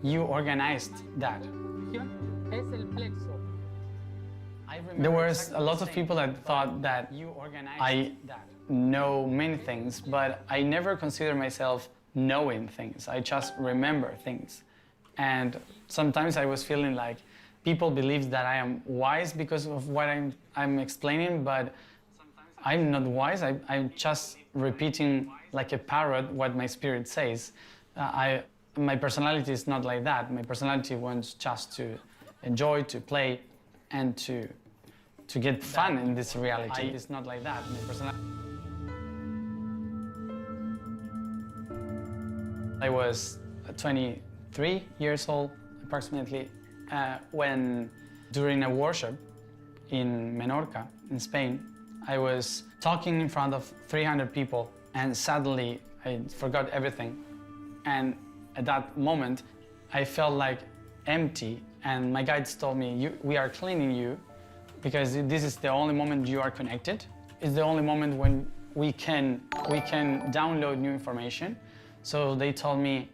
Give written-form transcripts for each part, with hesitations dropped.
you organized that. Es el plexo. There was a lot of people that thought that I know many things, but I never consider myself knowing things. I just remember things. And sometimes I was feeling like people believe that I am wise because of what I'm explaining, but I'm not wise. I'm just repeating like a parrot what my spirit says. My personality is not like that. My personality wants just to enjoy, to play, and to get fun in this reality. It's not like that. My personality. I was 23 years old, approximately, when during a workshop in Menorca, in Spain, I was talking in front of 300 people, and suddenly I forgot everything. And at that moment, I felt like empty, and my guides told me, we are cleaning you, because this is the only moment you are connected. It's the only moment when we can download new information. So they told me,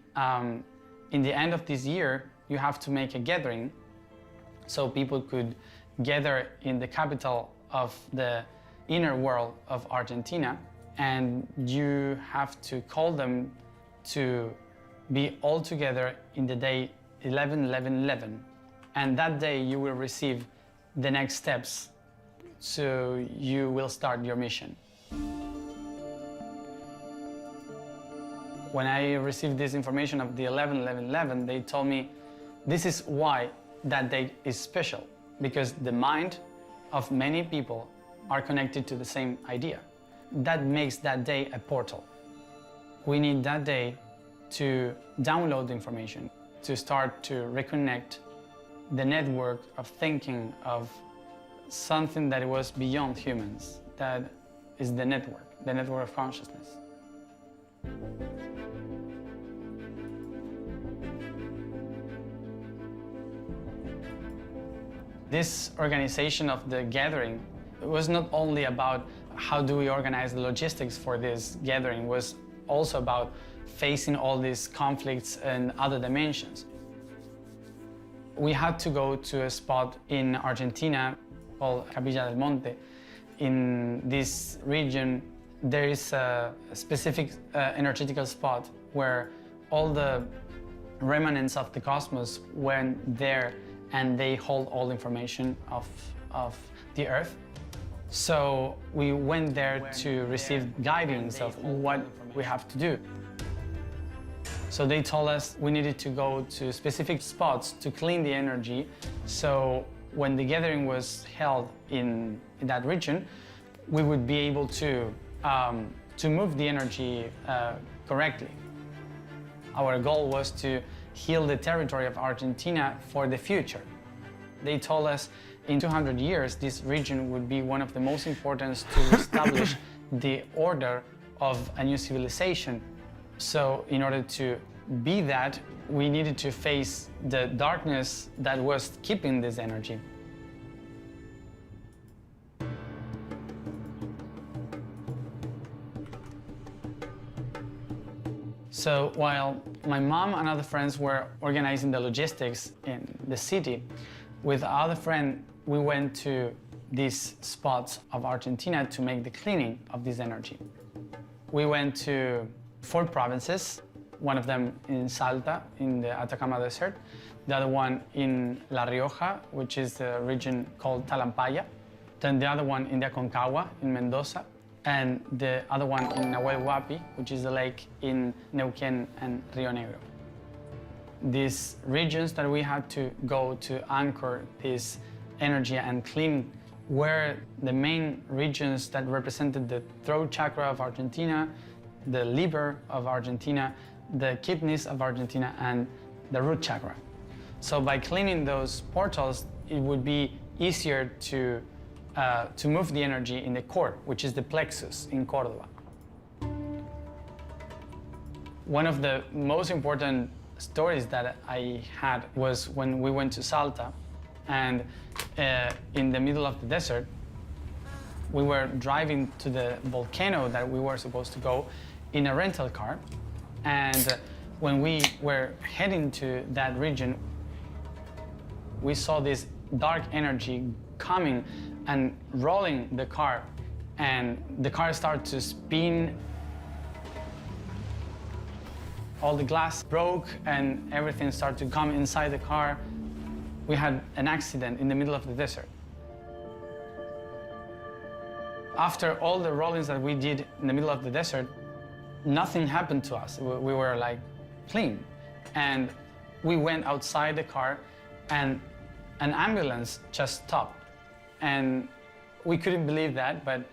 in the end of this year, you have to make a gathering so people could gather in the capital of the inner world of Argentina, and you have to call them to be all together in the day 11-11-11. And that day you will receive the next steps, so you will start your mission. When I received this information of the 11-11-11, they told me this is why that date is special, because the mind of many people are connected to the same idea. That makes that day a portal. We need that day to download the information, to start to reconnect the network of thinking of something that was beyond humans, that is the network of consciousness. This organization of the gathering was not only about how do we organize the logistics for this gathering, it was also about facing all these conflicts and other dimensions. We had to go to a spot in Argentina called Capilla del Monte. In this region, there is a specific energetical spot where all the remnants of the cosmos went there, and they hold all information of the Earth. So we went there to receive guidance of what we have to do. So they told us we needed to go to specific spots to clean the energy. So when the gathering was held in that region, we would be able to move the energy correctly. Our goal was to heal the territory of Argentina for the future. They told us in 200 years, this region would be one of the most important to establish the order of a new civilization. So in order to be that, we needed to face the darkness that was keeping this energy. So while my mom and other friends were organizing the logistics in the city, with other friends, we went to these spots of Argentina to make the cleaning of this energy. We went to 4 provinces, one of them in Salta, in the Atacama Desert, the other one in La Rioja, which is the region called Talampaya, then the other one in the Aconcagua, in Mendoza, and the other one in Nahuel Huapi, which is the lake in Neuquén and Rio Negro. These regions that we had to go to anchor this energy and clean were the main regions that represented the throat chakra of Argentina, the liver of Argentina, the kidneys of Argentina, and the root chakra. So by cleaning those portals, it would be easier to move the energy in the core, which is the plexus in Córdoba. One of the most important stories that I had was when we went to Salta, and in the middle of the desert, we were driving to the volcano that we were supposed to go in a rental car, and When we were heading to that region, we saw this dark energy coming and rolling the car, and the car started to spin. All the glass broke and everything started to come inside the car. We had an accident in the middle of the desert. After all the rollings that we did in the middle of the desert, nothing happened to us. We were like clean. And we went outside the car and an ambulance just stopped. And we couldn't believe that, but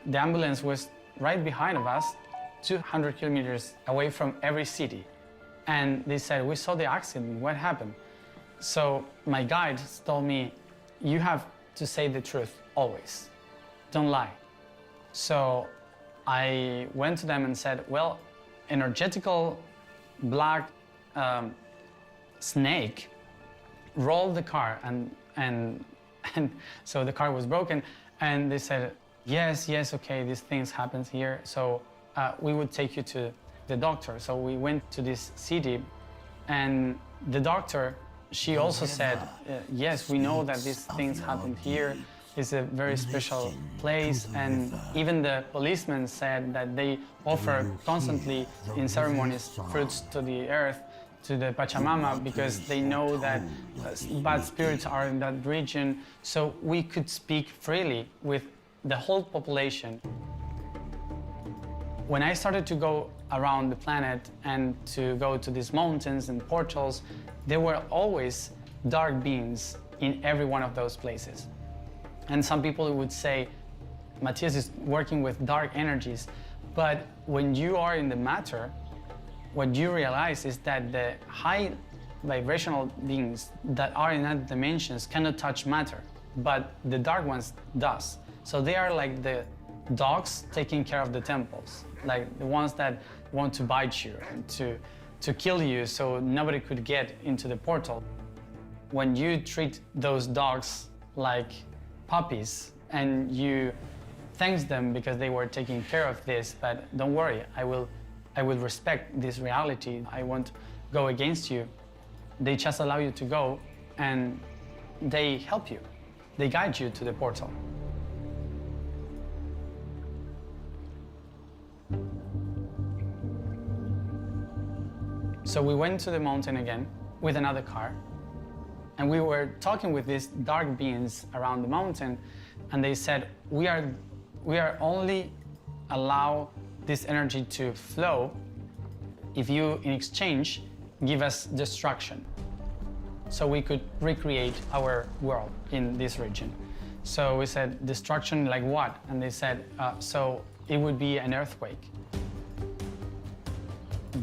the ambulance was right behind of us, 200 kilometers away from every city. And they said, we saw the accident, what happened? So my guide told me, you have to say the truth always, don't lie. So I went to them and said, well, energetical black snake rolled the car and so the car was broken. And they said, yes, okay, these things happen here. So we would take you to the doctor. So we went to this city, and the doctor, she also said, yes, we know that these things happened here. It's a very special place, and even the policemen said that they offer constantly in ceremonies fruits to the earth, to the Pachamama, because they know that bad spirits are in that region. So we could speak freely with the whole population. When I started to go around the planet and to go to these mountains and portals, there were always dark beings in every one of those places. And some people would say, Matthias is working with dark energies. But when you are in the matter, what you realize is that the high vibrational beings that are in other dimensions cannot touch matter, but the dark ones does. So they are like the dogs taking care of the temples, like the ones that want to bite you and to kill you so nobody could get into the portal. When you treat those dogs like puppies and you thank them because they were taking care of this, but don't worry, I will respect this reality. I won't go against you. They just allow you to go and they help you. They guide you to the portal. So we went to the mountain again with another car, and we were talking with these dark beings around the mountain, and they said, we are only allow this energy to flow if you, in exchange, give us destruction. So we could recreate our world in this region. So we said, destruction like what? And they said, so it would be an earthquake.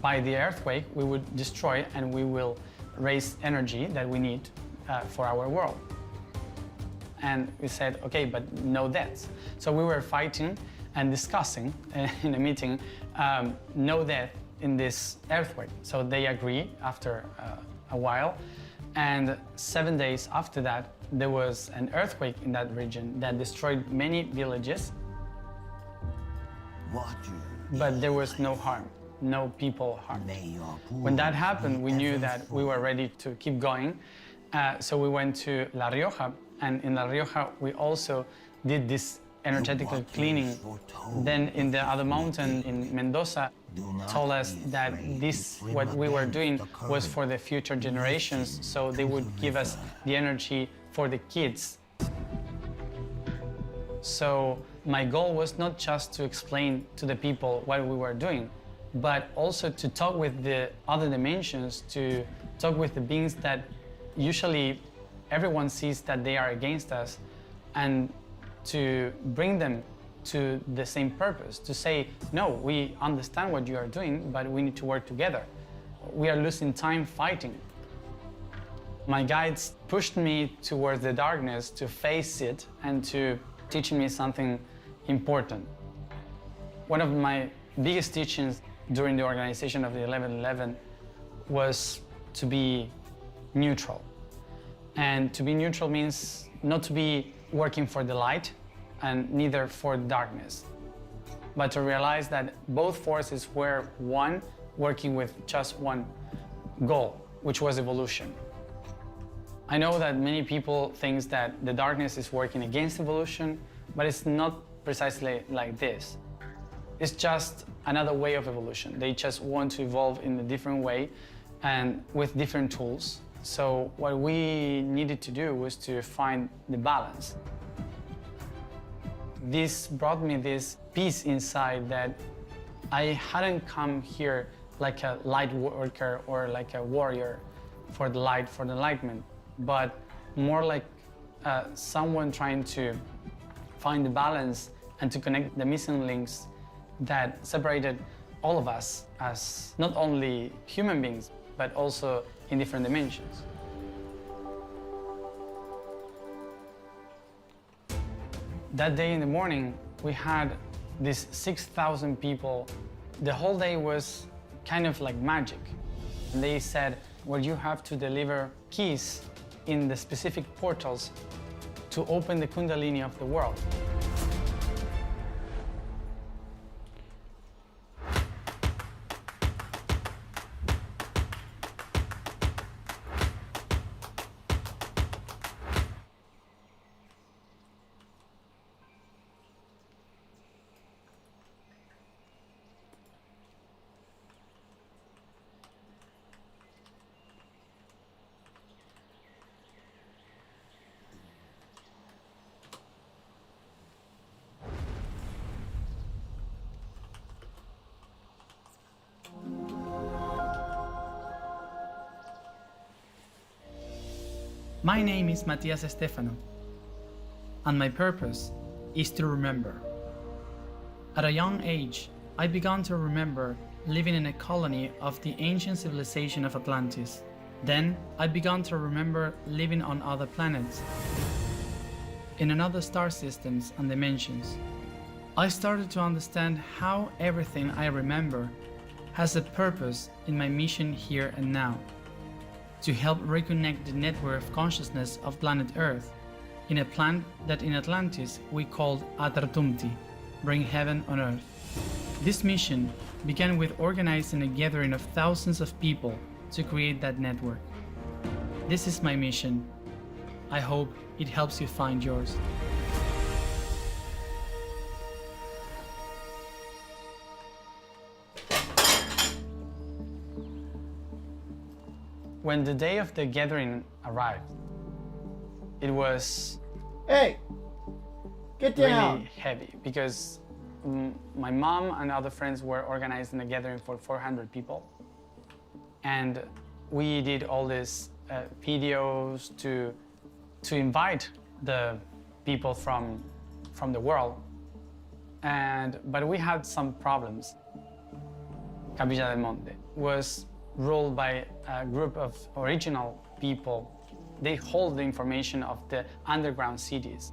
By the earthquake, we would destroy and we will raise energy that we need for our world. And we said, okay, but no deaths. So we were fighting and discussing in a meeting, no death in this earthquake. So they agreed after a while. And 7 days after that, there was an earthquake in that region that destroyed many villages. But there was no harm, no people harmed. When that happened, we knew that we were ready to keep going. So we went to La Rioja, and in La Rioja, we also did this energetical cleaning. Then in the other mountain in Mendoza, told us that this, what we were doing, was for the future generations, so they would give us the energy for the kids. So my goal was not just to explain to the people what we were doing, but also to talk with the other dimensions, to talk with the beings that usually everyone sees that they are against us, and to bring them to the same purpose, to say, no, we understand what you are doing, but we need to work together. We are losing time fighting. My guides pushed me towards the darkness to face it and to teach me something important. One of my biggest teachings during the organization of the 11/11 was to be neutral. And to be neutral means not to be working for the light and neither for darkness, but to realize that both forces were one working with just one goal, which was evolution. I know that many people think that the darkness is working against evolution, but it's not precisely like this. It's just another way of evolution. They just want to evolve in a different way and with different tools. So what we needed to do was to find the balance. This brought me this peace inside that I hadn't come here like a light worker or like a warrior for the light, for the enlightenment, but more like someone trying to find the balance and to connect the missing links that separated all of us as not only human beings, but also in different dimensions. That day in the morning, we had these 6,000 people. The whole day was kind of like magic. And they said, well, you have to deliver keys in the specific portals to open the Kundalini of the world. My name is Matias Estefano, and my purpose is to remember. At a young age, I began to remember living in a colony of the ancient civilization of Atlantis. Then, I began to remember living on other planets, in another star systems and dimensions. I started to understand how everything I remember has a purpose in my mission here and now. To help reconnect the network of consciousness of planet Earth in a plan that in Atlantis we called Atartumti, bring heaven on earth. This mission began with organizing a gathering of thousands of people to create that network. This is my mission. I hope it helps you find yours. When the day of the gathering arrived, it was Hey, get down. really heavy because my mom and other friends were organizing a gathering for 400 people. And we did all these videos to invite the people from the world. But we had some problems. Capilla del Monte was ruled by a group of original people. They hold the information of the underground cities.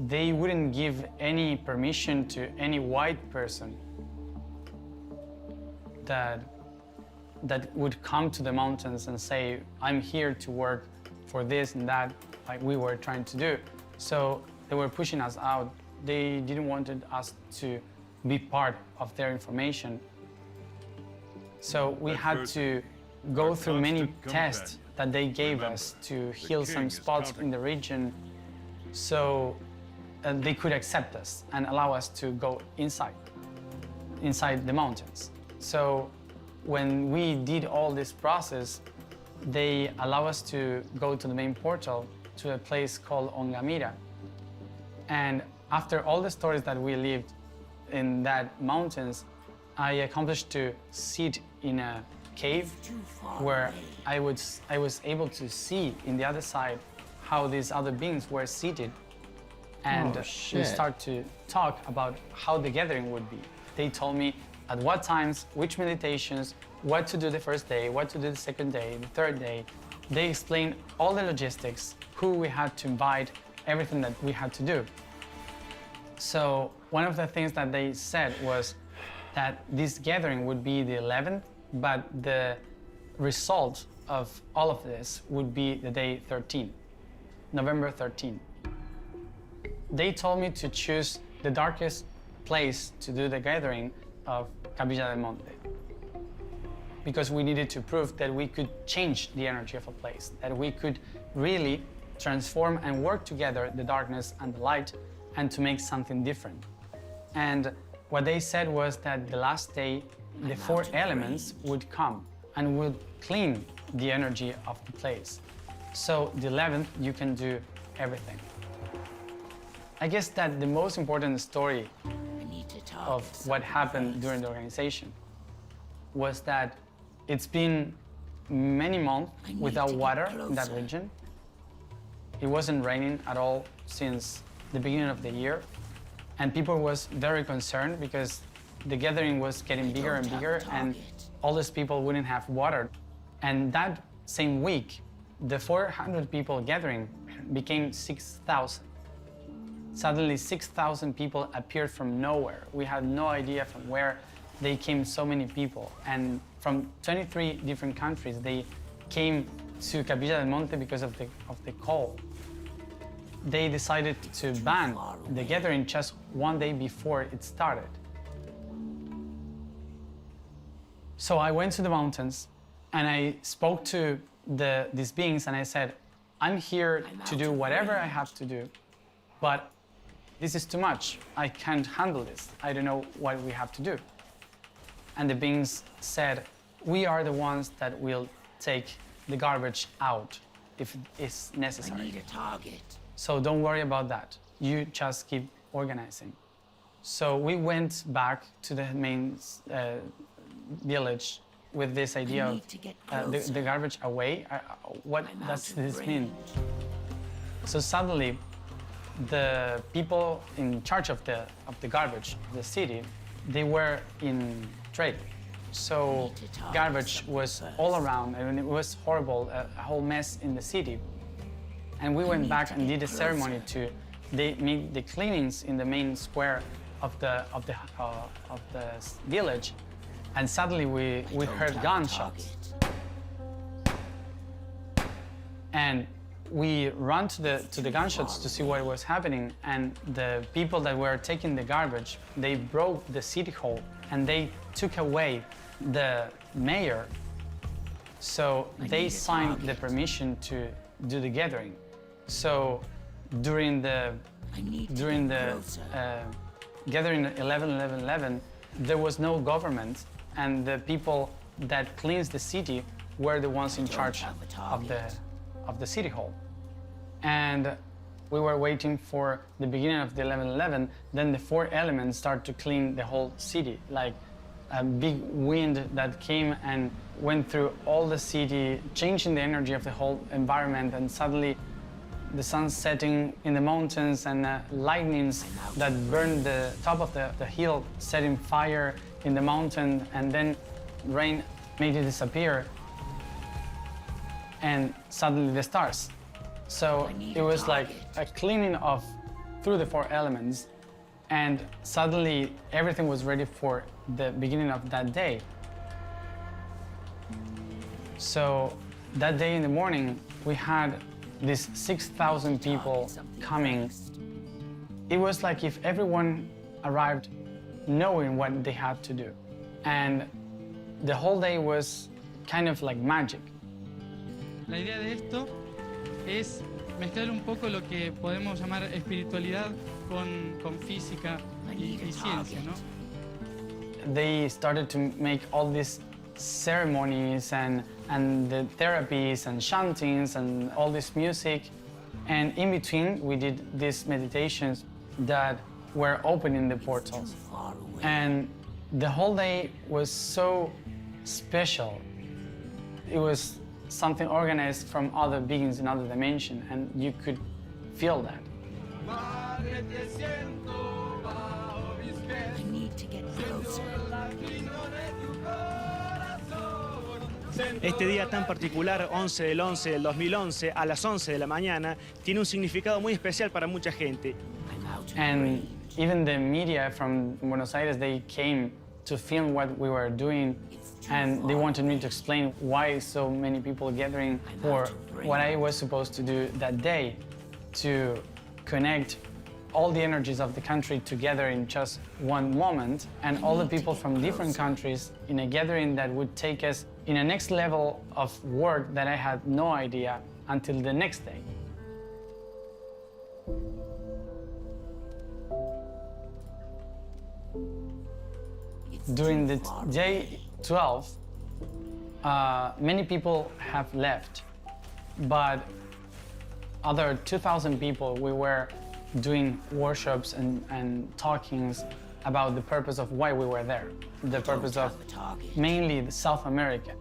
They wouldn't give any permission to any white person that would come to the mountains and say, I'm here to work for this and that, like we were trying to do. So they were pushing us out. They didn't want us to be part of their information. So we had to go through many tests that they gave us to heal some spots in the region so they could accept us and allow us to go inside the mountains. So when we did all this process, they allow us to go to the main portal to a place called Ongamira. And after all the stories that we lived in that mountains, I accomplished to sit in a cave where I was able to see in the other side how these other beings were seated. And we start to talk about how the gathering would be. They told me at what times, which meditations, what to do the first day, what to do the second day, the third day. They explained all the logistics, who we had to invite, everything that we had to do. So one of the things that they said was that this gathering would be the 11th, but the result of all of this would be the day 13, November 13. They told me to choose the darkest place to do the gathering of Capilla del Monte. because we needed to prove that we could change the energy of a place, that we could really transform and work together the darkness and the light and to make something different. And what they said was that the last day, the four elements would come and would clean the energy of the place. So the 11th, you can do everything. I guess that the most important story of what happened during the organization was that it's been many months without water in that region. It wasn't raining at all since the beginning of the year. And people was very concerned because the gathering was getting bigger and bigger and all these people wouldn't have water. And that same week, the 400 people gathering became 6,000. Suddenly 6,000 people appeared from nowhere. We had no idea from where they came so many people. And from 23 different countries, they came to Capilla del Monte because of the call. They decided to ban the gathering just one day before it started. So I went to the mountains and I spoke to these beings and I said, I'm here to do whatever I have to do, but this is too much. I can't handle this. I don't know what we have to do. And the beings said, we are the ones that will take the garbage out if it's necessary. I need a target. So don't worry about that. You just keep organizing. So we went back to the main village with this idea of the garbage away. What does this mean? So suddenly, the people in charge of the garbage, the city, they were in trade. So garbage was all around and it was horrible, a whole mess in the city. And we went back and did a ceremony to make the cleanings in the main square of the village. And suddenly we heard gunshots. And we ran to the gunshots to see what was happening, and the people that were taking the garbage, they broke the city hall and they took away the mayor. So they signed the permission to do the gathering. So during the gathering 11/11/11, there was no government, and the people that cleans the city were the ones in charge of the city hall. And we were waiting for the beginning of the 11/11, then the four elements start to clean the whole city, like a big wind that came and went through all the city, changing the energy of the whole environment, and suddenly the sun setting in the mountains and lightnings that burned the top of the hill, setting fire in the mountain, and then rain made it disappear. And suddenly the stars. So it was like a cleaning of through the four elements, and suddenly everything was ready for the beginning of that day. So that day in the morning, we had these 6,000 people coming. It was like if everyone arrived knowing what they had to do. And the whole day was kind of like magic. La idea de esto es mezclar un poco lo que podemos llamar espiritualidad con física y ciencia, ¿no? They started to make all these ceremonies and the therapies and chantings and all this music. And in between, we did these meditations that were opening the portals. And the whole day was so special. It was something organized from other beings in other dimension, and you could feel that. I need to get closer. Este día tan particular, 11 del 11 del 2011, a las 11 de la mañana, tiene un significado muy especial para mucha gente. And even the media from Buenos Aires, they came to film what we were doing, and they wanted me to explain why so many people gathering for what I was supposed to do that day, to connect all the energies of the country together in just one moment, and all the people from different countries in a gathering that would take us in a next level of work that I had no idea until the next day. During the day 12, many people have left, but other 2,000 people, we were doing workshops and talkings about the purpose of why we were there, the purpose of mainly South America,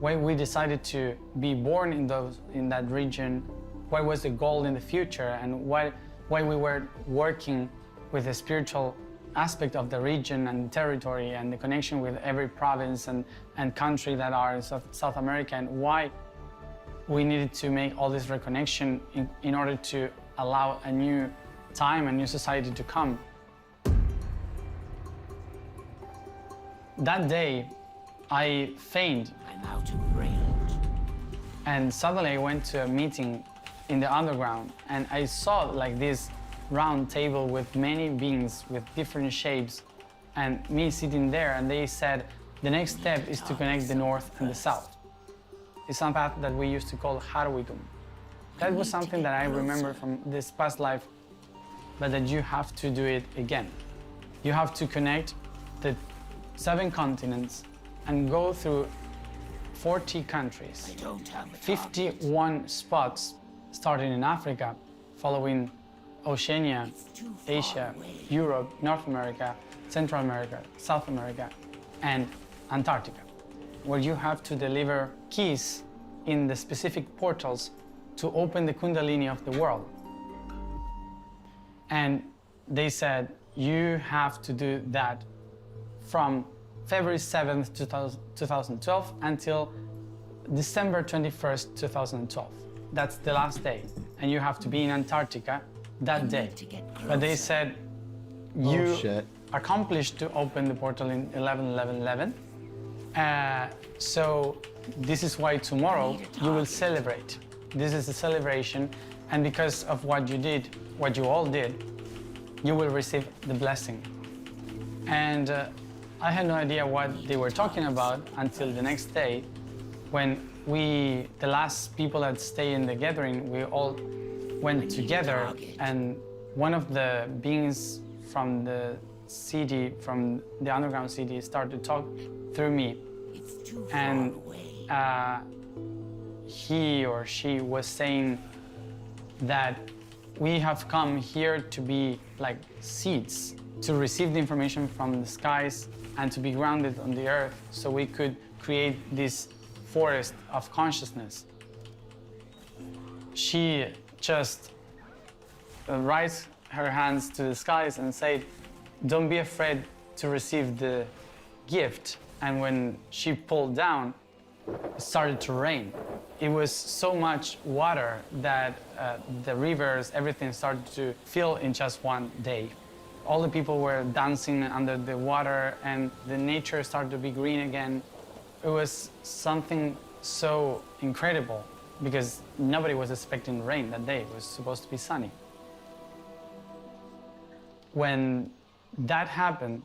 why we decided to be born in that region, what was the goal in the future, and why we were working with the spiritual aspect of the region and territory and the connection with every province and country that are in South America, and why we needed to make all this reconnection in order to allow a new time, a new society to come. That day, I fainted, I'm out of range. and suddenly I went to a meeting in the underground, and I saw like this round table with many beings with different shapes, and me sitting there, and they said, the next step is to connect the north and the south. It's some path that we used to call Harwigum. That was something that I remember from this past life, but that you have to do it again. You have to connect the 7 continents and go through 40 countries, I don't have a target. 51 spots, starting in Africa, following Oceania, Asia, Europe, North America, Central America, South America, and Antarctica, where you have to deliver keys in the specific portals to open the Kundalini of the world. And they said, you have to do that from February 7th, 2012 until December 21st, 2012. That's the last day. And you have to be in Antarctica that day. But they said, you accomplished to open the portal in 11/11/11. So this is why tomorrow you will celebrate. This is a celebration, and because of what you did, what you all did, you will receive the blessing. And I had no idea what they were talking about until the next day, when the last people that stayed in the gathering, we all went together, and one of the beings from the CD, from the underground CD, started to talk through me. And he or she was saying that we have come here to be like seeds, to receive the information from the skies and to be grounded on the earth, so we could create this forest of consciousness. She just raised her hands to the skies and said, don't be afraid to receive the gift. And when she pulled down, it started to rain. It was so much water that the rivers, everything started to fill in just one day. All the people were dancing under the water, and the nature started to be green again. It was something so incredible, because nobody was expecting rain that day. It was supposed to be sunny. When that happened,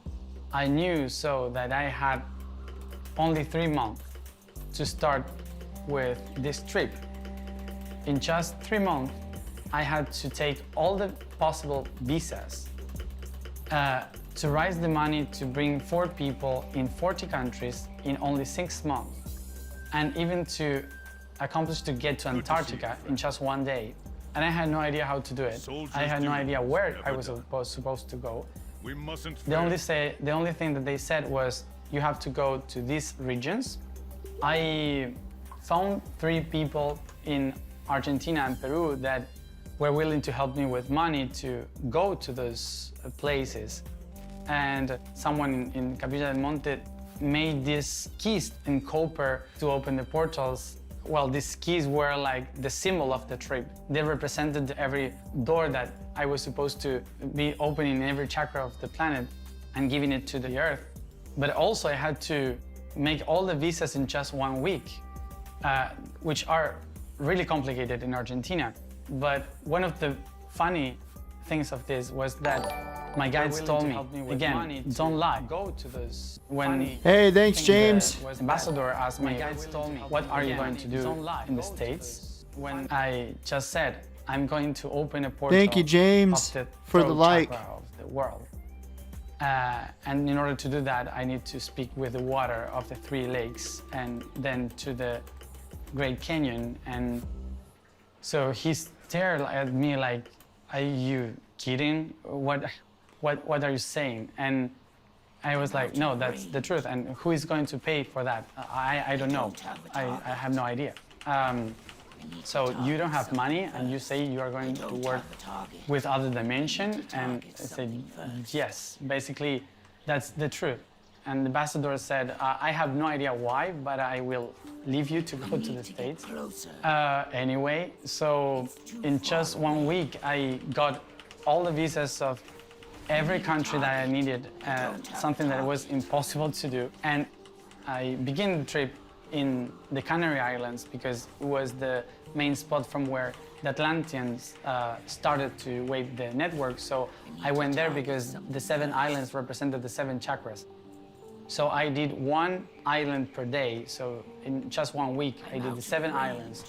I knew so that I had only 3 months to start with this trip. In just 3 months, I had to take all the possible visas to raise the money to bring 4 people in 40 countries in only 6 months, and even to accomplish to get to Antarctica in just 1 day. And I had no idea how to do it. I had no idea where I was supposed to go. We mustn't The only thing that they said was, you have to go to these regions. I found 3 people in Argentina and Peru that were willing to help me with money to go to those places. And someone in Capilla del Monte made these keys in copper to open the portals. Well, these keys were like the symbol of the trip. They represented every door that I was supposed to be opening in every chakra of the planet and giving it to the earth. But also I had to make all the visas in just 1 week, which are really complicated in Argentina. But one of the funny things of this was that my guides told me, again, don't lie. Go to this. When Hey, thanks, James. the ambassador asked me, what are you going to do in the States? When I just said, I'm going to open a portal Thank you, James, of the for the throat like. chakra of the world. And in order to do that, I need to speak with the water of the 3 lakes and then to the Great Canyon. And so he stared at me like, are you kidding? What are you saying? And I was like, no, that's the truth. And who is going to pay for that? I don't know. I have no idea. So you don't have money and you say you are going to work with other dimension? And I said, yes, basically that's the truth. And the ambassador said, I have no idea why, but I will leave you to go to the States. Anyway, so in just 1 week, I got all the visas of every country that I needed, something that was impossible to do. And I began the trip in the Canary Islands because it was the main spot from where the Atlanteans started to wave the network. So I went there because the 7 islands represented the 7 chakras. So I did 1 island per day. So in just 1 week, I did the 7 islands.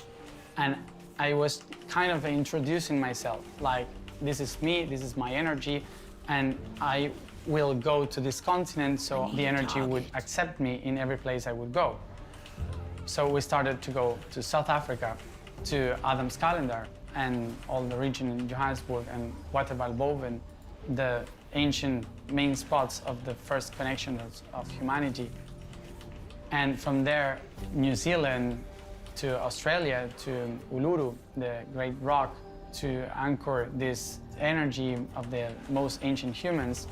And I was kind of introducing myself, like, this is me, this is my energy, and I will go to this continent so the energy would accept me in every place I would go. So we started to go to South Africa, to Adam's Calendar, and all the region in Johannesburg and Waterval-Boven, the ancient main spots of the first connection of humanity. And from there, New Zealand to Australia, to Uluru, the great rock, to anchor this energy of the most ancient humans.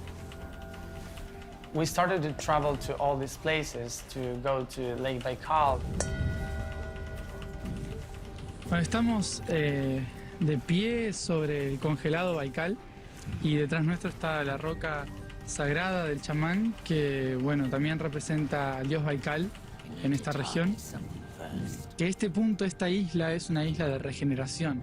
We started to travel to all these places, to go to Lake Baikal. Bueno, estamos de pie sobre el congelado Baikal y detrás nuestro está la roca sagrada del chamán que, bueno, también representa al dios Baikal en esta región. Que este punto, esta isla, es una isla de regeneración,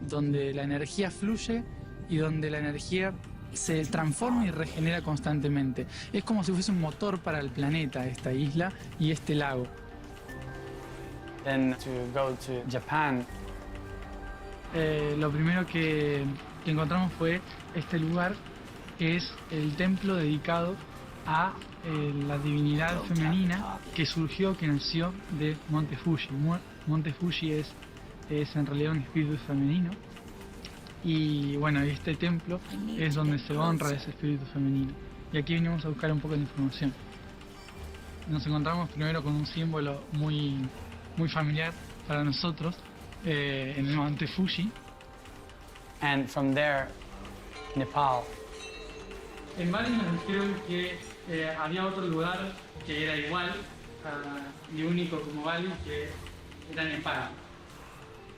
donde la energía fluye y donde la energía se transforma y regenera constantemente. Es como si fuese un motor para el planeta, esta isla y este lago. Then to go to Japan. Lo primero que encontramos fue este lugar, que es el templo dedicado a la divinidad femenina que surgió, que nació de Monte Fuji. Monte Fuji es en realidad un espíritu femenino. Y bueno, este templo es donde se honra ese espíritu femenino. Y aquí vinimos a buscar un poco de información. Nos encontramos primero con un símbolo muy familiar para nosotros en el Monte Fuji. And from there, Nepal. En Bali nos dijeron que había otro lugar que era igual y único como Bali, que era Nepal.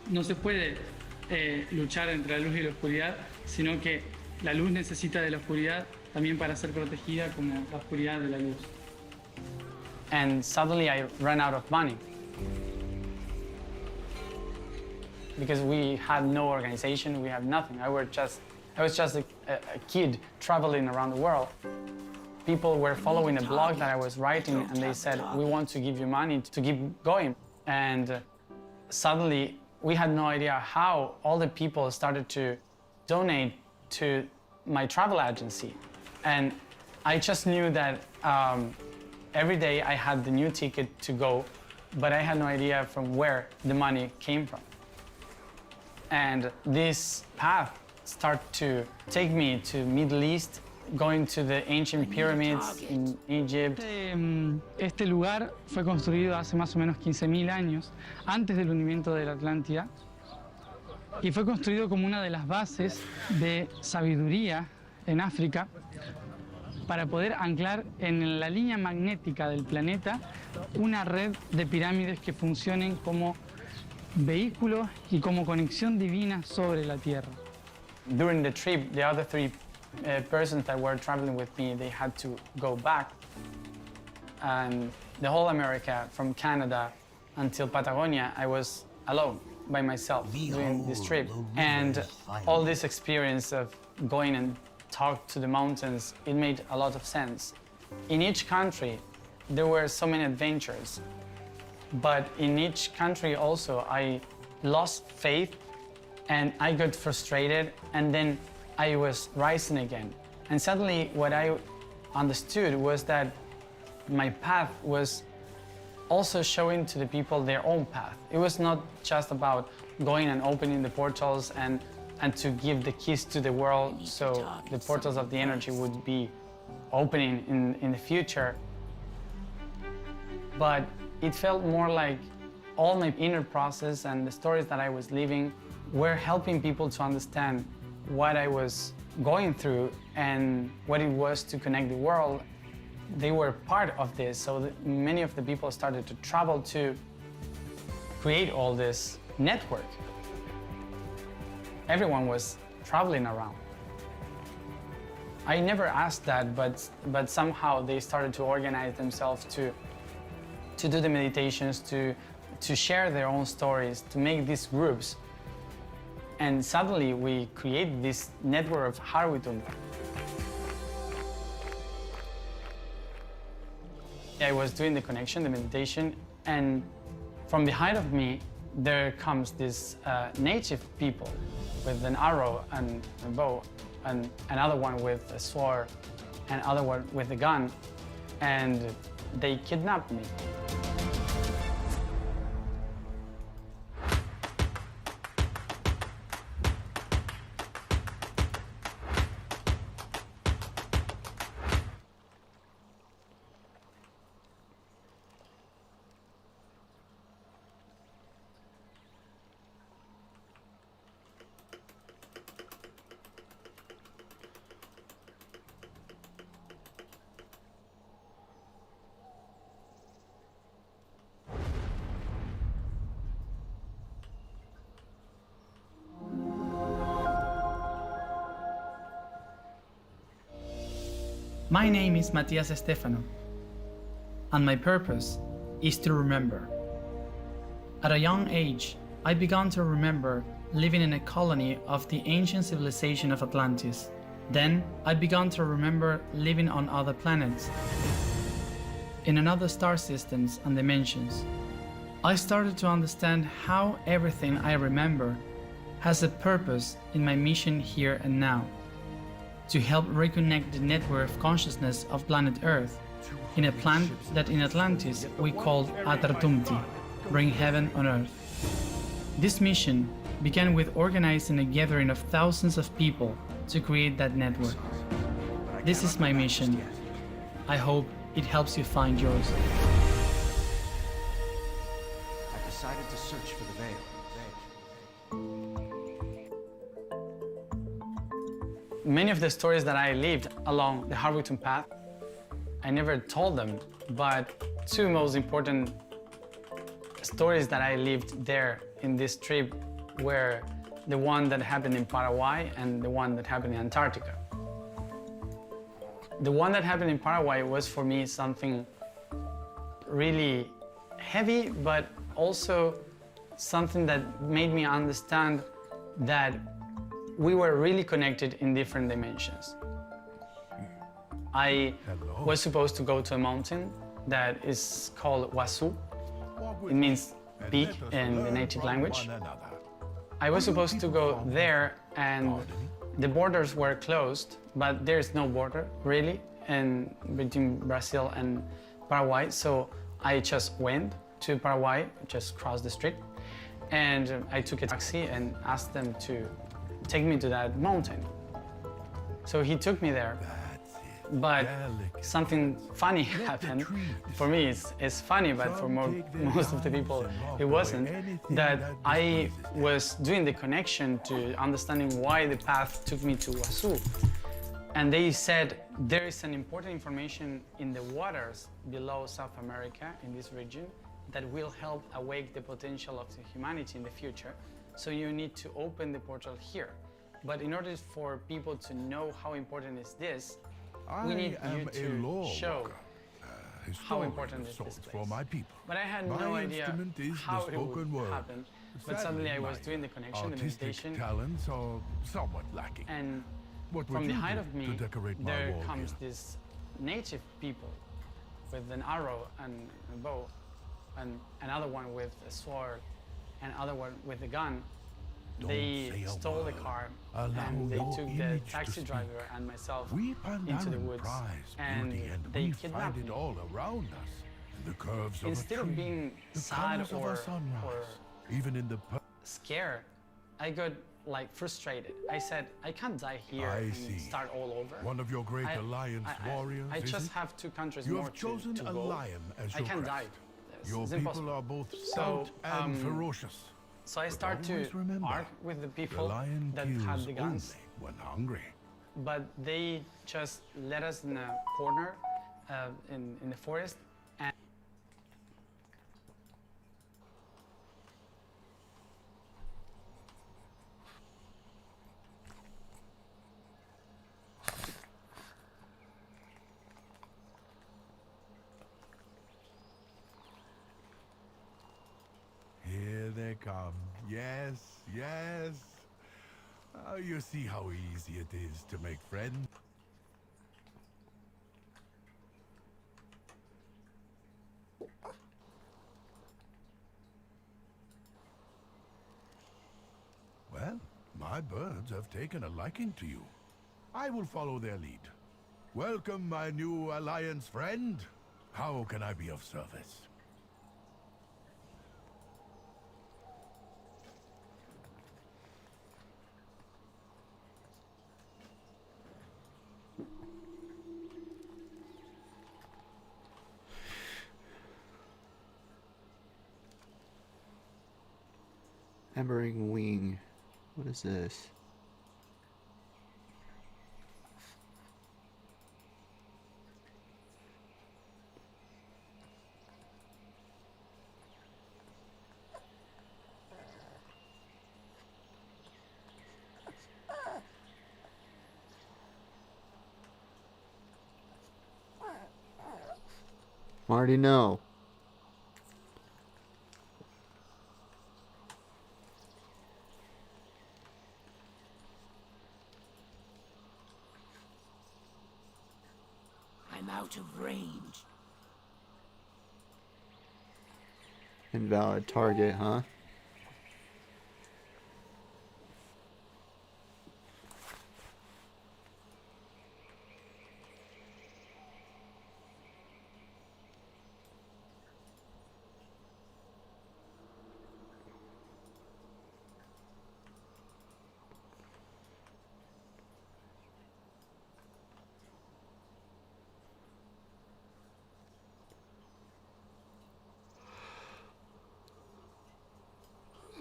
No se puede luchar entre la luz y la oscuridad, sino que la luz necesita de la oscuridad también para ser protegida como la oscuridad de la luz. And suddenly I ran out of money. Because we had no organization, we had nothing. I was just a kid traveling around the world. People were following a blog that I was writing and they said, we want to give you money to keep going. And suddenly we had no idea how all the people started to donate to my travel agency. And I just knew that every day I had the new ticket to go, but I had no idea from where the money came from. And this path started to take me to Middle East, going to the ancient pyramids in Egypt. Este lugar fue construido hace más o menos 15.000 años, antes del hundimiento de la Atlántida, y fue construido como una de las bases de sabiduría en África para poder anclar en la línea magnética del planeta una red de pirámides que funcionen como vehículos y como conexión divina sobre la Tierra. During the trip, the other 3 persons that were traveling with me, they had to go back. And the whole America, from Canada until Patagonia, I was alone by myself doing this trip. And all this experience of going and talk to the mountains, it made a lot of sense. In each country, there were so many adventures, but in each country also I lost faith and I got frustrated, and then I was rising again. And suddenly what I understood was that my path was also showing to the people their own path. It was not just about going and opening the portals and to give the keys to the world so the portals of the energy would be opening in the future. But it felt more like all my inner process and the stories that I was living were helping people to understand what I was going through and what it was to connect the world. They were part of this, so many of the people started to travel to create all this network. Everyone was traveling around. I never asked that, but somehow they started to organize themselves to do the meditations, to share their own stories, to make these groups. And suddenly we create this network of Harwitun. I was doing the connection, the meditation, and from behind of me, there comes this native people with an arrow and a bow, and another one with a sword, and another one with a gun, and they kidnapped me. My name is Matias Estefano, and my purpose is to remember. At a young age, I began to remember living in a colony of the ancient civilization of Atlantis. Then I began to remember living on other planets, in another star systems and dimensions. I started to understand how everything I remember has a purpose in my mission here and now, to help reconnect the network of consciousness of planet Earth in a plant that in Atlantis we called Atartumti, bring heaven on earth. This mission began with organizing a gathering of thousands of people to create that network. This is my mission. I hope it helps you find yours. I decided to search for the veil. Many of the stories that I lived along the Harwitun path, I never told them, but two most important stories that I lived there in this trip were the one that happened in Paraguay and the one that happened in Antarctica. The one that happened in Paraguay was for me something really heavy, but also something that made me understand that we were really connected in different dimensions. I was supposed to go to a mountain that is called Huazu. It means peak in the native language. I was supposed to go there and the borders were closed, but there's no border really between Brazil and Paraguay. So I just went to Paraguay, just crossed the street, and I took a taxi and asked them to take me to that mountain. So he took me there, but something funny happened. For me, it's funny, but for most of the people, it wasn't. That I was doing the connection to understanding why the path took me to Huazu. And they said, there is an important information in the waters below South America, in this region, that will help awake the potential of the humanity in the future. So you need to open the portal here. But in order for people to know how important is this, we need you to show how important is this place. For my people. But I had no idea how it would happen. But suddenly I was doing the connection, the meditation, talents are somewhat lacking. and What would from the you height do of me, to decorate my there wall comes here? this native people with an arrow and a bow, and another one with a sword, and another one with a gun. Don't They say a stole the word. car Allow and they your took the image to taxi speak. driver and myself We into the Pandaren woods, prize and beauty, and they we kidnapped find it me. all around us. In the curves Instead of a of tree, being the sad colors of a sunrise, or even in the scared, I got like frustrated. I said, I can't die here I and see. start all over. One of your great alliance warriors, I is just it? have 2 countries You more have chosen to a go. lion as I your can't crest. die. Your It's people impossible. are both stout and ferocious. So I But start to always remember, argue with the The people lion that kills had the guns, only when hungry. but they just let us in a corner in the forest. And Here they come. Yes, yes. You see how easy it is to make friends. Well, my birds have taken a liking to you. I will follow their lead. Welcome, my new alliance friend. How can I be of service? Embering Wing. What is this? Marty, no. I'm out of range. Invalid target, huh?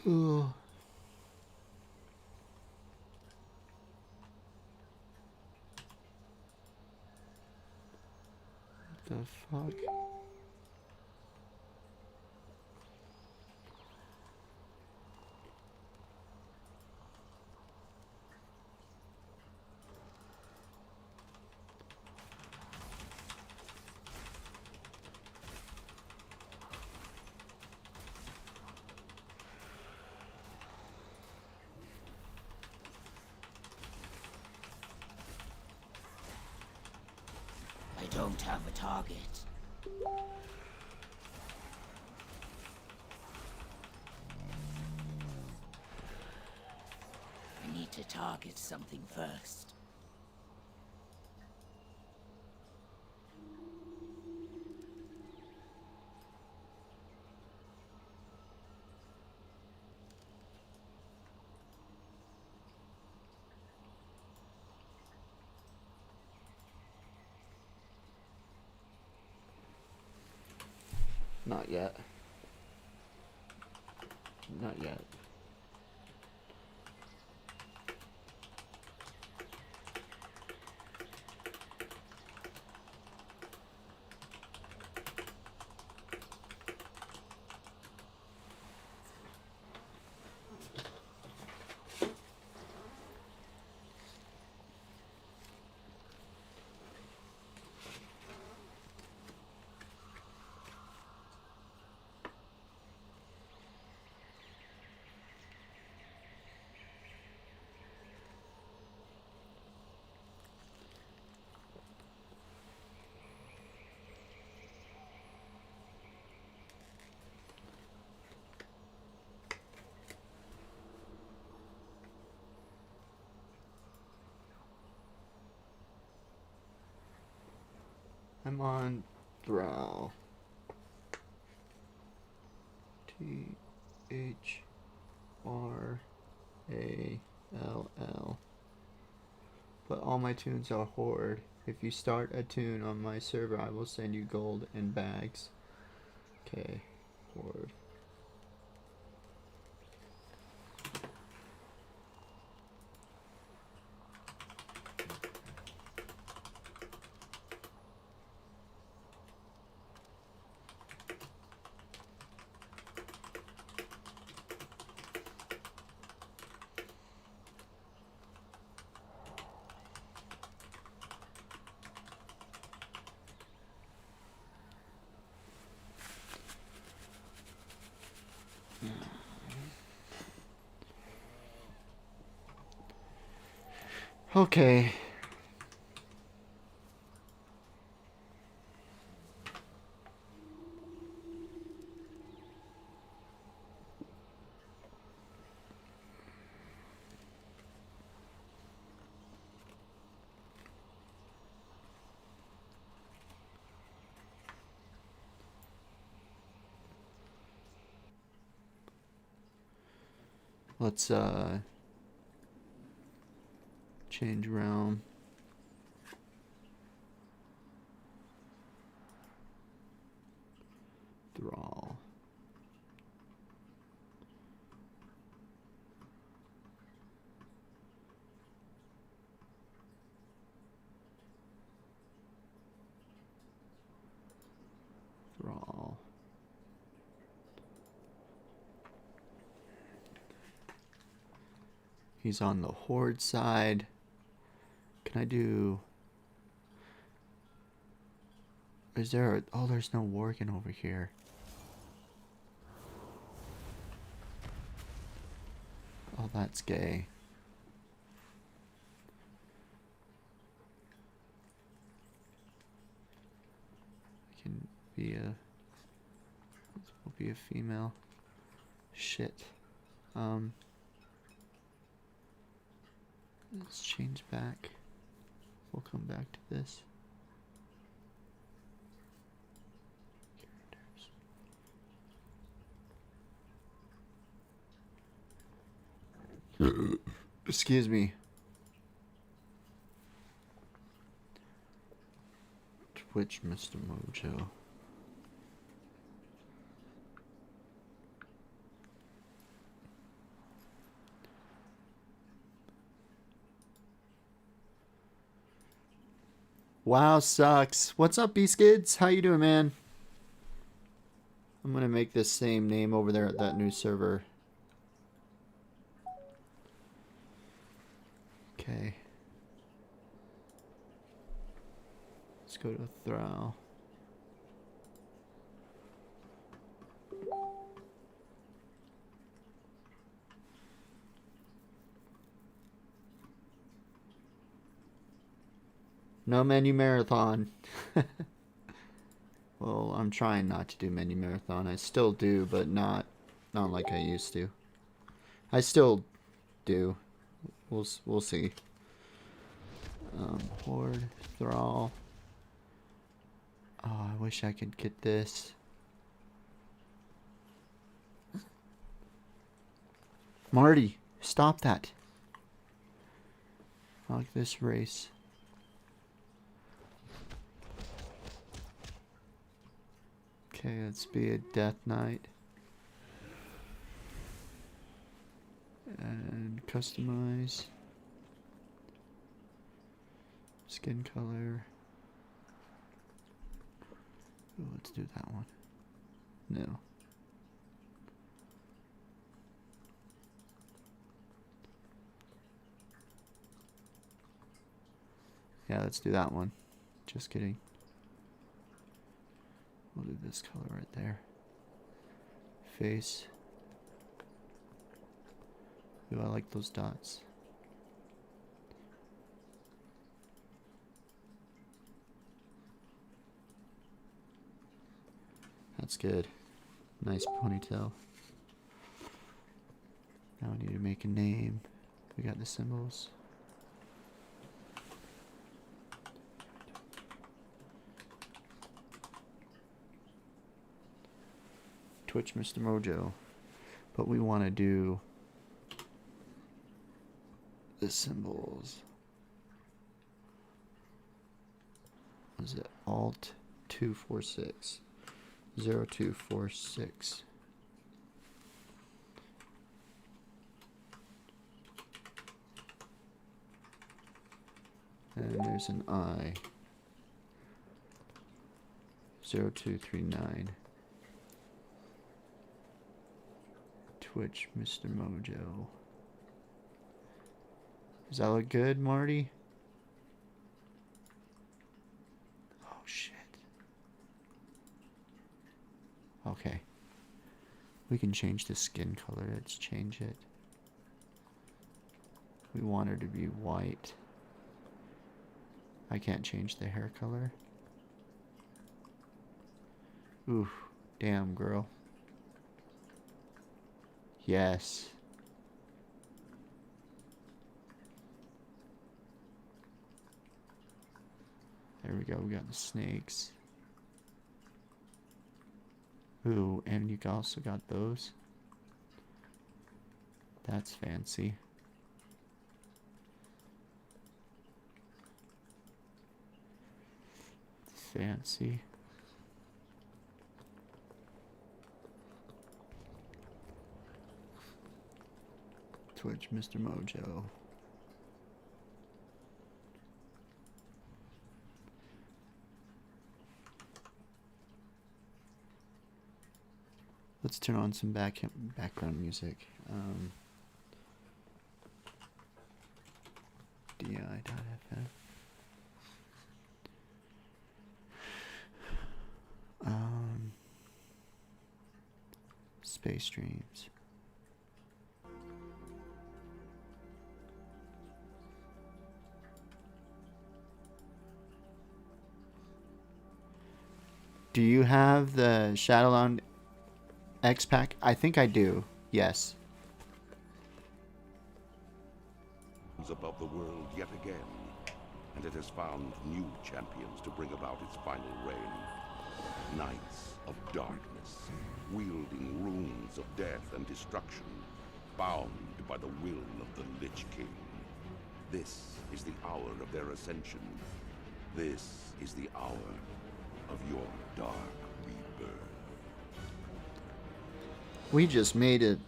Ugh. What the fuck? I don't have a target. I need to target something first. Not yet. Not yet. I'm on Thrall. THRALL. But all my tunes are Horde. If you start a tune on my server, I will send you gold and bags. Okay, Horde. Okay. Let's change realm. Thrall. Thrall. He's on the Horde side. Can I do... Is there a... Oh, there's no Worgen over here. Oh, that's gay. I can be a... Will be a female. Shit. Let's change back. We'll come back to this. Excuse me. Twitch, Mr. Mojo. Wow, sucks. What's up, B-Skids? How you doing, man? I'm gonna make this same name over there at that new server. Okay. Let's go to Thrall. No menu marathon. Well, I'm trying not to do menu marathon. I still do, but not like I used to. I still do. We'll see. Horde, Thrall. Oh, I wish I could get this. Marty, stop that. I like this race. Okay, let's be a Death Knight. And customize. Skin color. Ooh, let's do that one. No. Yeah, let's do that one. Just kidding. We'll do this color right there. Face. Ooh, I like those dots. That's good. Nice ponytail. Now we need to make a name. We got the symbols. Twitch Mr. Mojo. But we want to do the symbols. What is it? Alt 246 0246. And there's an I. 0239. Twitch Mr. Mojo. Does that look good, Marty? Oh shit. Okay. We can change the skin color. Let's change it. We want her to be white. I can't change the hair color. Ooh, damn girl. Yes. There we go, we got the snakes. Ooh, and you also got those. That's fancy. Fancy. Twitch Mr. Mojo. Let's turn on some background music. di.ff. Space Dreams. Do you have the Shadowland X pack? I think I do. Yes. Above the world yet again, and it has found new champions to bring about its final reign. Knights of darkness, wielding runes of death and destruction, bound by the will of the Lich King. This is the hour of their ascension. This is the hour of your dark rebirth. We just made a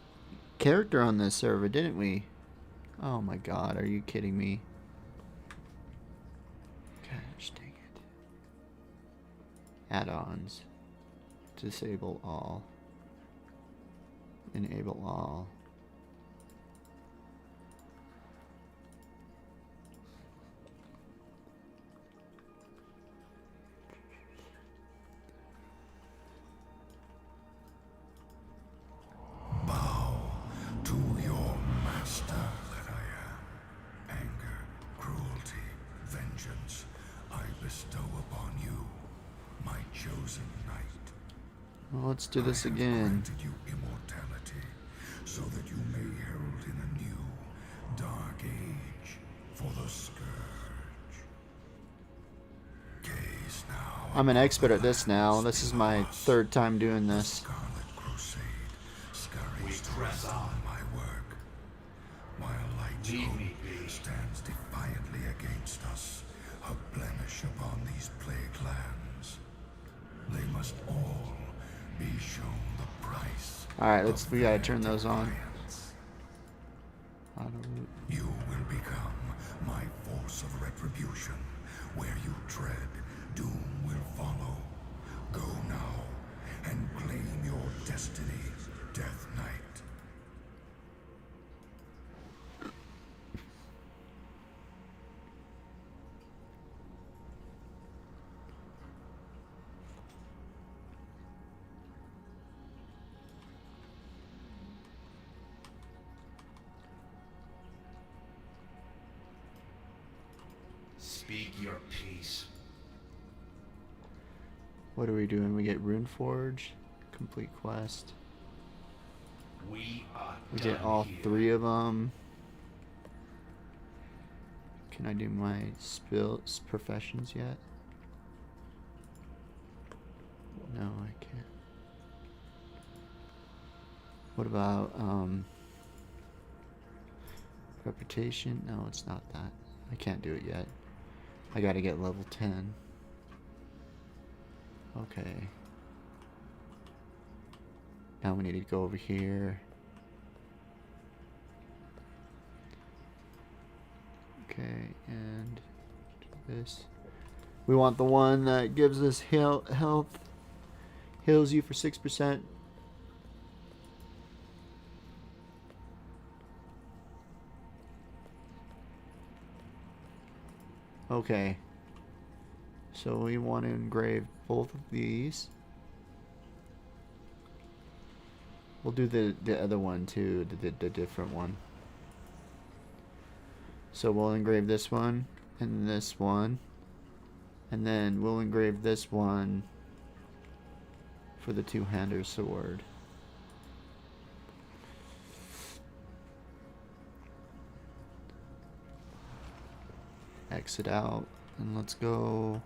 character on this server, didn't we? Oh my god, are you kidding me? Gosh dang it. Add-ons. Disable all. Enable all. Bow to your master that I am. Anger, cruelty, vengeance, I bestow upon you, my chosen knight. Well, let's do this I have again. granted you immortality, so that you may herald in a new, dark age for the Scourge. Gaze now. I'm an expert at this now. This is my third time doing this. Scarlet Crusade scurries dress on my work, while Light's hope stands defiantly against us, a blemish upon these plague lands. They must all be shown the price. Alright, we gotta turn those on. You will become my force of retribution. Where you tread, doom will follow. Go now and claim your destiny, Death Knight. Speak your peace. What are we doing? We get Runeforge, complete quest. We are We get done all here. 3 of them. Can I do my professions yet? No, I can't. What about reputation? No, it's not that. I can't do it yet. I gotta get level 10. Okay. Now we need to go over here. Okay, and do this. We want the one that gives us health. Heals you for 6%. Okay. So we want to engrave both of these. We'll do the other one too, the different one. So we'll engrave this one and this one. And then we'll engrave this one for the two-hander sword. Exit out and let's go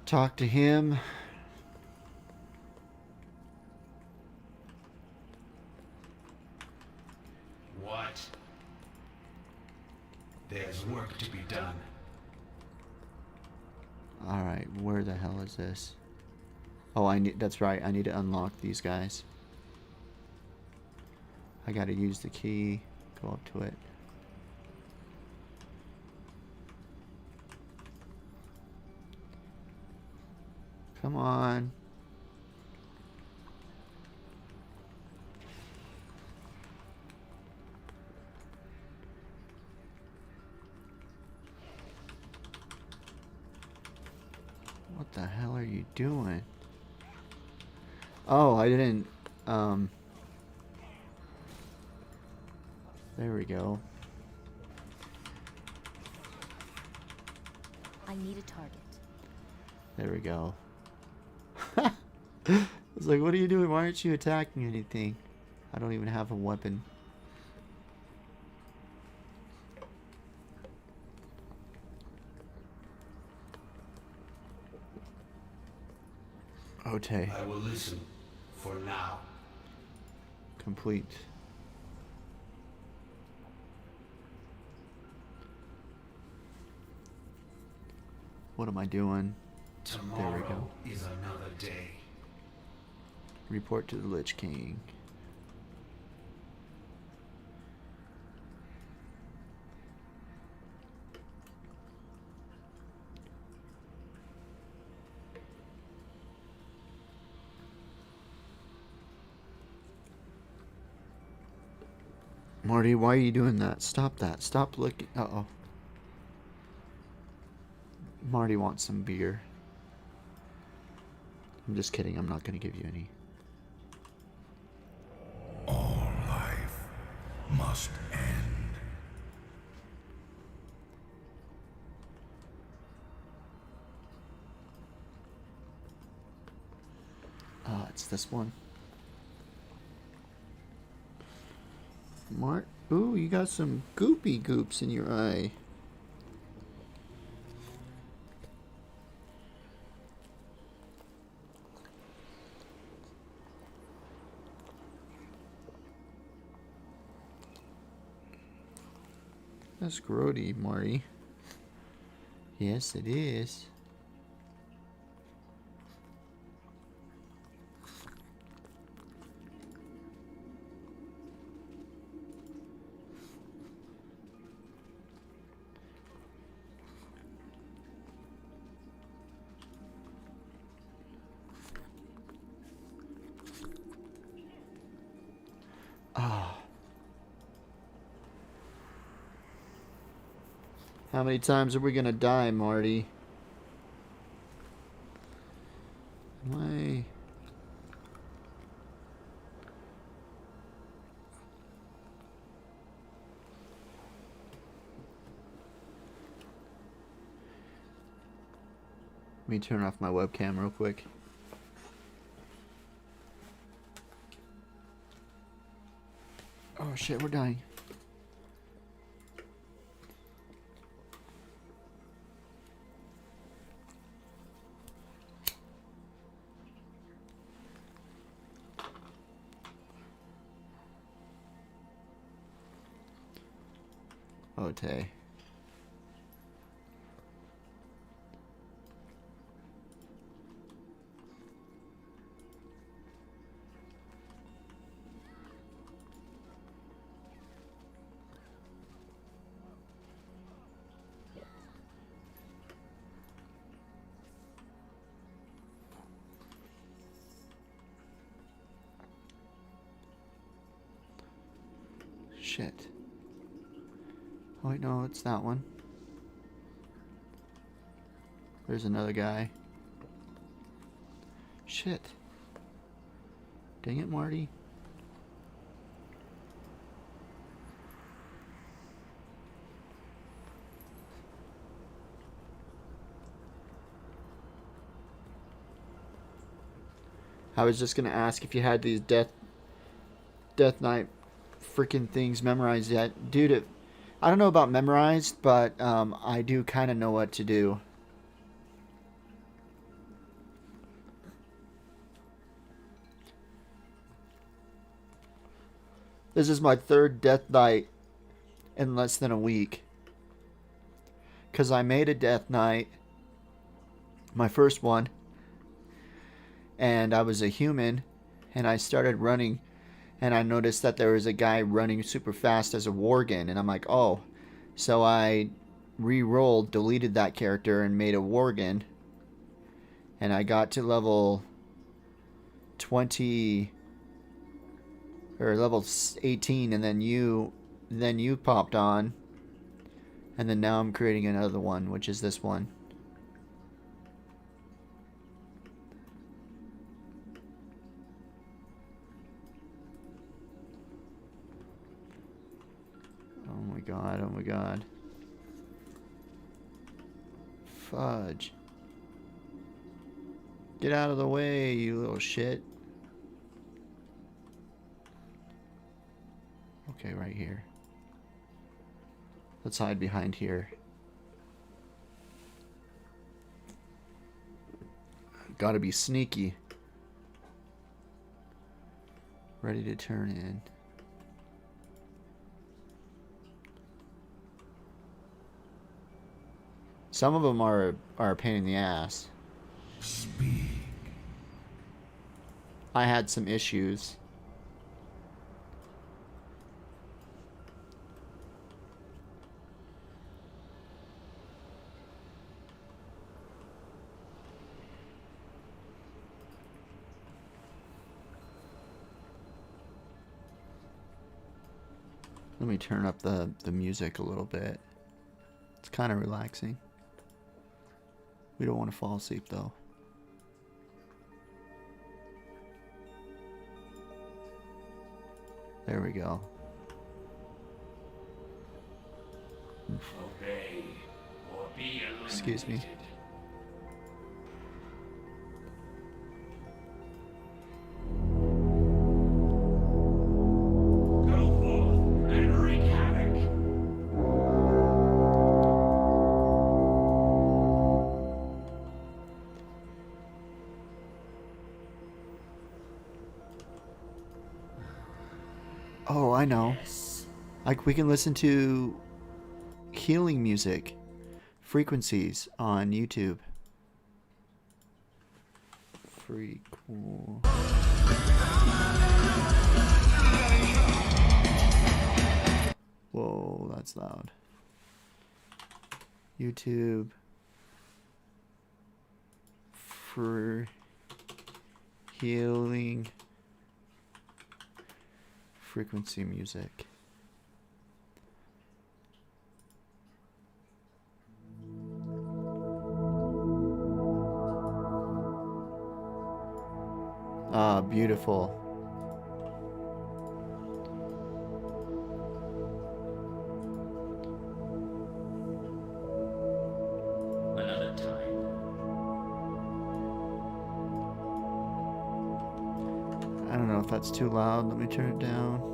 talk to him. What? There's work to be done. Alright, where the hell is this? Oh, that's right, I need to unlock these guys. I gotta use the key, go up to it. Come on. What the hell are you doing? Oh, I didn't, there we go. I need a target. There we go. I was like, what are you doing? Why aren't you attacking anything? I don't even have a weapon. Okay. I will listen for now. Complete. What am I doing? There we go. Tomorrow is another day. Report to the Lich King. Marty, why are you doing that? Stop that. Stop looking. Uh-oh. Marty wants some beer. I'm just kidding. I'm not going to give you any. All life must end. It's this one. Ooh, you got some goopy goops in your eye. That's grody, Marty. Yes, it is. How many times are we gonna die, Marty? Why? Let me turn off my webcam real quick. Oh shit, we're dying. Ote. Shit. Oh wait, no, it's that one. There's another guy. Shit. Dang it, Marty. I was just gonna ask if you had these Death Knight freaking things memorized yet. Dude, I don't know about memorized, but I do kind of know what to do. This is my third Death Knight in less than a week. Because I made a Death Knight, my first one, and I was a human, and I started running, and I noticed that there was a guy running super fast as a Worgen, and I'm like, oh. So I re-rolled, deleted that character, and made a Worgen, and I got to level 20... or level 18, and then you popped on, and then now I'm creating another one, which is this one. Oh my god, oh my god. Fudge. Get out of the way, you little shit. Okay, right here. Let's hide behind here. Gotta be sneaky. Ready to turn in. Some of them are a pain in the ass. Speak. I had some issues. Let me turn up the music a little bit. It's kind of relaxing. We don't want to fall asleep though. There we go. Obey or be eliminated. Excuse me. Go forth and wreak havoc. Oh, I know. Yes. Like we can listen to healing music frequencies on YouTube. Free cool. Whoa, that's loud. YouTube for healing frequency music. Ah, beautiful. Another time. I don't know if that's too loud. Let me turn it down.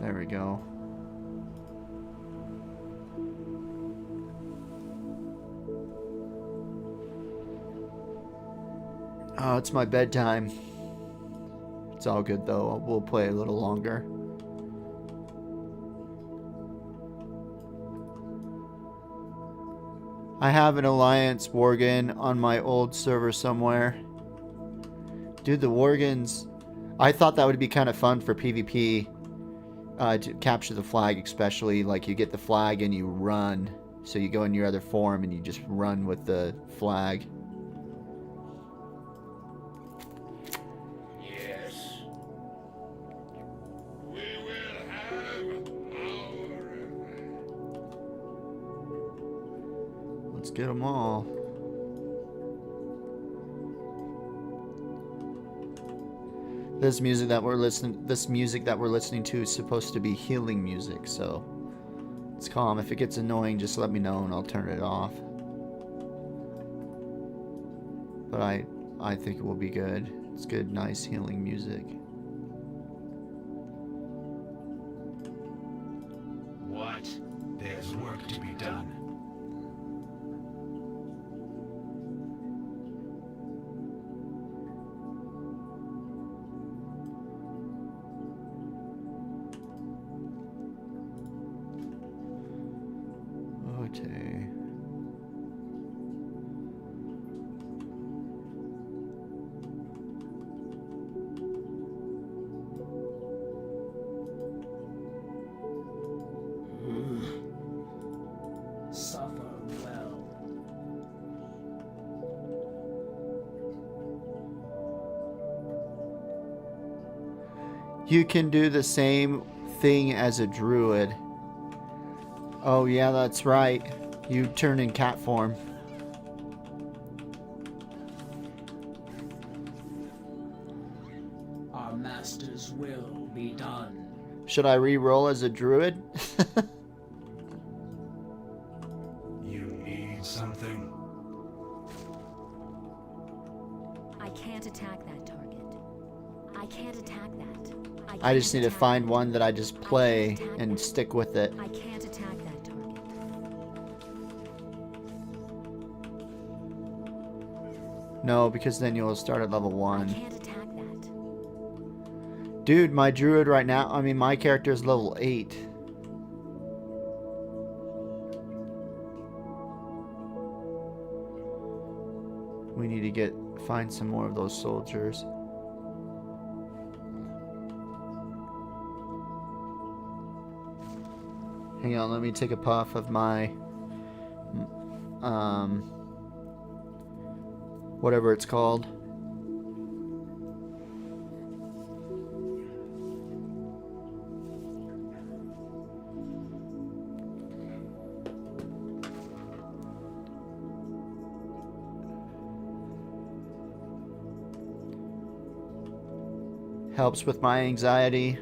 There we go. Oh, it's my bedtime. It's all good though. We'll play a little longer. I have an Alliance Worgen on my old server somewhere. Dude, the Worgens... I thought that would be kind of fun for PvP. To capture the flag especially. Like, you get the flag and you run. So you go in your other form and you just run with the flag. Yes. We will have our... Let's get them all. This music that we're listening to is supposed to be healing music, so it's calm. If it gets annoying, just let me know and I'll turn it off. But I think it will be good. It's good, nice healing music. What? There's work to be done. Okay. Suffer well. You can do the same thing as a druid. Oh yeah, that's right. You turn in cat form. Our master's will be done. Should I re-roll as a druid? You need something? I can't attack that target. I can't attack that. I just need to attack find that. one that I just play and stick with it. I can't attack that target. No, because then you'll start at level 1. I can't attack that. Dude, my druid right now, I mean my character is level 8. We need to find some more of those soldiers. Hang on, let me take a puff of my whatever it's called. Helps with my anxiety.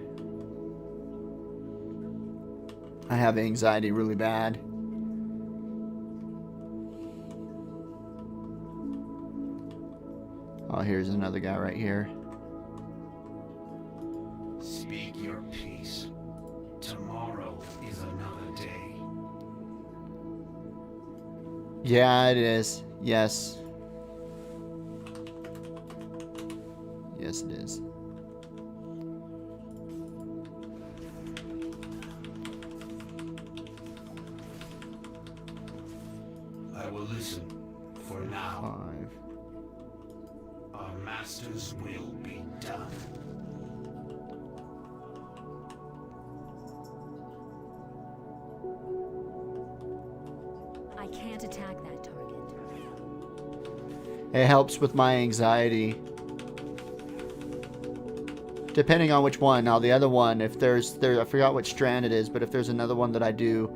I have anxiety really bad. Oh, here's another guy right here. Speak your peace. Tomorrow is another day. Yeah, it is. Yes. Yes, it is. I will listen for now. 5. Our master's will be done. I can't attack that target. It helps with my anxiety. Depending on which one. Now the other one, if there's I forgot which strand it is, but if there's another one that I do,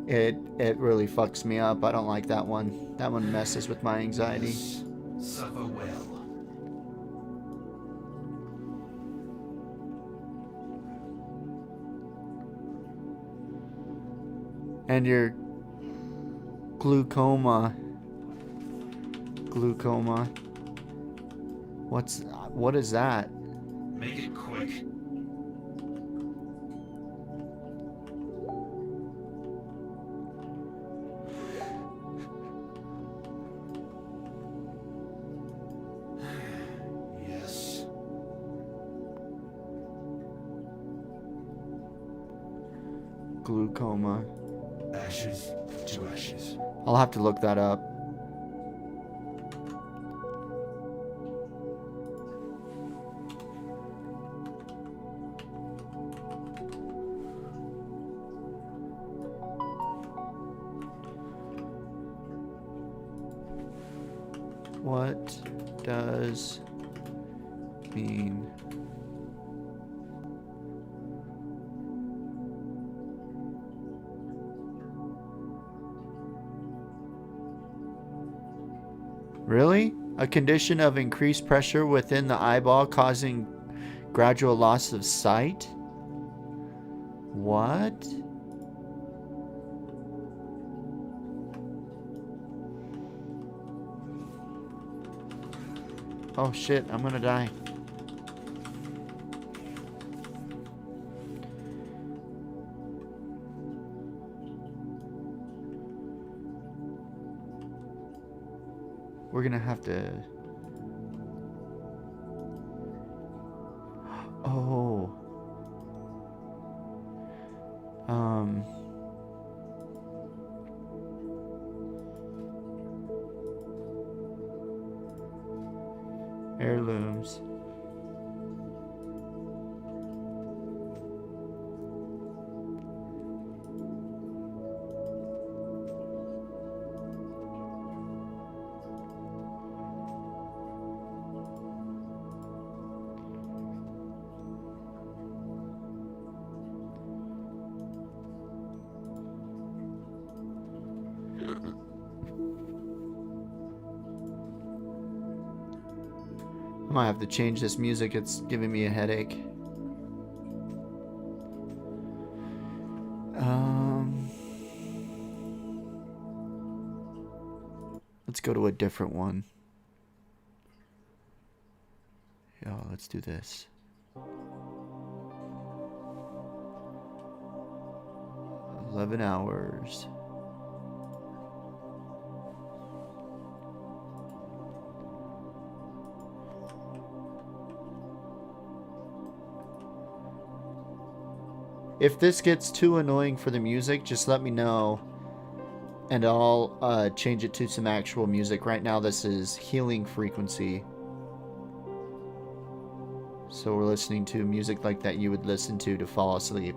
it really fucks me up. I don't like that one. That one messes with my anxiety. Yes. Suffer well. And your glaucoma. What is that? Make it quick. Yes. Glaucoma. Ashes to ashes. I'll have to look that up. What does mean? Really? A condition of increased pressure within the eyeball causing gradual loss of sight? What? Oh shit, I'm gonna die. We're gonna have to... Oh. Heirlooms. I might have to change this music, it's giving me a headache. Let's go to a different one. Yeah, let's do this. $11. If this gets too annoying for the music, just let me know and I'll change it to some actual music. Right now this is healing frequency. So we're listening to music like that you would listen to fall asleep.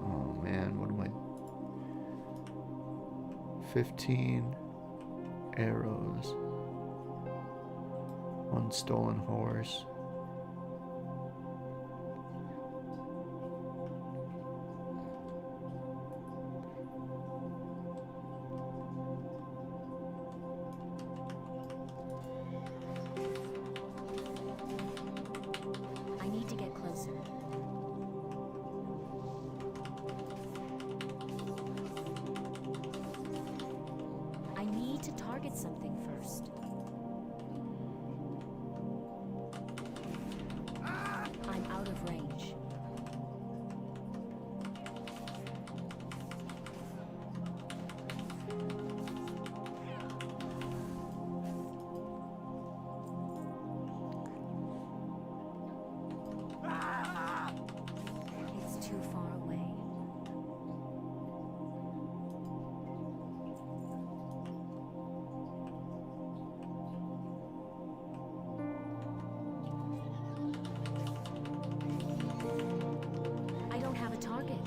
Oh man, what am I... 15 arrows. 1 stolen horse. I need to get closer. I need to target something first. I'm out of range. It's too far away. I don't have a target.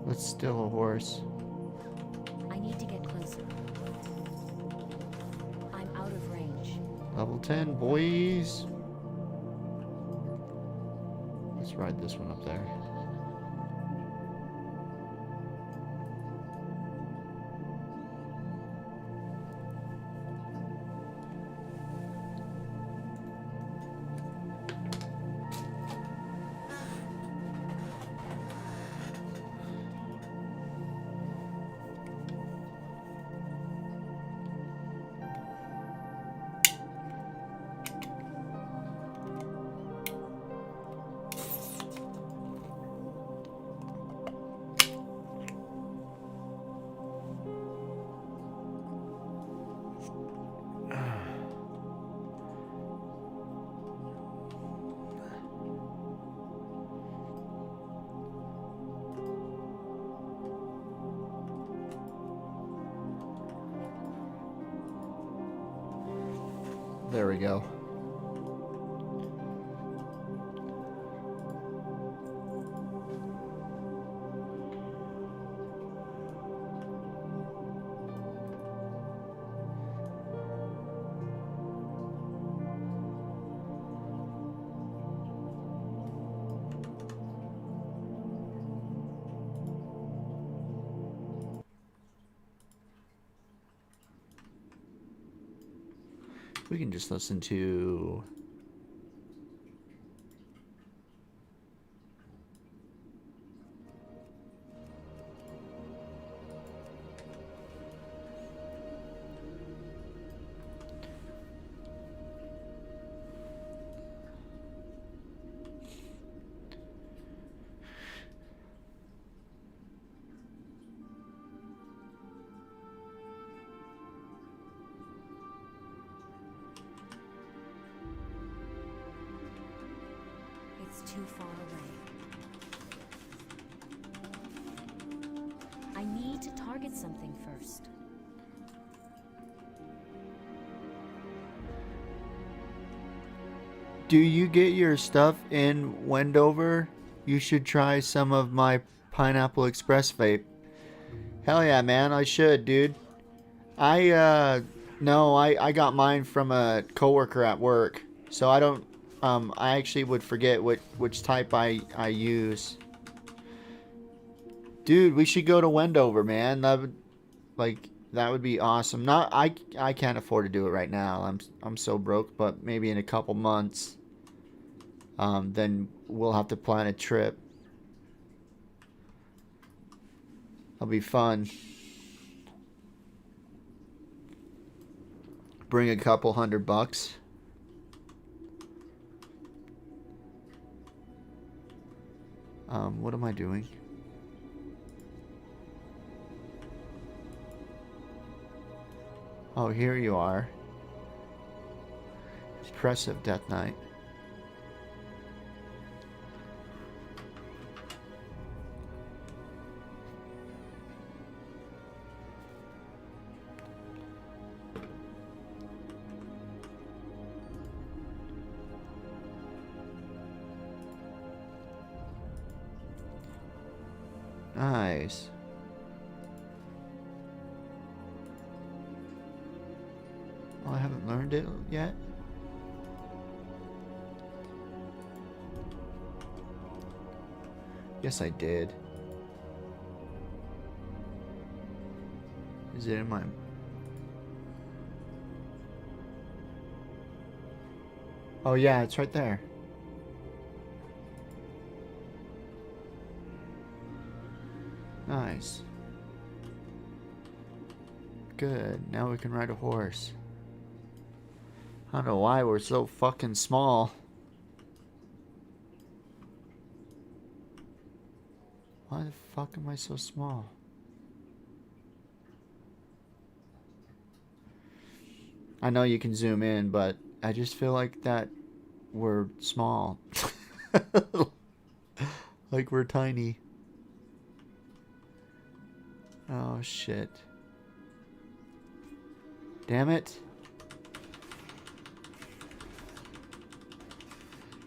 Let's steal a horse. I need to get closer. I'm out of range. Level 10, boys. Let's ride this one up there. There we go. We can just listen to... It's too far away. I need to target something first. Do you get your stuff in Wendover? You should try some of my Pineapple Express vape. Hell yeah, man, I should, dude. No, I got mine from a coworker at work. So I don't, I actually would forget which type I use. Dude, we should go to Wendover, man. That would be awesome. I can't afford to do it right now. I'm so broke, but maybe in a couple months. Then we'll have to plan a trip. It'll be fun. Bring a couple $100. What am I doing? Oh, here you are. Impressive, Death Knight. Nice. Oh, I haven't learned it yet. Yes, I did. Is it in my... Oh yeah, it's right there. Nice. Good. Now we can ride a horse. I don't know why we're so fucking small. Why the fuck am I so small? I know you can zoom in, but I just feel like that we're small. Like we're tiny. Oh shit. Damn it.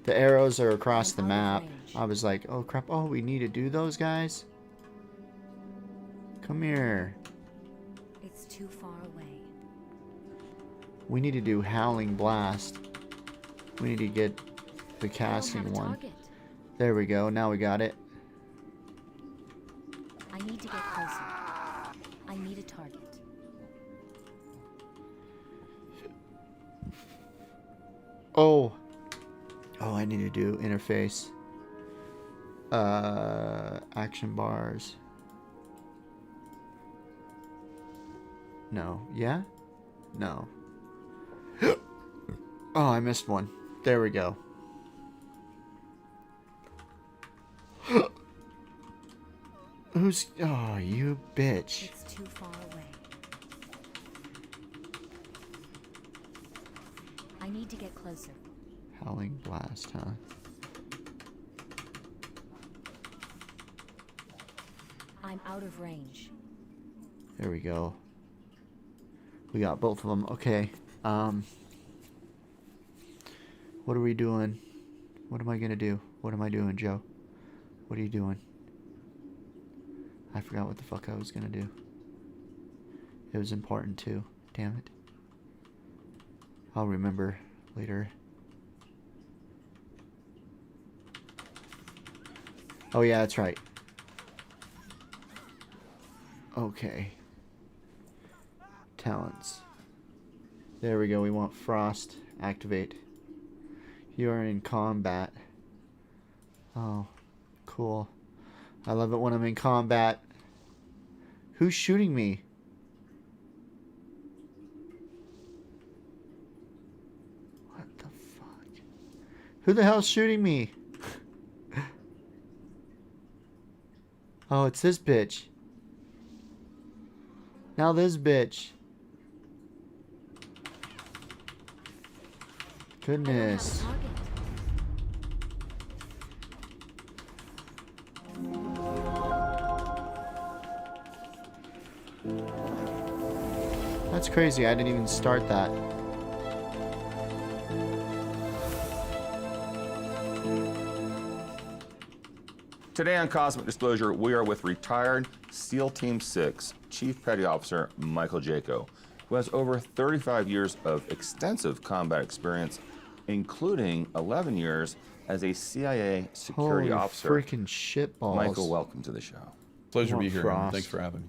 The arrows are across the map. I was like, oh crap. Oh, we need to do those, guys? Come here. It's too far away. We need to do Howling Blast. We need to get the casting one. Target. There we go. Now we got it. I need to get closer. I need a target. Oh. Oh, I need to do interface. Action bars. No. Yeah? No. Oh, I missed one. There we go. Who's... Oh, you bitch. It's too far away. I need to get closer. Howling Blast, huh? I'm out of range. There we go. We got both of them. Okay. What are we doing? What am I gonna do? What am I doing, Joe? What are you doing? I forgot what the fuck I was gonna do. It was important too. Damn it. I'll remember later. Oh yeah, that's right. Okay. Talents. There we go. We want Frost. Activate. You are in combat. Oh, cool. I love it when I'm in combat. Who's shooting me? What the fuck? Who the hell's shooting me? Oh, it's this bitch. Now this bitch. Goodness. That's crazy. I didn't even start that. Today on Cosmic Disclosure, we are with retired SEAL Team 6 Chief Petty Officer Michael Jaco, who has over 35 years of extensive combat experience, including 11 years as a CIA security Holy officer. Freaking shitballs. Michael, welcome to the show. Pleasure to be here. Thanks for having me.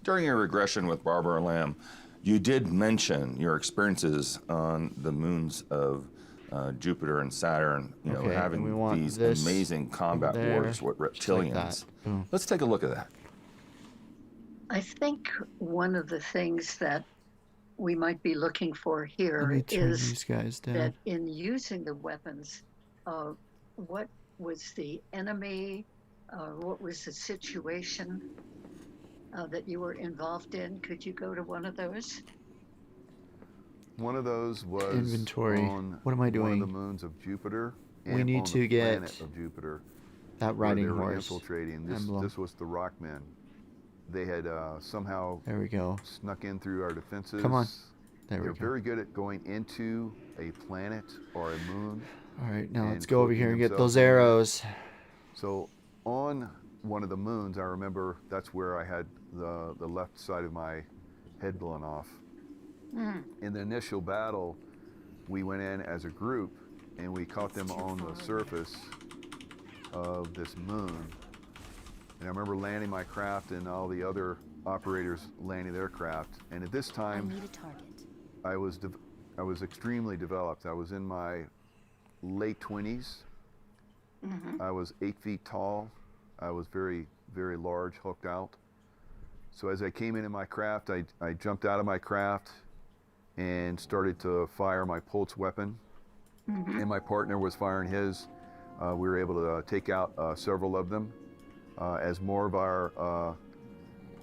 During your regression with Barbara Lamb, you did mention your experiences on the moons of Jupiter and Saturn, you know, having these amazing combat wars with reptilians. Let's take a look at that. I think one of the things that we might be looking for here is these guys down. that in using the weapons, what was the enemy, what was the situation that you were involved in? Could you go to one of those? One of those was inventory. On what am I doing? One of the moons of Jupiter. We and need on to the get planet of Jupiter, that riding where they were horse. Infiltrating. This was the Rockmen. They had somehow there we go. Snuck in through our defenses. Come on. There we They're go. very good at going into a planet or a moon. All right, now let's go over here and get those arrows. So on one of the moons, I remember that's where I had the left side of my head blown off. In the initial battle, we went in as a group and we caught them on the surface of this moon. And I remember landing my craft and all the other operators landing their craft. And at this time, I was extremely developed. I was in my late 20s. I was 8 feet tall. I was very, very large, hooked out. So as I came into my craft, I jumped out of my craft and started to fire my pulse weapon. And my partner was firing his. We were able to take out several of them. As more of our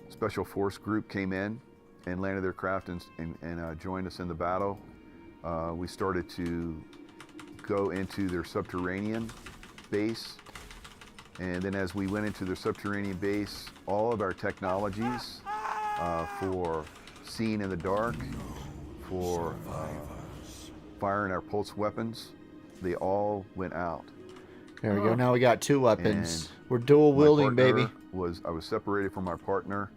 special force group came in and landed their craft and joined us in the battle, we started to go into their subterranean base. And then as we went into their subterranean base, all of our technologies for seeing in the dark, for firing our pulse weapons, they all went out. There we go. Now we got two weapons. We're dual wielding, baby. I was separated from my partner,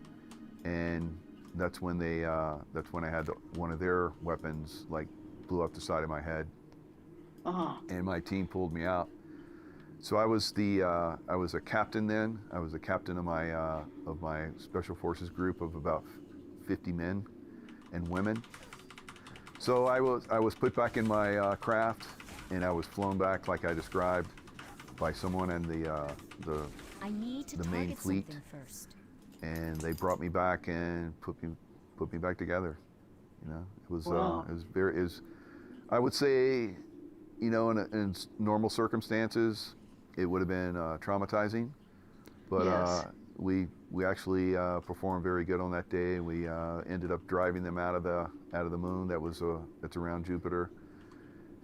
and that's when I had one of their weapons like blew up the side of my head, and my team pulled me out. So I was a captain then. I was a captain of my special forces group of about 50 men and women. So I was put back in my craft, and I was flown back like I described by someone in the main fleet. And they brought me back and put me back together. You know, it was I would say, you know, in normal circumstances, it would have been traumatizing, but we actually performed very good on that day. We ended up driving them out of the moon that's around Jupiter,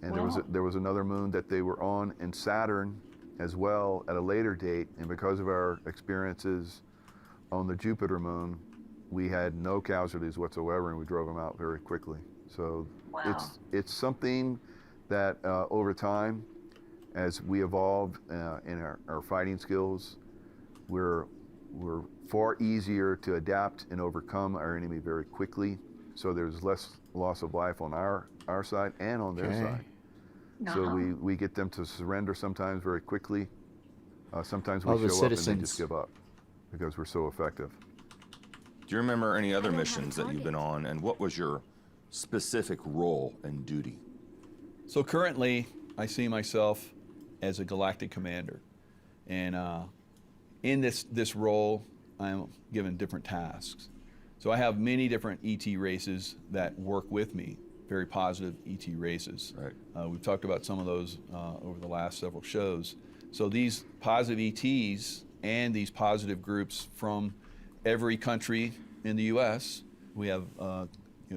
and there was another moon that they were on in Saturn as well at a later date. And because of our experiences on the Jupiter moon, we had no casualties whatsoever, and we drove them out very quickly. So it's something that over time, as we evolve in our fighting skills, we're far easier to adapt and overcome our enemy very quickly. So there's less loss of life on our side and on their side. So we get them to surrender sometimes very quickly. Sometimes we show up and they just give up because we're so effective. Do you remember any other missions that you've been on, and what was your specific role and duty? So currently, I see myself as a galactic commander, and in this role, I'm given different tasks. So I have many different ET races that work with me, very positive ET races. Right. We've talked about some of those over the last several shows. So these positive ETs and these positive groups from every country in the U.S. We have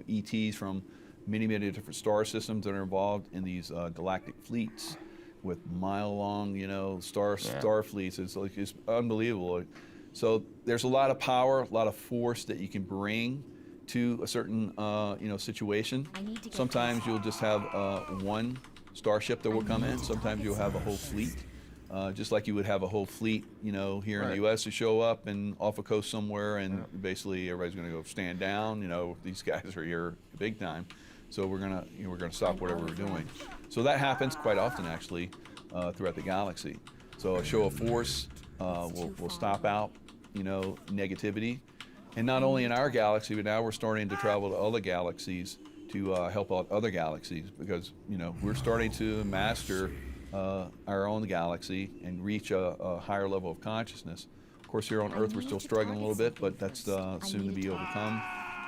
ETs from many different star systems that are involved in these galactic fleets with mile-long, star fleets. It's unbelievable. So there's a lot of power, a lot of force that you can bring to a certain situation. Sometimes you'll just have one starship that will come in. Sometimes you'll have a whole fleet. Just like you would have a whole fleet, here in the U.S. to show up and off a coast somewhere, and basically everybody's going to go stand down. These guys are here big time, so we're gonna stop whatever we're doing. So that happens quite often, actually, throughout the galaxy. So a show of force will stop out, negativity, and not only in our galaxy, but now we're starting to travel to other galaxies to help out other galaxies because we're starting to master our own galaxy and reach a higher level of consciousness. Of course, here on Earth, we're still struggling a little bit, but that's soon to be overcome.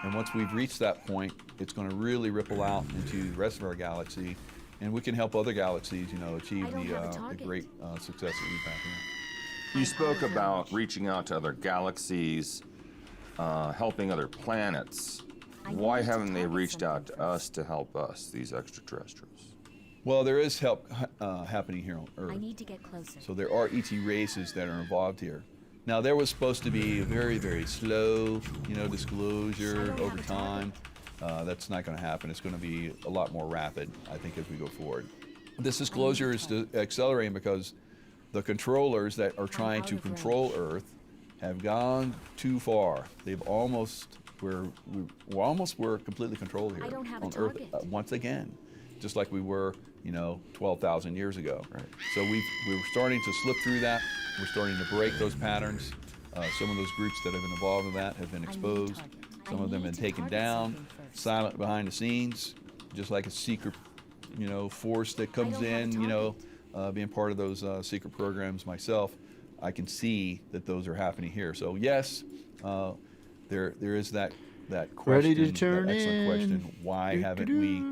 And once we've reached that point, it's going to really ripple out into the rest of our galaxy, and we can help other galaxies, achieve the great success that we've had here. You spoke about reaching out to other galaxies, helping other planets. Why haven't they reached out to us to help us, these extraterrestrials? Well, there is help happening here on Earth. I need to get closer. So there are ET races that are involved here. Now, there was supposed to be a very slow, disclosure over time. That's not going to happen. It's going to be a lot more rapid, I think, as we go forward. This disclosure is accelerating because the controllers that are trying to control Earth have gone too far. We're completely controlled here on Earth once again, just like we were, 12,000 years ago. Right. So we're starting to slip through that. We're starting to break those patterns. Some of those groups that have been involved in that have been exposed. Some of them have been taken down, silent behind the scenes, just like a secret, force that comes in, being part of those secret programs myself. I can see that those are happening here. So yes, there is that question, Ready to turn that excellent in. question. Why haven't we,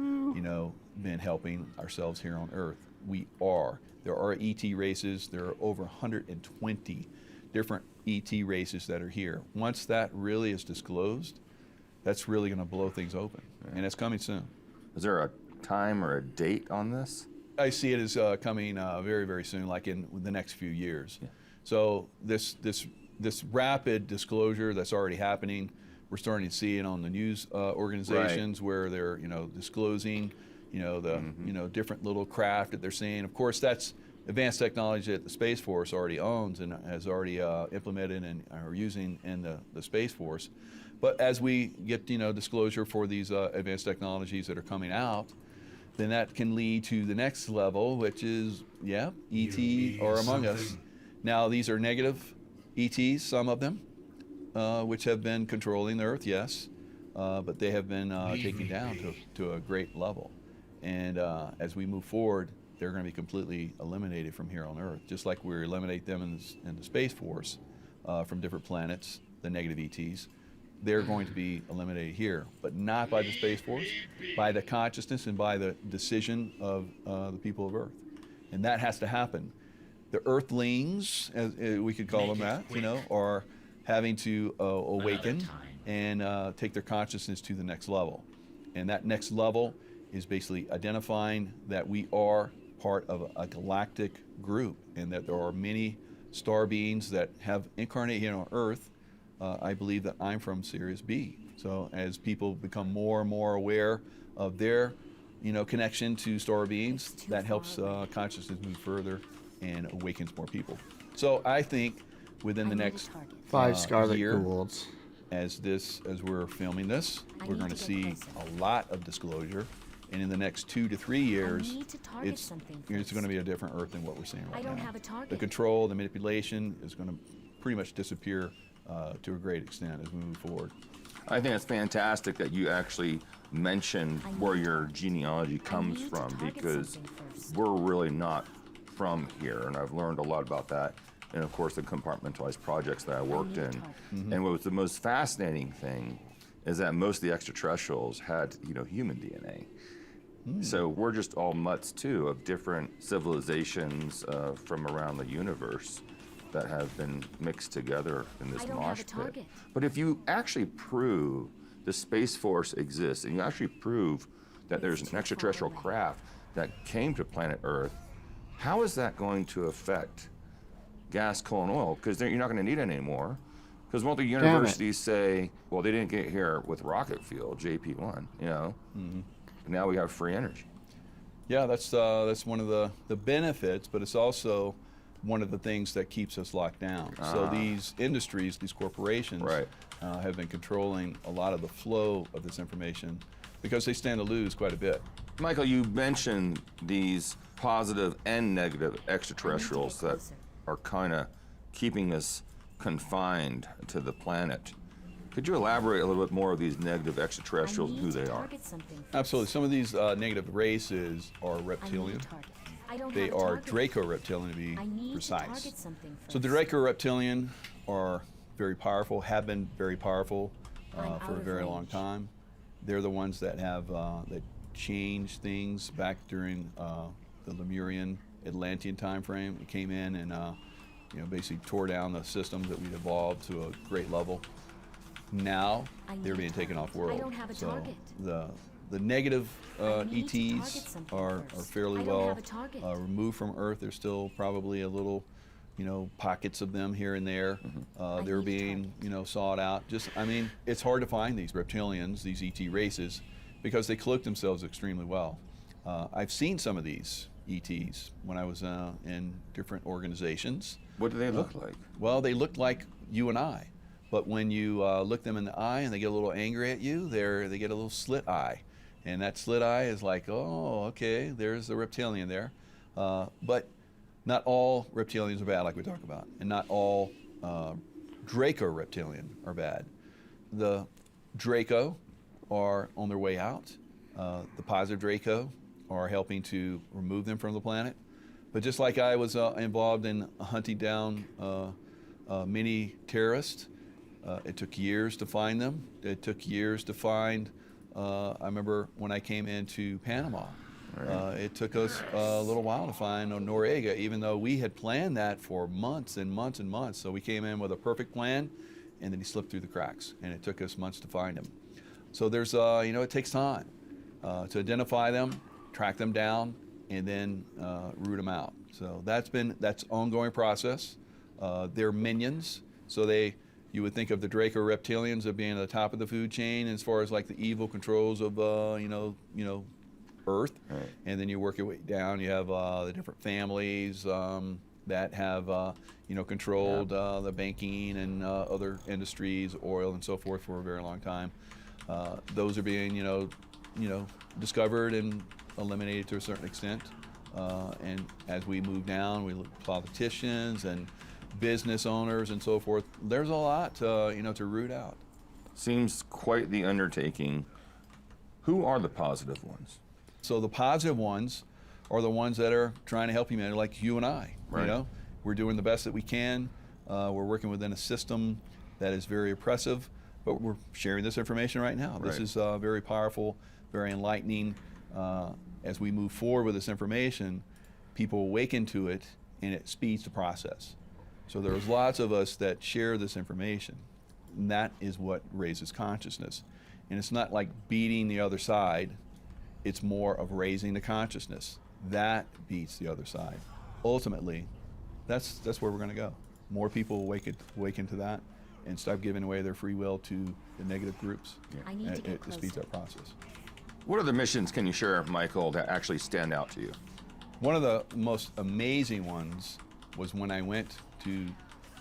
been helping ourselves here on Earth? We are. There are ET races. There are over 120 different ET races that are here. Once that really is disclosed, that's really going to blow things open, and it's coming soon. Is there a time or a date on this? I see it as coming very soon, like in the next few years. Yeah. So this rapid disclosure that's already happening, we're starting to see it on the news organizations where they're disclosing the different little craft that they're seeing. Of course, that's advanced technology that the Space Force already owns and has already implemented and are using in the Space Force. But as we get disclosure for these advanced technologies that are coming out, then that can lead to the next level, which is, ET are among us. Now, these are negative ETs, some of them, which have been controlling the Earth, yes, but they have been taken down to a great level. And as we move forward, they're going to be completely eliminated from here on Earth, just like we eliminate them in the Space Force from different planets, the negative ETs. They're going to be eliminated here, but not by the Space Force, by the consciousness and by the decision of the people of Earth. And that has to happen. The Earthlings, as we could call them that, are having to awaken and take their consciousness to the next level. And that next level is basically identifying that we are part of a galactic group and that there are many star beings that have incarnated here on Earth. I believe that I'm from Sirius B. So as people become more and more aware of their, connection to star beings that helps consciousness move further and awakens more people. So I think within the next 5 Scarlet year, Goulds. as we're filming this, we're going to see a lot of disclosure, and in the next 2 to 3 years, it's going to be a different Earth than what we're seeing right now. The control, the manipulation is going to pretty much disappear to a great extent as we move forward. I think it's fantastic that you actually mentioned where your genealogy comes from, because we're really not from here, and I've learned a lot about that. And of course, the compartmentalized projects that I worked in. And what was the most fascinating thing is that most of the extraterrestrials had, human DNA. So we're just all mutts too of different civilizations from around the universe that have been mixed together in this mosh pit. But if you actually prove the Space Force exists, and you actually prove that there's an extraterrestrial craft that came to planet Earth, how is that going to affect gas, coal, and oil? Because you're not going to need it anymore. Because most of the universities say, well, they didn't get here with rocket fuel, JP1, Now we have free energy. Yeah, that's one of the benefits, but it's also one of the things that keeps us locked down. So these industries, these corporations, have been controlling a lot of the flow of this information because they stand to lose quite a bit. Michael, you mentioned these positive and negative extraterrestrials that are kind of keeping us confined to the planet. Could you elaborate a little bit more of these negative extraterrestrials and who they are? Absolutely. Some of these negative races are reptilian. They are Draco-reptilian, to be precise. So the Draco-reptilian are very powerful, have been very powerful for a very long time. They're the ones that have that changed things back during the Lemurian, Atlantean time frame. It came in and basically tore down the systems that we'd evolved to a great level. Now they're being taken off world. So the negative ETs are fairly well removed from Earth. There's still probably a little, pockets of them here and there. They're being, sought out. It's hard to find these reptilians, these ET races, because they cloak themselves extremely well. I've seen some of these ETs when I was in different organizations. What do they look like? Well, they look like you and I. But when you look them in the eye and they get a little angry at you, they get a little slit eye. And that slit eye is like, oh, okay, there's the reptilian there. But not all reptilians are bad, like we talk about. And not all Draco-reptilian are bad. The Draco are on their way out. The positive Draco are helping to remove them from the planet. But just like I was involved in hunting down many terrorists, it took years to find them. It took years to find, I remember when I came into Panama, it took us a little while to find Noriega, even though we had planned that for months and months and months. So we came in with a perfect plan, and then he slipped through the cracks, and it took us months to find him. So there's, it takes time to identify them, track them down, and then root them out. So that's ongoing process. They're minions, so you would think of the Draco-reptilians as being at the top of the food chain as far as like the evil controls of Earth, and then you work your way down. You have the different families that have controlled the banking and other industries, oil and so forth for a very long time. Those are being discovered and eliminated to a certain extent. And as we move down, we look at politicians and business owners and so forth. There's a lot to root out. Seems quite the undertaking. Who are the positive ones? So the positive ones are the ones that are trying to help humanity, like you and I. Right. We're doing the best that we can. We're working within a system that is very oppressive, but we're sharing this information right now. This is very powerful, very enlightening. As we move forward with this information, people awaken to it, and it speeds the process. So there's lots of us that share this information, and that is what raises consciousness. And it's not like beating the other side, it's more of raising the consciousness. That beats the other side. Ultimately, that's where we're going to go. More people awaken to that and stop giving away their free will to the negative groups. I need to get It speeds that process. What other missions can you share, Michael, that actually stand out to you? One of the most amazing ones was when I went to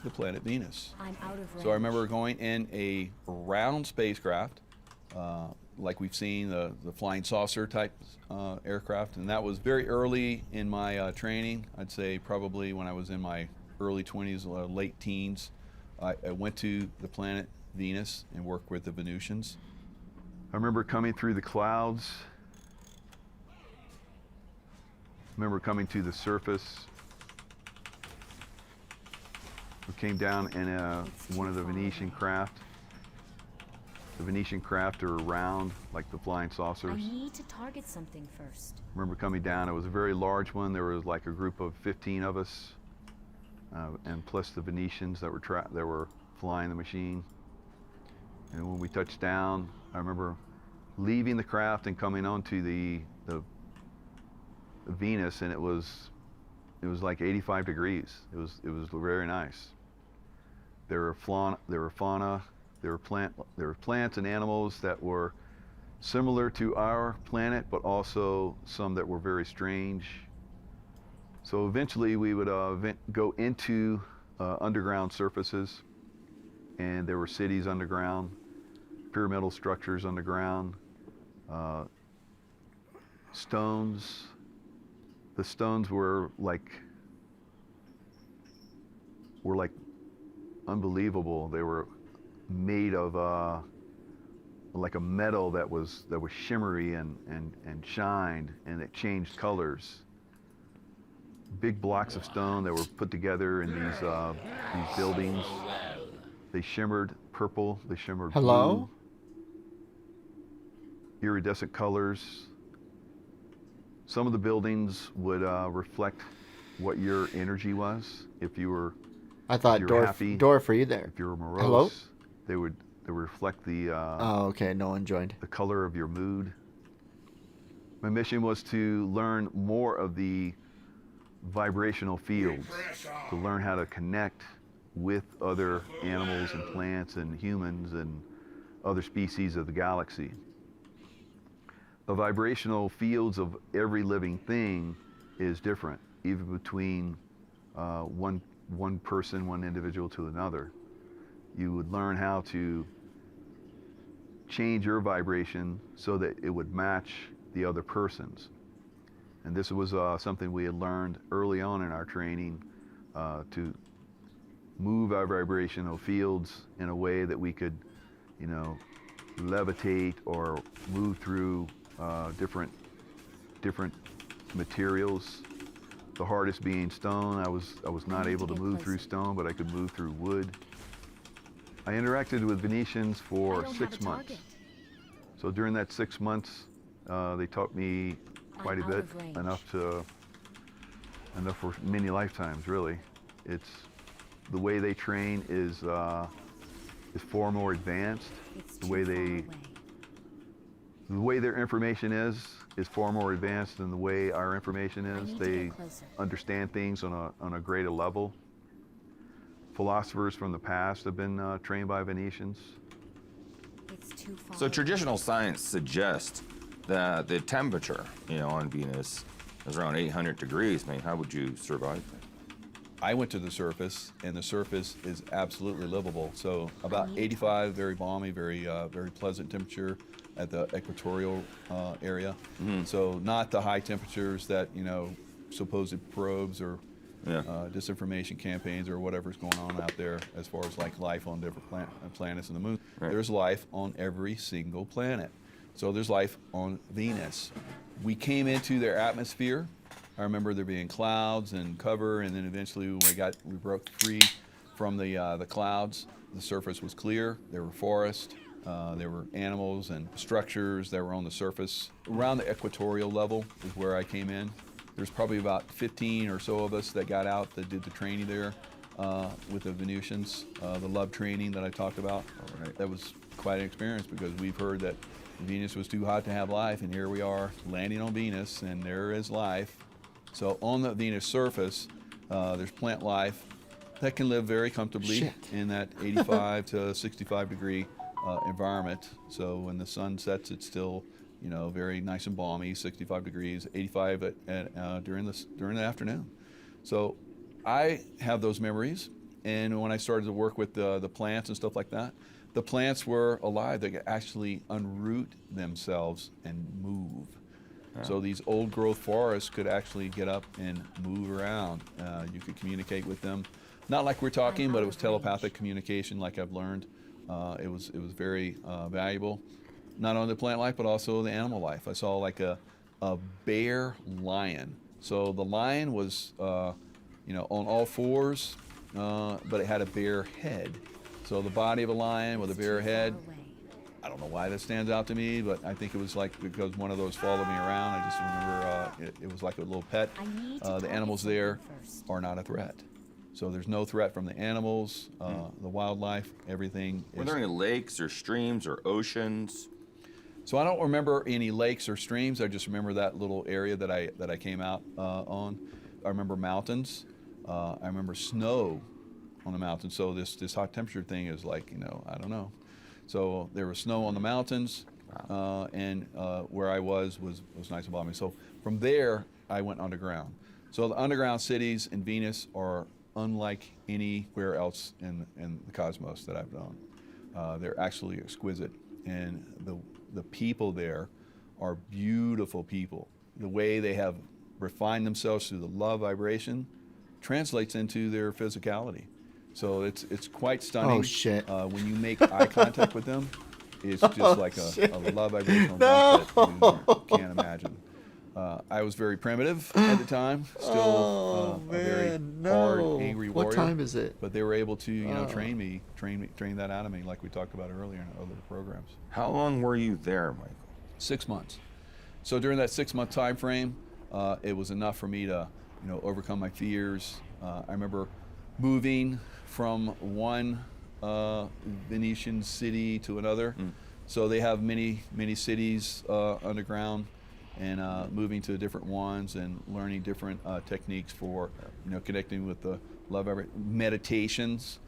the planet Venus. I'm out of range. So I remember going in a round spacecraft, like we've seen the flying saucer type aircraft, and that was very early in my training. I'd say probably when I was in my early 20s, late teens. I went to the planet Venus and worked with the Venusians. I remember coming through the clouds. I remember coming to the surface. We came down in one of the Venetian craft. The Venetian craft are round, like the flying saucers. I need to target something first. I remember coming down. It was a very large one. There was like a group of 15 of us, and plus the Venetians that were flying the machine. And when we touched down, I remember leaving the craft and coming onto the Venus, and it was like 85 degrees. It was very nice. There were fauna, there were plants and animals that were similar to our planet, but also some that were very strange. So eventually we would go into underground surfaces, and there were cities underground, pyramidal structures underground, stones. The stones were like unbelievable. They were made of like a metal that was shimmery and shined, and it changed colors. Big blocks of stone that were put together in these buildings. They shimmered purple. They shimmered Hello? blue. Iridescent colors. Some of the buildings would reflect what your energy was. If you were, I thought if you were happy, Dorf, are you there? If you were morose, Hello? they would reflect the. Oh, okay. No one joined. The color of your mood. My mission was to learn more of the vibrational fields, to learn how to connect with other animals and plants and humans and other species of the galaxy. The vibrational fields of every living thing is different, even between one person, one individual to another. You would learn how to change your vibration so that it would match the other person's. And this was something we had learned early on in our training, to move our vibrational fields in a way that we could, levitate or move through different materials. The hardest being stone. I was not able to move through stone, but I could move through wood. I interacted with Venetians for 6 months. So during that 6 months, they taught me quite a bit, enough for many lifetimes, really. It's the way they train is far more advanced. The way their information is far more advanced than the way our information is. They understand things on a greater level. Philosophers from the past have been trained by Venetians. So traditional science suggests that the temperature, on Venus is around 800 degrees. I mean, how would you survive that? I went to the surface, and the surface is absolutely livable. So about 85, very balmy, very pleasant temperature at the equatorial area. Mm-hmm. So not the high temperatures that, supposed probes or disinformation campaigns or whatever's going on out there as far as like life on different planets and the moon. Right. There's life on every single planet. So there's life on Venus. We came into their atmosphere. I remember there being clouds and cover, and then eventually when we broke free from the clouds, the surface was clear. There were forests, there were animals and structures that were on the surface. Around the equatorial level is where I came in. There's probably about 15 or so of us that got out that did the training there with the Venusians, the love training that I talked about. Right. That was quite an experience because we've heard that Venus was too hot to have life, and here we are landing on Venus, and there is life. So on the Venus surface, there's plant life that can live very comfortably in that 85 to 65 degree environment. So when the sun sets, it's still, you know, very nice and balmy, 65 degrees, 85 during the afternoon. So I have those memories, and when I started to work with the plants and stuff like that, the plants were alive. They could actually unroot themselves and move. So these old growth forests could actually get up and move around. You could communicate with them. Not like we're talking, but it was telepathic communication like I've learned. It was very valuable, not only the plant life, but also the animal life. I saw like a bear lion. So the lion was, you know, on all fours, but it had a bear head. So the body of a lion with a bear head. I don't know why that stands out to me, but I think it was like because one of those followed me around. I just remember it was like a little pet. The animals there are not a threat. So there's no threat from the animals, the wildlife, everything. Were there any lakes or streams or oceans? So I don't remember any lakes or streams. I just remember that little area that I came out on. I remember mountains. I remember snow on the mountain. So this hot temperature thing is like, you know, I don't know. So there was snow on the mountains, and where I was nice and balmy. So from there, I went underground. So the underground cities in Venus are unlike anywhere else in the cosmos that I've known. They're actually exquisite, and the people there are beautiful people. The way they have refined themselves through the love vibration translates into their physicality. So it's quite stunning. Oh shit! When you make eye contact with them, it's just like a love vibrational jump that you can't imagine. I was very primitive at the time, still a very hard, angry warrior. What time is it? But they were able to, you know, train that out of me, like we talked about earlier in other programs. How long were you there, Michael? 6 months. So during that 6-month time frame, it was enough for me to, you know, overcome my fears. I remember moving from one Venetian city to another. So they have many cities underground, and moving to different ones and learning different techniques for, you know, connecting with the love meditations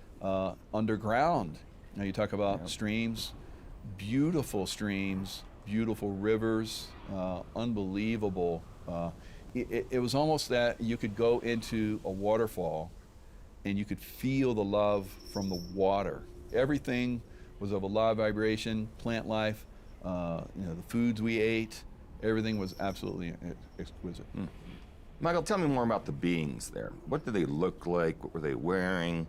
underground. Now you talk about streams, beautiful rivers, unbelievable. It was almost that you could go into a waterfall and you could feel the love from the water. Everything was of a love vibration, plant life, you know, the foods we ate, everything was absolutely exquisite. Michael, tell me more about the beings there. What did they look like? What were they wearing?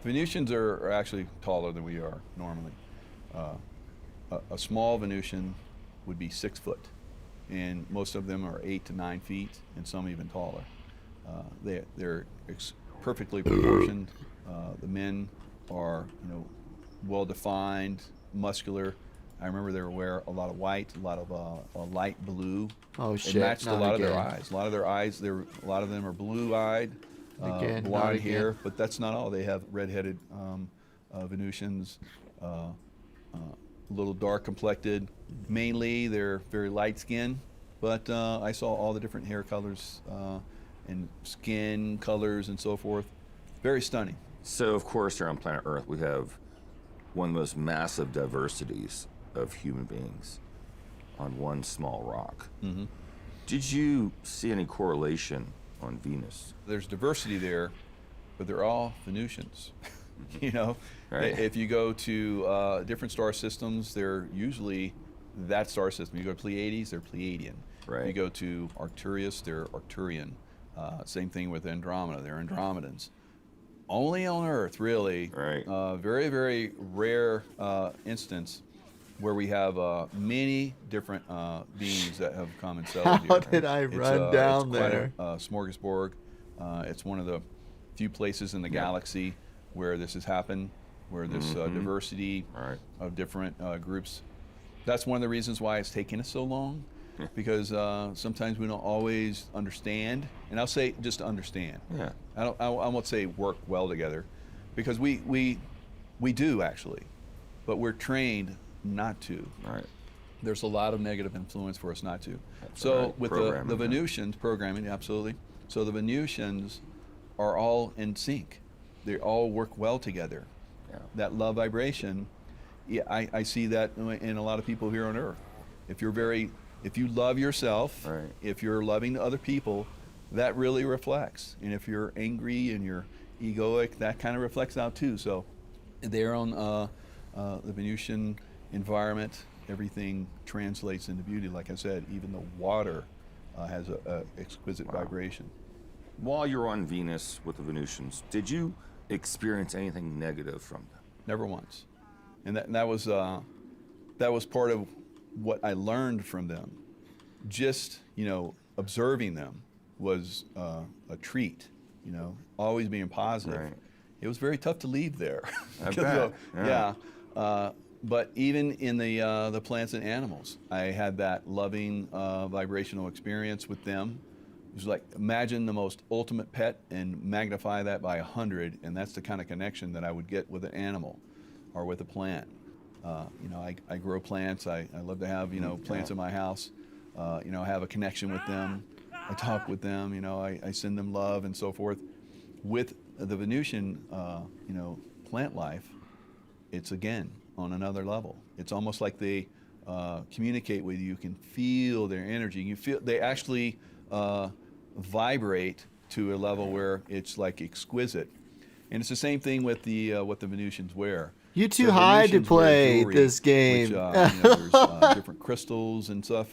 Venusians are actually taller than we are normally. A small Venusian would be 6 foot, and most of them are 8 to 9 feet, and some even taller. They're perfectly proportioned. The men are, you know, well defined, muscular. I remember they wear a lot of white, a lot of light blue. Oh shit! It matched a lot again. of their eyes. A lot of their eyes, a lot of them are blue-eyed, blonde hair, but that's not all. They have red-headed Venusians, a little dark complected. Mainly, they're very light-skinned, but I saw all the different hair colors and skin colors and so forth. Very stunning. So, of course, here on planet Earth, we have one of the most massive diversities of human beings on one small rock. Did you see any correlation on Venus? There's diversity there, but they're all Venusians. You know, Right. if you go to different star systems, they're usually that star system. You go to Pleiades, they're Pleiadian. Right. You go to Arcturus, they're Arcturian. Same thing with Andromeda, they're Andromedans. Only on Earth, really. Right. Very, very rare instance where we have many different beings that have come and settled here. How did I run down it's quite there? a smorgasbord. It's one of the few places in the galaxy where this has happened, where this diversity of different groups. That's one of the reasons why it's taken us so long, because sometimes we don't always understand, and I'll say just understand. Yeah. I won't say work well together, because we do actually, but we're trained not to. Right. There's a lot of negative influence for us not to. That's So right. with the Venusians, programming, absolutely. So the Venusians are all in sync. They all work well together. Yeah. That love vibration, yeah, I see that in a lot of people here on Earth. If you love yourself, if you're loving to other people, that really reflects. And if you're angry and you're egoic, that kind of reflects out too. So there on the Venusian environment, everything translates into beauty. Like I said, even the water has a exquisite vibration. While you're on Venus with the Venusians, did you experience anything negative from them? Never once. And that was part of what I learned from them. Just, observing them was a treat, always being positive. Right. It was very tough to leave there. I bet. Yeah. But even in the plants and animals, I had that loving vibrational experience with them. It was like, imagine the most ultimate pet and magnify that by 100, and that's the kind of connection that I would get with an animal or with a plant. I grow plants. I love to have, plants in my house. Have a connection with them. I talk with them, I send them love and so forth. With the Venusian, plant life, it's again on another level. It's almost like they communicate with you. You can feel their energy. You feel they actually vibrate to a level where it's like exquisite. And it's the same thing with the what the Venusians wear. You too So high to Venusians wear play jewelry, this game. Which, there's different crystals and stuff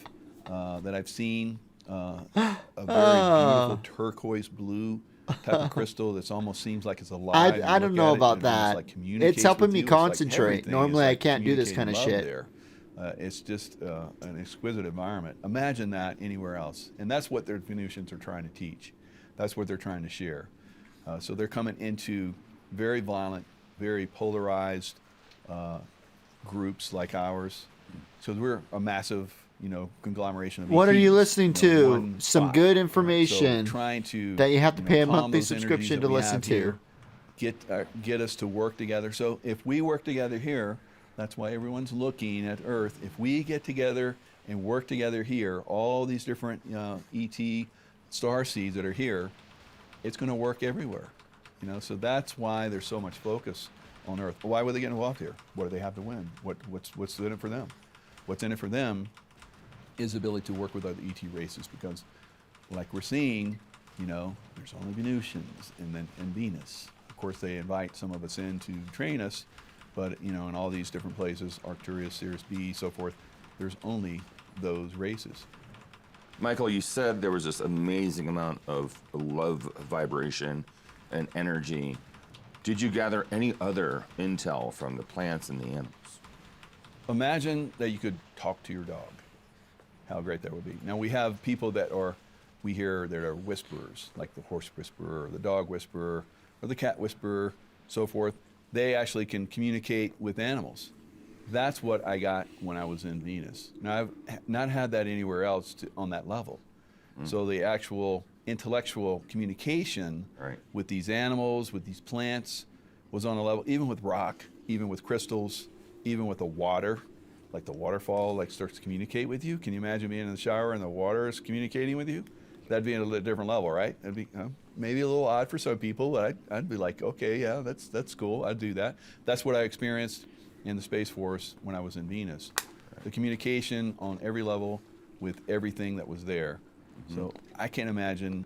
that I've seen. A very beautiful turquoise blue type of crystal that's almost seems like it's alive. I don't know about that. Like communicates It's helping with me you. It's like concentrate. everything. Normally It's I like can't do this kind of communicating shit. love there. It's just an exquisite environment. Imagine that anywhere else. And that's what the Venusians are trying to teach. That's what they're trying to share. So they're coming into very violent, very polarized groups like ours. So we're a massive, conglomeration of What are you ETs, listening in to? one Some spot. good So information trying to, that you have to pay a calm monthly those energies subscription that to we listen have to. here, get us to work together. So if we work together here, that's why everyone's looking at Earth. If we get together and work together here, all these different ET star seeds that are here, it's going to work everywhere. So that's why there's so much focus on Earth. Why would they get involved here? What do they have to win? What's in it for them? What's in it for them is the ability to work with other ET races, because like we're seeing, there's only Venusians and Venus. Of course, they invite some of us in to train us, but in all these different places, Arcturus, Sirius B, so forth, there's only those races. Michael, you said there was this amazing amount of love vibration and energy. Did you gather any other intel from the plants and the animals? Imagine that you could talk to your dog. How great that would be. Now we have people we hear that are whisperers, like the horse whisperer, or the dog whisperer, or the cat whisperer, so forth. They actually can communicate with animals. That's what I got when I was in Venus. Now I've not had that anywhere else on that level. So the actual intellectual communication with these animals, with these plants, was on a level, even with rock, even with crystals, even with the water, like the waterfall starts to communicate with you. Can you imagine being in the shower and the water is communicating with you? That'd be at a different level, right? That'd be maybe a little odd for some people, but I'd be like, okay, yeah, that's cool. I'd do that. That's what I experienced in the Space Force when I was in Venus. The communication on every level with everything that was there. So I can't imagine,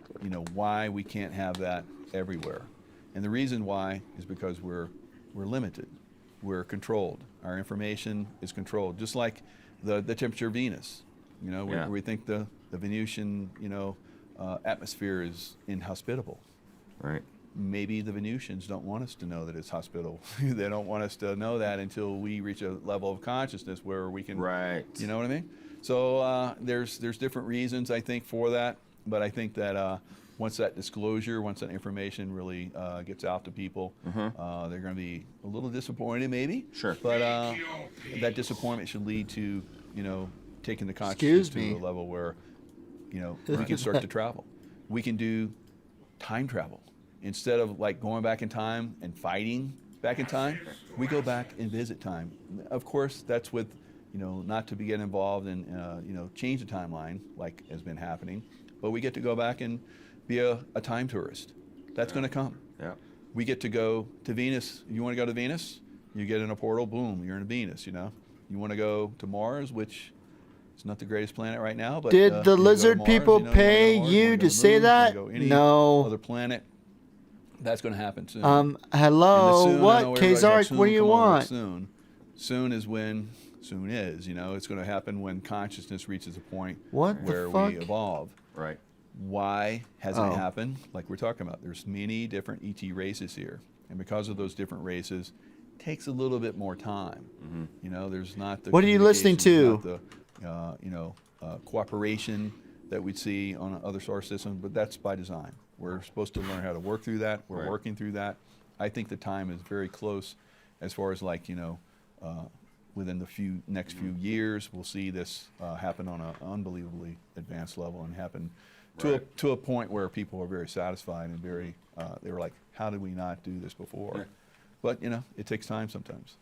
why we can't have that everywhere. And the reason why is because we're limited. We're controlled. Our information is controlled, just like the temperature of Venus. We think the Venusian, atmosphere is inhospitable. Right. Maybe the Venusians don't want us to know that it's hospitable. They don't want us to know that until we reach a level of consciousness where we can. Right. You know what I mean? So there's different reasons, I think, for that. But I think that once that disclosure, once that information really gets out to people, they're going to be a little disappointed, maybe. Sure. But that disappointment should lead to, taking the consciousness to a level where, we can start to travel. We can do time travel. Instead of going back in time and fighting back in time, we go back and visit time. Of course, that's with, not to get involved and, change the timeline like has been happening, but we get to go back and be a time tourist. That's going to come. Yeah. We get to go to Venus. You want to go to Venus? You get in a portal, boom, you're in Venus, You want to go to Mars, which It's not the greatest planet right now, but Did you the go to lizard Mars, people you know, you wanna pay go to Mars, you wanna go to the say moon, that? wanna go any No. other planet. That's going to happen soon. Hello, And the soon, I what? know everybody's like, Kazark, soon, what do you come on, want? what's soon? Soon is when soon is. You know, it's going to happen when consciousness reaches a point What the where fuck? we evolve. Right. Why hasn't Oh. it happened? Like we're talking about, there's many different ET races here, and because of those different races, it takes a little bit more time. You know, there's not the. What are you listening communication, to? not the, cooperation that we'd see on other solar systems, but that's by design. We're supposed to learn how to work through that. We're Right. working through that. I think the time is very close, as far as like within the next few years, we'll see this happen on an unbelievably advanced level and happen to a point where people are very satisfied and very they were like, how did we not do this before? Yeah. But you know, it takes time sometimes.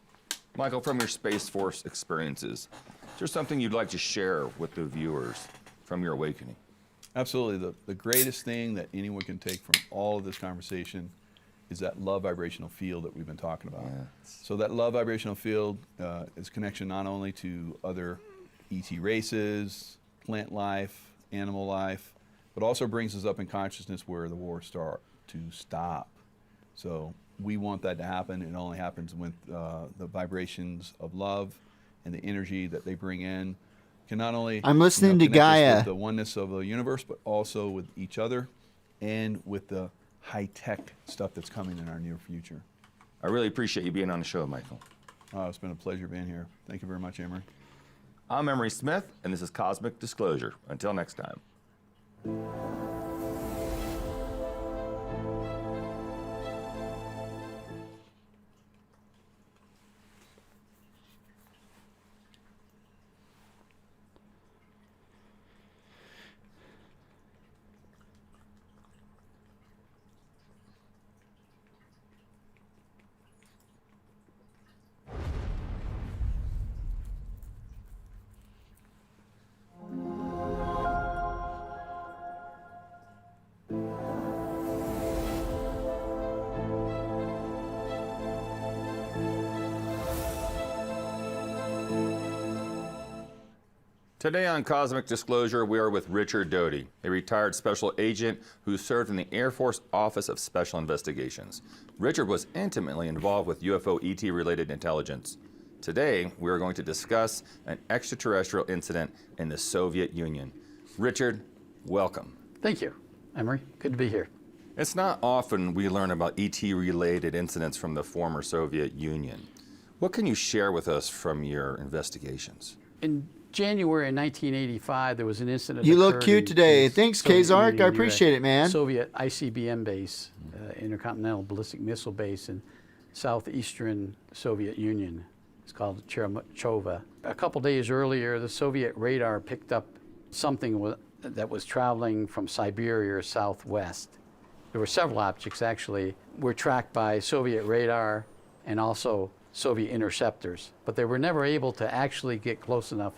Michael, from your Space Force experiences, is there something you'd like to share with the viewers from your awakening? Absolutely. The greatest thing that anyone can take from all of this conversation is that love vibrational field that we've been talking about. So that love vibrational field is connection not only to other ET races, plant life, animal life, but also brings us up in consciousness where the wars start to stop. So we want that to happen. It only happens with the vibrations of love and the energy that they bring in. Can not only I'm listening to connect us Gaia. with the oneness of the universe, but also with each other and with the high-tech stuff that's coming in our near future. I really appreciate you being on the show, Michael. It's been a pleasure being here. Thank you very much, Emery. I'm Emery Smith, and this is Cosmic Disclosure. Until next time. Today on Cosmic Disclosure, we are with Richard Doty, a retired special agent who served in the Air Force Office of Special Investigations. Richard was intimately involved with UFO ET-related intelligence. Today, we are going to discuss an extraterrestrial incident in the Soviet Union. Richard, welcome. Thank you, Emery. Good to be here. It's not often we learn about ET-related incidents from the former Soviet Union. What can you share with us from your investigations? In January 1985, there was an incident. You look occurred cute in today. the Thanks, Soviet Kazark. Union I near appreciate it, man. Soviet ICBM base, Intercontinental Ballistic Missile Base in southeastern Soviet Union. It's called Chermachova. A couple days earlier, the Soviet radar picked up something that was traveling from Siberia southwest. There were several objects actually were tracked by Soviet radar and also Soviet interceptors, but they were never able to actually get close enough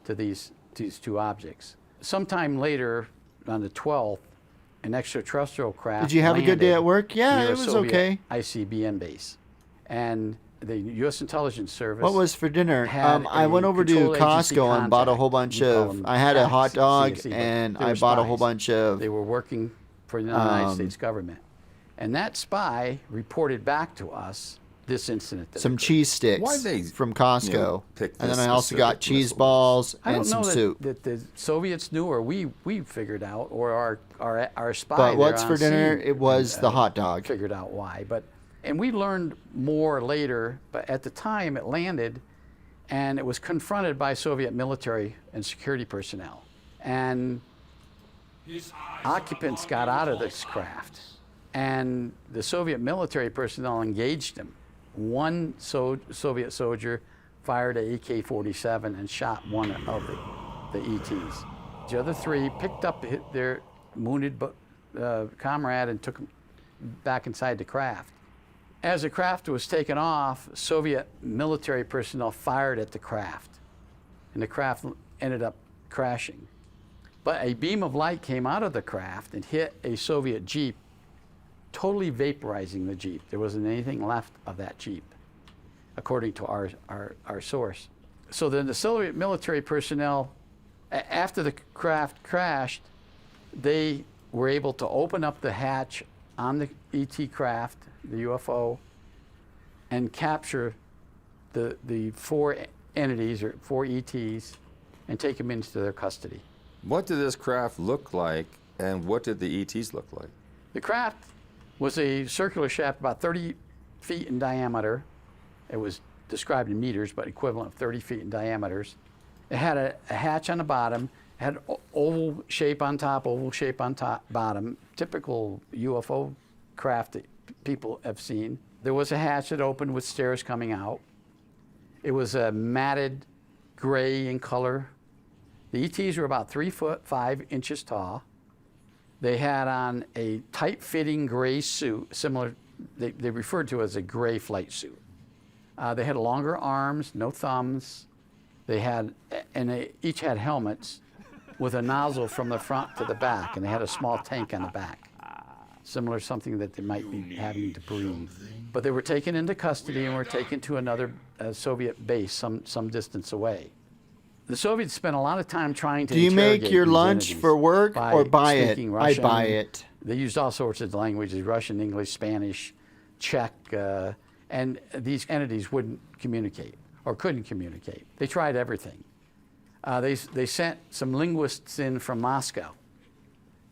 to these two objects. Sometime later, on the 12th, an extraterrestrial craft Did you have a good day at work? Yeah, near it a was Soviet okay. ICBM base. And the U.S. intelligence service. What was for dinner? had I went a over to control agency Costco and bought a whole bunch contact. We call of. them I had a hot CACs, dog CAC, but and they I were bought a whole spies. bunch of. They were working for the United Um, States government. And that spy reported back to us this incident. That some occurred. cheese sticks from Cosco, and then I also got cheese balls I and don't some know soup. that the Soviets knew, or we figured out, or our spy. But there what's on for dinner? scene, It was the hot dog. Figured out why, and we learned more later. But at the time, it landed, and it was confronted by Soviet military and security personnel, and occupants got out of this craft, and the Soviet military personnel engaged them. One Soviet soldier fired an AK-47 and shot one of the ETs. The other three picked up their wounded comrade and took him back inside the craft. As the craft was taken off, Soviet military personnel fired at the craft, and the craft ended up crashing. But a beam of light came out of the craft and hit a Soviet Jeep, totally vaporizing the Jeep. There wasn't anything left of that Jeep, according to our source. So then the Soviet military personnel After the craft crashed, they were able to open up the hatch on the ET craft, the UFO, and capture the 4 entities or 4 ETs and take them into their custody. What did this craft look like, and what did the ETs look like? The craft was a circular shaft about 30 feet in diameter. It was described in meters, but equivalent of 30 feet in diameters. It had a hatch on the bottom, had oval shape on top, oval shape on top, bottom, typical UFO craft that people have seen. There was a hatch that opened with stairs coming out. It was a matted gray in color. The ETs were about 3 foot 5 inches tall. They had on a tight-fitting gray suit, similar, they referred to as a gray flight suit. They had longer arms, no thumbs. They had, and they each had helmets with a nozzle from the front to the back, and they had a small tank on the back, similar to something that they might be having to breathe. But they were taken into custody and were taken to another Soviet base some distance away. The Soviets spent a lot of time trying to Do you interrogate make your these lunch entities for work by or buy it? speaking Russian. I buy it. They used all sorts of languages, Russian, English, Spanish, Czech, and these entities wouldn't communicate or couldn't communicate. They tried everything. They sent some linguists in from Moscow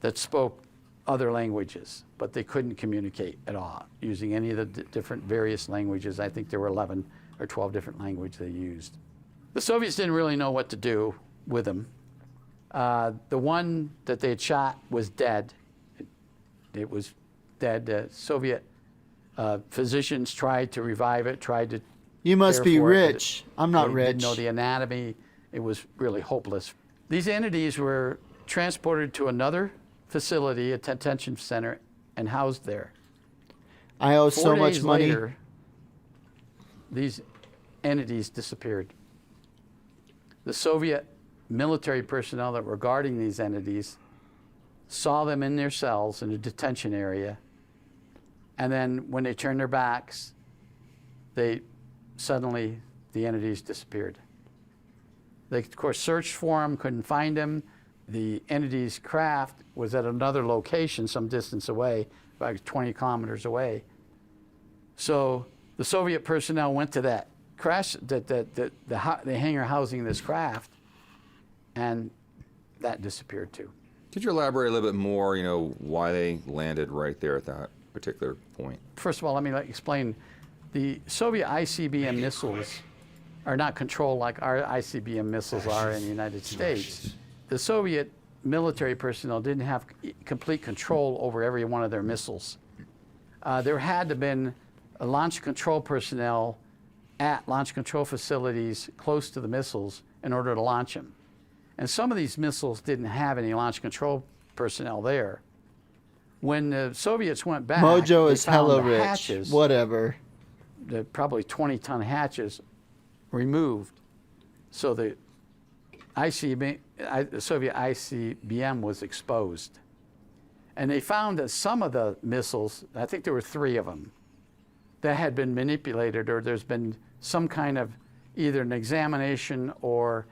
that spoke other languages, but they couldn't communicate at all using any of the different various languages. I think there were 11 or 12 different languages they used. The Soviets didn't really know what to do with them. The one that they had shot was dead. It was dead. Soviet physicians tried to revive it, tried to You must care be for it, but rich. I'm not they rich. didn't know the anatomy. It was really hopeless. These entities were transported to another facility, a detention center, and housed there. I owe 4 so much days money. later, these entities disappeared. The Soviet military personnel that were guarding these entities saw them in their cells in a detention area, and then when they turned their backs, suddenly the entities disappeared. They, of course, searched for them, couldn't find them. The entity's craft was at another location some distance away, about 20 kilometers away. So the Soviet personnel went to that crash, the hangar housing this craft, and that disappeared too. Could you elaborate a little bit more, why they landed right there at that particular point? First of all, let me explain. The Soviet ICBM missiles are not controlled like our ICBM missiles are in the United States. The Soviet military personnel didn't have complete control over every one of their missiles. There had to have been launch control personnel at launch control facilities close to the missiles in order to launch them. And some of these missiles didn't have any launch control personnel there. When the Soviets went back, Mojo they is found hella the rich. hatches, Whatever. the probably 20-ton hatches removed. So the Soviet ICBM was exposed. And they found that some of the missiles, I think there were 3 of them, that had been manipulated, or there's been some kind of either an examination or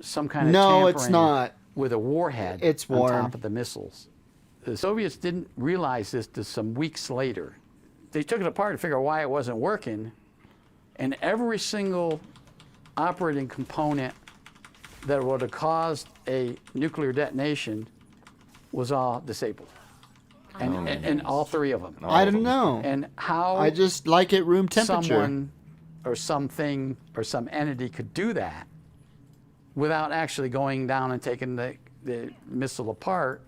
some kind of No, tampering it's not. with a warhead It's on warm. top of the missiles. The Soviets didn't realize this till some weeks later. They took it apart to figure out why it wasn't working, and every single operating component that would have caused a nuclear detonation was all disabled. And all 3 of them. I don't know. And how I just like it room temperature. someone or something or some entity could do that without actually going down and taking the missile apart,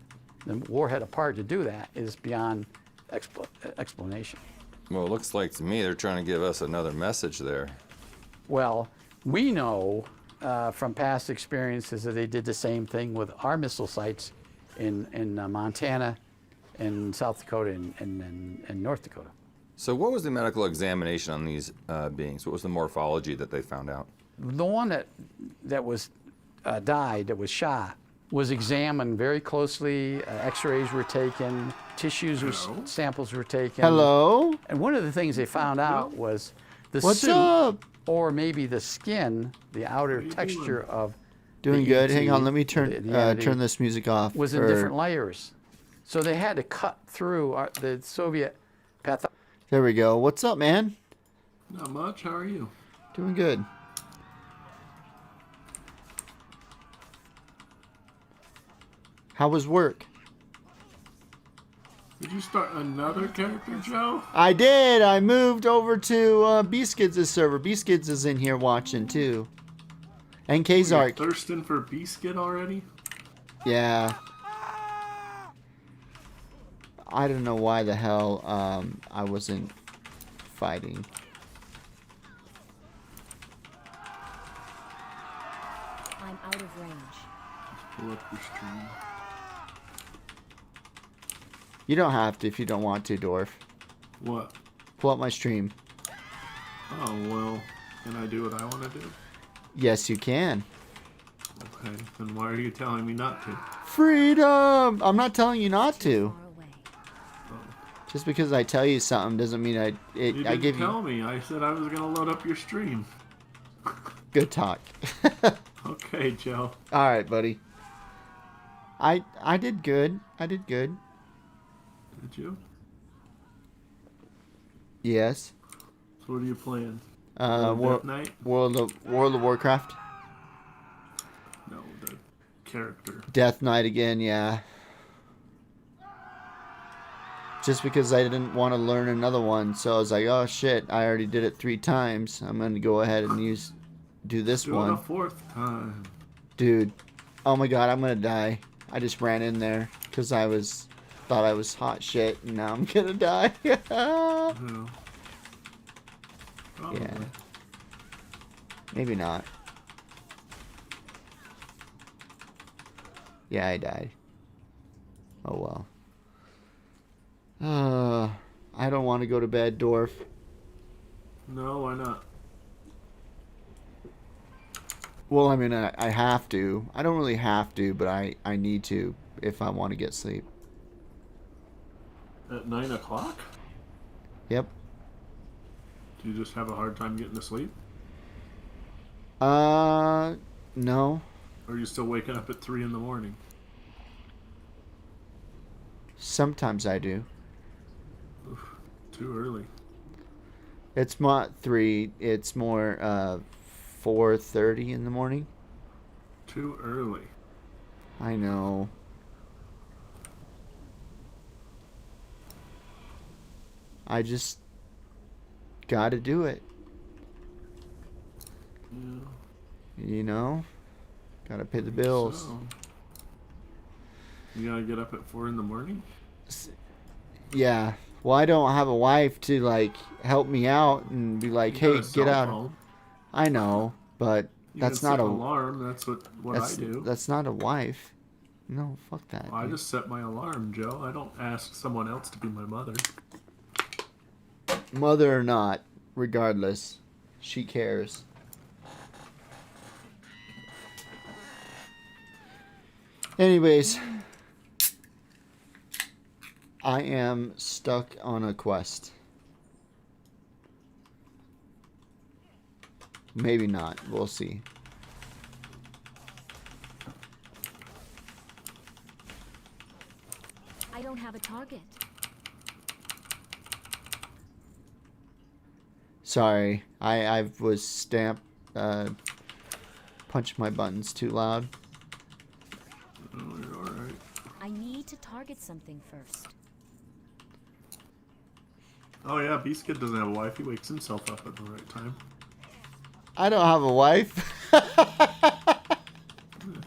the warhead apart to do that is beyond explanation. Well, it looks like to me they're trying to give us another message there. Well, we know from past experiences that they did the same thing with our missile sites in Montana, in South Dakota, and North Dakota. So what was the medical examination on these beings? What was the morphology that they found out? The one that was died, that was shot, was examined very closely. X-rays were taken, samples were taken. Hello? And one of the things they found out was the What's suit, up? or maybe the skin, the outer texture of Doing the good. ET, Hang on, let me the entity, turn this music off. was in different layers. So they had to cut through the Soviet pathology. There we go. What's up, man? Not much. How are you? Doing good. How was work? Did you start another character, Joe? I did. I moved over to B-Skids' server. B-Skids is in here watching too. And Kazark. Thirsting for Beeskid already? Yeah. I don't know why the hell I wasn't fighting. I'm out of range. Just pull up your stream. You don't have to if you don't want to, Dwarf. What? Pull up my stream. Oh, well, can I do what I want to do? Yes, you can. Okay, then why are you telling me not to? Freedom! I'm not telling you not to. Just because I tell you something doesn't mean I You give tell you me. I said I was going to load up your stream. good talk. Okay, Joe. All right, buddy. I did good. I did good. Did you? Yes. So what are you playing? World Death Knight? World of Warcraft. No, the character. Death Knight again, yeah. Just because I didn't want to learn another one, so I was like, oh shit, I already did it 3 times. I'm gonna go ahead and do this Do one. it a 4th time. Dude, oh my god, I'm gonna die. I just ran in there because thought I was hot shit, and now I'm gonna die. Yeah. Yeah. Maybe not. Yeah, I died. Oh well. I don't want to go to bed, Dwarf. No, why not? Well, I mean, I have to. I don't really have to, but I need to if I want to get sleep. At 9 o'clock? Yep. Do you just have a hard time getting to sleep? No. Or are you still waking up at 3 in the morning? Sometimes I do. Oof, too early. It's not 3. It's more 4:30 in the morning. Too early. I know. I just gotta do it. Yeah. You know? Gotta pay the bills. So, you gotta get up at 4 in the morning? Yeah. Well, I don't have a wife to, like, help me out and be like, hey, get out. Phone. I know, but You that's can not set a... an alarm. That's what I do. That's not a wife. No, fuck that. Well, I just set my alarm, Joe. I don't ask someone else to be my mother. Mother or not, regardless, she cares. Anyways, I am stuck on a quest. Maybe not. We'll see. I don't have a target. Sorry, I was punched my buttons too loud. Oh, you're alright. I need to target something first. Oh yeah, Beastkid doesn't have a wife. He wakes himself up at the right time. I don't have a wife.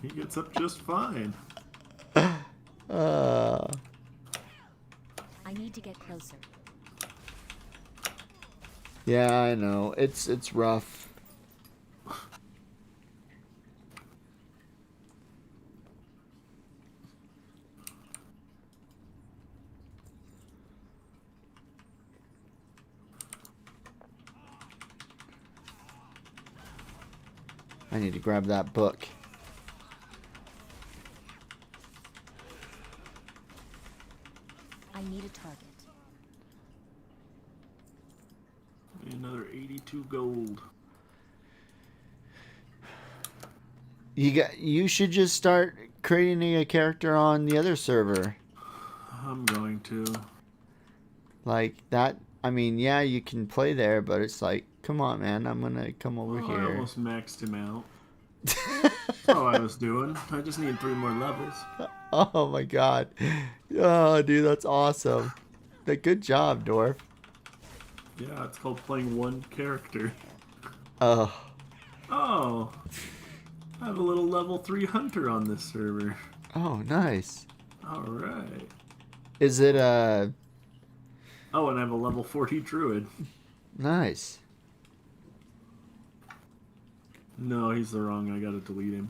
He gets up just fine. I need to get closer. Yeah, I know. It's rough. I need to grab that book. I need a target. Another 82 gold. You should just start creating a character on the other server. I'm going to. Like that. I mean, yeah, you can play there, but it's like, come on, man. I'm gonna come over I here. almost maxed him out. That's all I was doing. I just need 3 more levels. Oh my god. Oh, dude, that's awesome. Good job, Dwarf. Yeah, it's called playing one character. Oh. Oh. I have a little level 3 hunter on this server. Oh, nice. Alright. Is it Oh, and I have a level 40 druid. Nice. No, he's the wrong. I gotta delete him.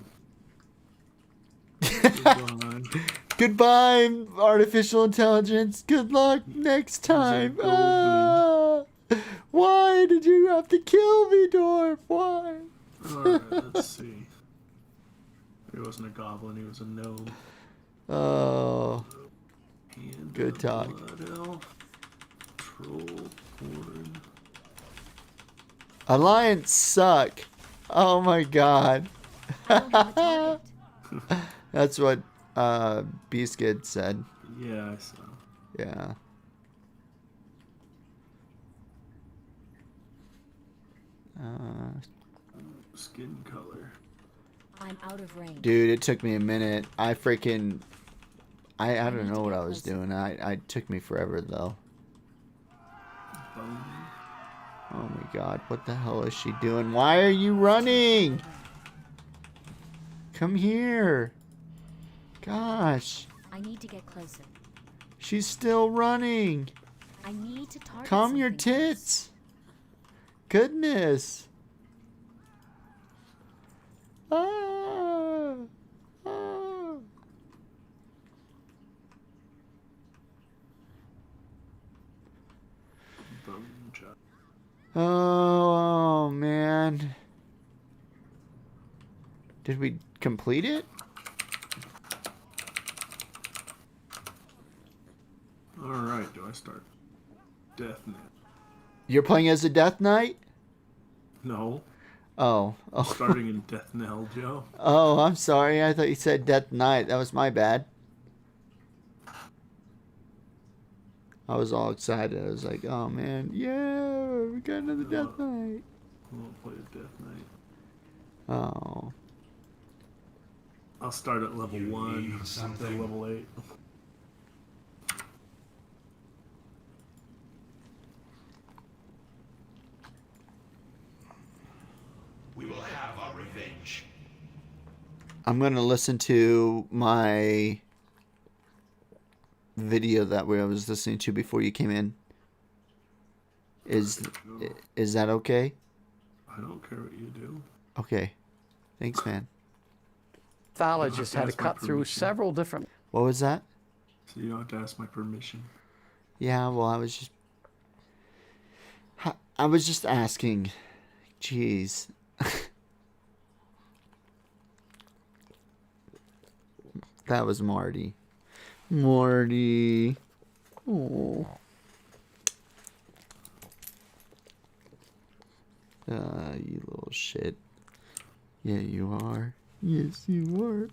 Goodbye. Goodbye, artificial intelligence. Good luck next time. Ah! Why did you have to kill me, Dwarf? Why? Alright, let's see. He wasn't a goblin, he was a gnome. Oh. And Good talk. Blood elf, troll, horn. Alliance suck. Oh my god. That's what Beastkid said. Yeah, I saw. Yeah. Skin color. I'm out of range. Dude, it took me a minute. I don't know what I was doing. It took me forever though. Bone. Oh my god, what the hell is she doing? Why are you running? Come here. Gosh. I need to get closer. She's still running. I need to target Calm your something else. tits. Goodness. Ah. Ah. Bone chop. Oh man. Did we complete it? Alright, do I start? Death Knight. You're playing as a Death Knight? No. Oh. Oh. Starting in Death Knell, Joe. Oh, I'm sorry. I thought you said Death Knight. That was my bad. I was all excited. I was like, oh man, yeah, we got another Death Knight. I won't play a Death Knight. Oh. I'll start at level 1 until level 8. We will have our revenge. I'm going to listen to my video that I was listening to before you came in. Is that okay? I don't care what you do. Okay. Thanks, man. Pathologists had to cut through several different. What was that? So you don't have to ask my permission. Yeah, well, I was just asking. Jeez. That was Marty. Marty. Oh. You little shit. Yeah, you are. Yes, you are.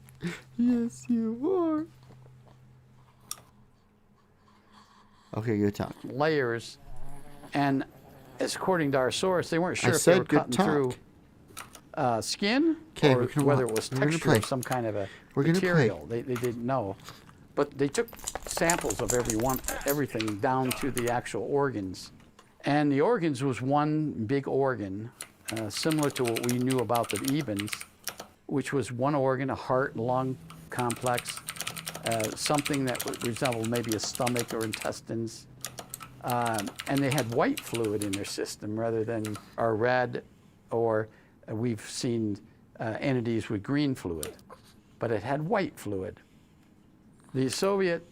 Yes, you are. Okay, good talk. Layers, and as according to our source, they weren't sure if they said were good cutting talk. through skin Okay, or we're gonna whether wa- it was we're gonna texture play. of some kind of a We're gonna play. material. They didn't know, but they took samples of everything down to the actual organs, and the organs was one big organ, similar to what we knew about the Ebens, which was one organ, a heart, lung complex, something that resembled maybe a stomach or intestines. And they had white fluid in their system rather than our red, or we've seen entities with green fluid, but it had white fluid. The Soviet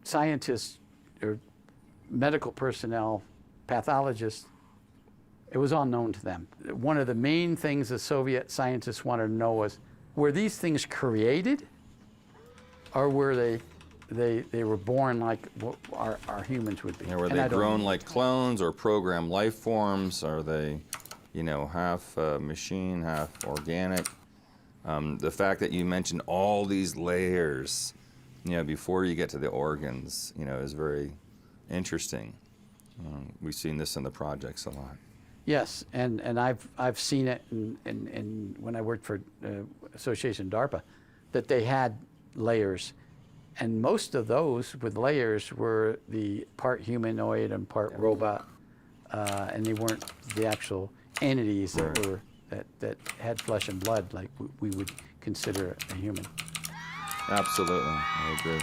scientists or medical personnel, pathologists, it was unknown to them. One of the main things the Soviet scientists wanted to know was, were these things created, or were they were born like what our humans would be? Now, were And they I don't grown know. like clones or programmed life forms? Are they, half machine, half organic? The fact that you mentioned all these layers, before you get to the organs, is very interesting. We've seen this in the projects a lot. Yes, and I've seen it in when I worked for Association DARPA, that they had layers, and most of those with layers were the part humanoid and part robot, and they weren't the actual entities that were that had flesh and blood like we would consider a human. Absolutely, I agree.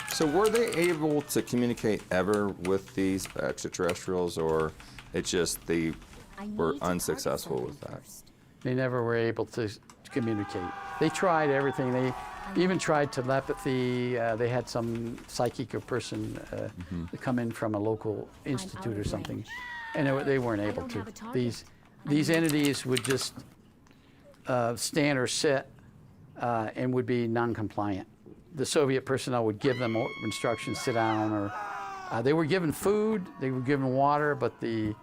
So were they able to communicate ever with these extraterrestrials, or it's just they were unsuccessful with that? They never were able to communicate. They tried everything. They even tried telepathy. They had some psychic or person come in from a local institute or something, and they weren't able to. These entities would just stand or sit and would be non-compliant. The Soviet personnel would give them instructions, sit down, or they were given food, they were given water, but the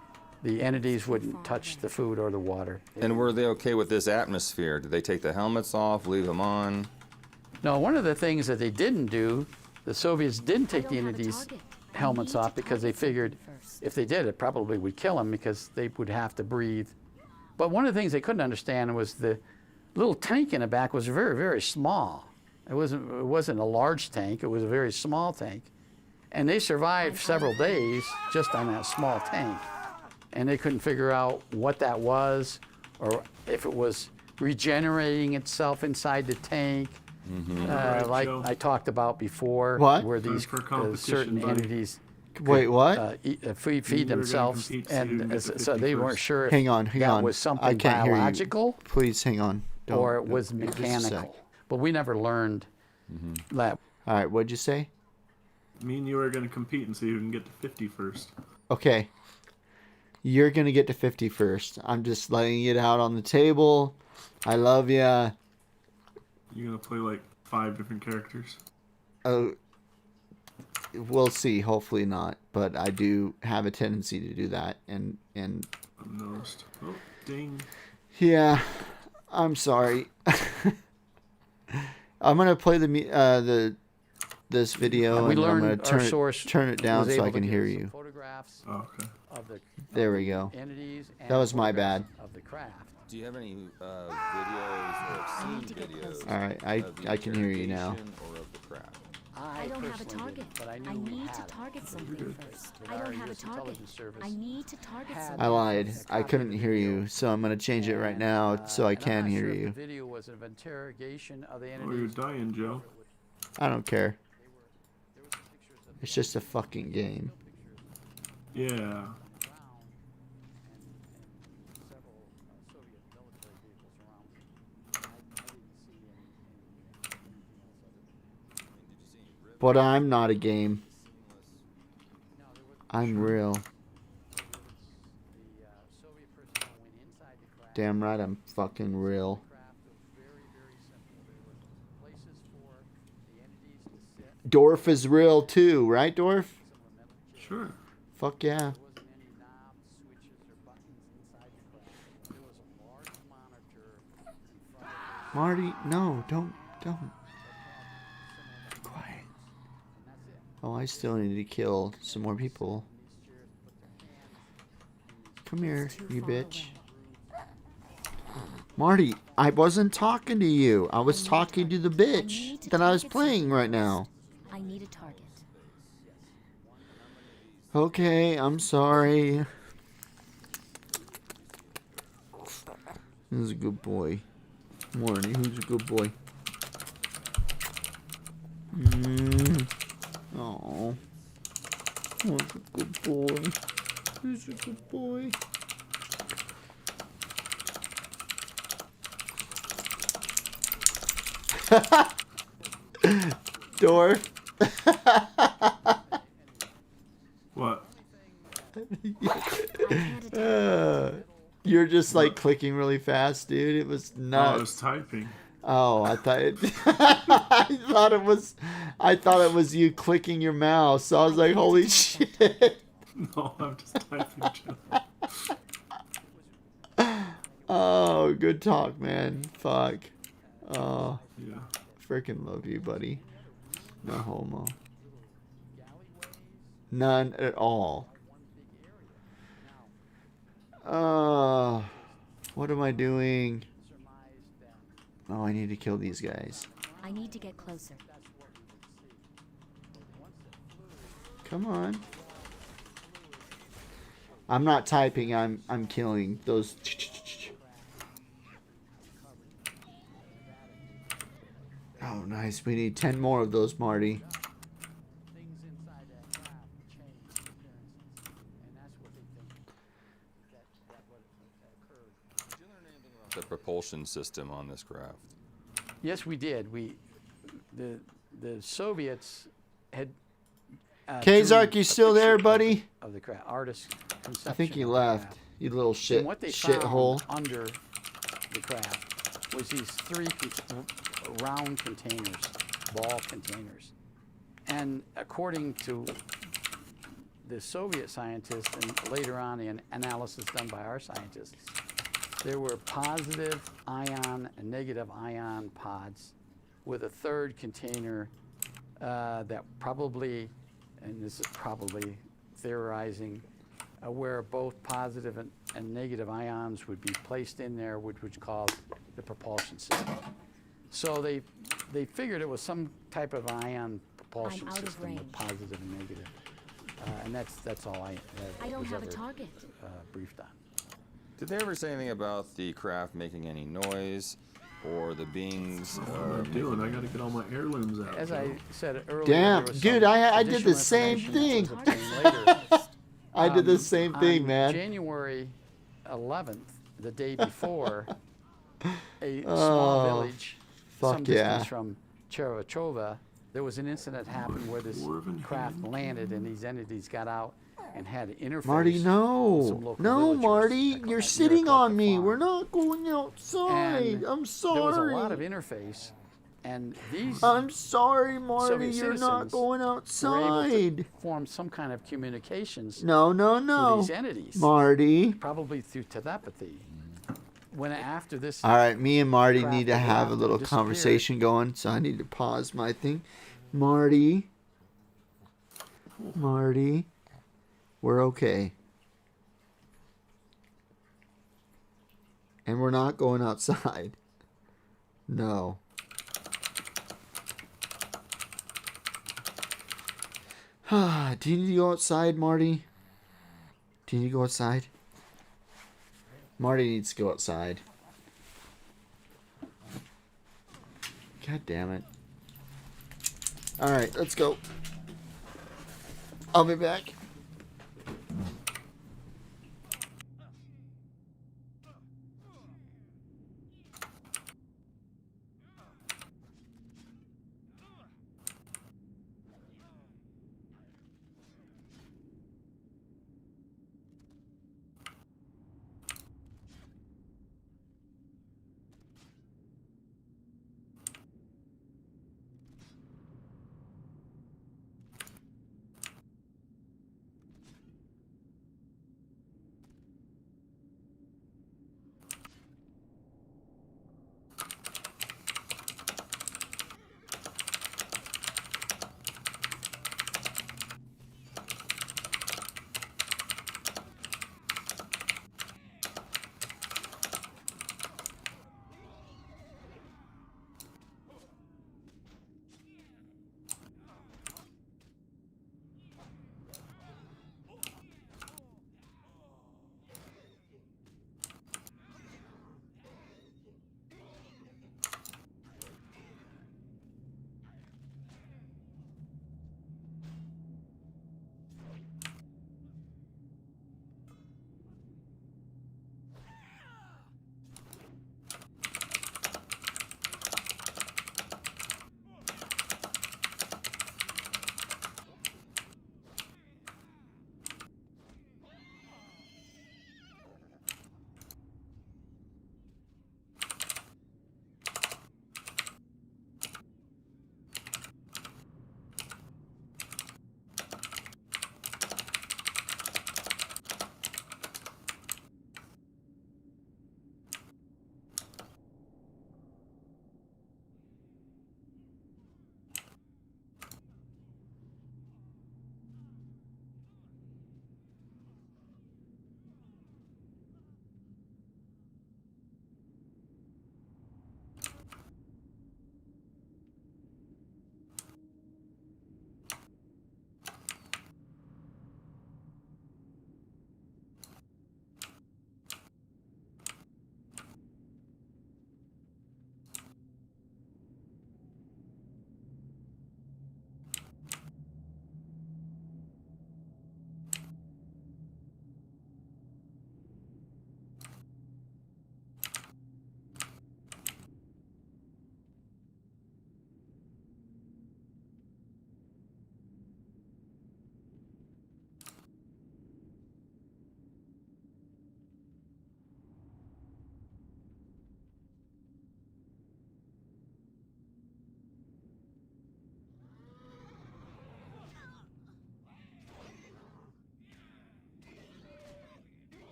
entities wouldn't touch the food or the water. And were they okay with this atmosphere? Did they take the helmets off, leave them on? No, one of the things that they didn't do, the Soviets didn't take the entities' helmets off because they figured if they did, it probably would kill them because they would have to breathe. But one of the things they couldn't understand was the little tank in the back was very, very small. It wasn't a large tank, it was a very small tank. And they survived several days just on that small tank. And they couldn't figure out what that was, or if it was regenerating itself inside the tank, like I talked about before, What? where these certain entities Wait, what? feed themselves, and so they weren't sure if hang on. that was something I can't biological, hear you. Please hang on. or it was mechanical. But we never learned that. All right, what'd you say? Me and you are going to compete and see who can get to 50 first. Okay. You're going to get to 50 first. I'm just laying it out on the table. I love ya. You're going to play like 5 different characters? Oh, we'll see. Hopefully not. But I do have a tendency to do that. And Unnoticed. Oh, ding. Yeah, I'm sorry. I'm going to play this video, We and I'm learned going our source to turn it down was so I able to can give hear us you. photographs of the There we go. entities and That was my bad. photographs of the craft. Do you have any videos or seen videos? All right, I can hear you now. Or of the craft? I don't have a target. I need to target something first. I don't have a target. I need to target something. I lied. I couldn't hear you, so I'm going to change it right now so I can hear The you. video was of interrogation of the Oh, you're entities. dying, Joe. I don't care. It's just a fucking game. Yeah. But I'm not a game. I'm real. Damn right I'm fucking real. Dorf is real too, right, Dorf? Sure. Fuck yeah. Marty, no, don't. Quiet. Oh, I still need to kill some more people. Come here, you bitch. Marty, I wasn't talking to you. I was talking to the bitch that I was playing right now. I need a target. Okay, I'm sorry. Who's a good boy? Marty, who's a good boy? Oh, who's a good boy? Who's a good boy? Dorf. What? You're just like clicking really fast, dude. It was nuts. Oh, I was typing. Oh, I thought it. I thought it was you clicking your mouse. So I was like, holy shit. No, I'm just typing. Joe. Oh, good talk, man. Fuck. Oh, Yeah. freaking love you, buddy. No homo. None at all. What am I doing? Oh, I need to kill these guys. I need to get closer. Come on. I'm not typing, I'm killing those. Oh, nice. We need 10 more of those, Marty. The propulsion system on this craft. Yes, we did. The Soviets had. Kazark, you still there, buddy? Of the craft, artist conception. I think he of the left. craft. You little shit And what they shithole. found under the craft was these 3 round containers, ball containers. And according to the Soviet scientists and later on the analysis done by our scientists, there were positive ion and negative ion pods with a third container that probably, and this is probably theorizing, where both positive and negative ions would be placed in there, which would cause the propulsion system. So they figured it was some type of ion propulsion I'm out of system range. with positive and negative. And that's all I don't was have a ever, target. Briefed on. Did they ever say anything about the craft making any noise or the beings? What am I doing? I gotta get all my heirlooms out. As I said earlier, Damn, there was dude, some I did the additional same information thing. that was obtained later. I did the same thing, On man. January 11th, the day before, a Oh, small village fuck some yeah. distance from Chervachova, there was an incident happened where this craft landed and these entities got out and had an interface. Marty, with some no. local No, villagers Marty. at You're sitting Maricopa on me. Farm. We're not going outside. And I'm sorry. There was a lot of interface, and these. I'm sorry, Marty. Soviet You're not citizens going were able outside. to form some kind of communications. No, no, no. With these entities. Marty. Probably through telepathy. When after this. All right, me and Marty craft need to went have out a and little disappeared, conversation going, so I need to pause my thing. Marty. Marty. We're okay. And we're not going outside. No. Do you need to go outside, Marty? Do you need to go outside? Marty needs to go outside. God damn it. Alright, let's go. I'll be back.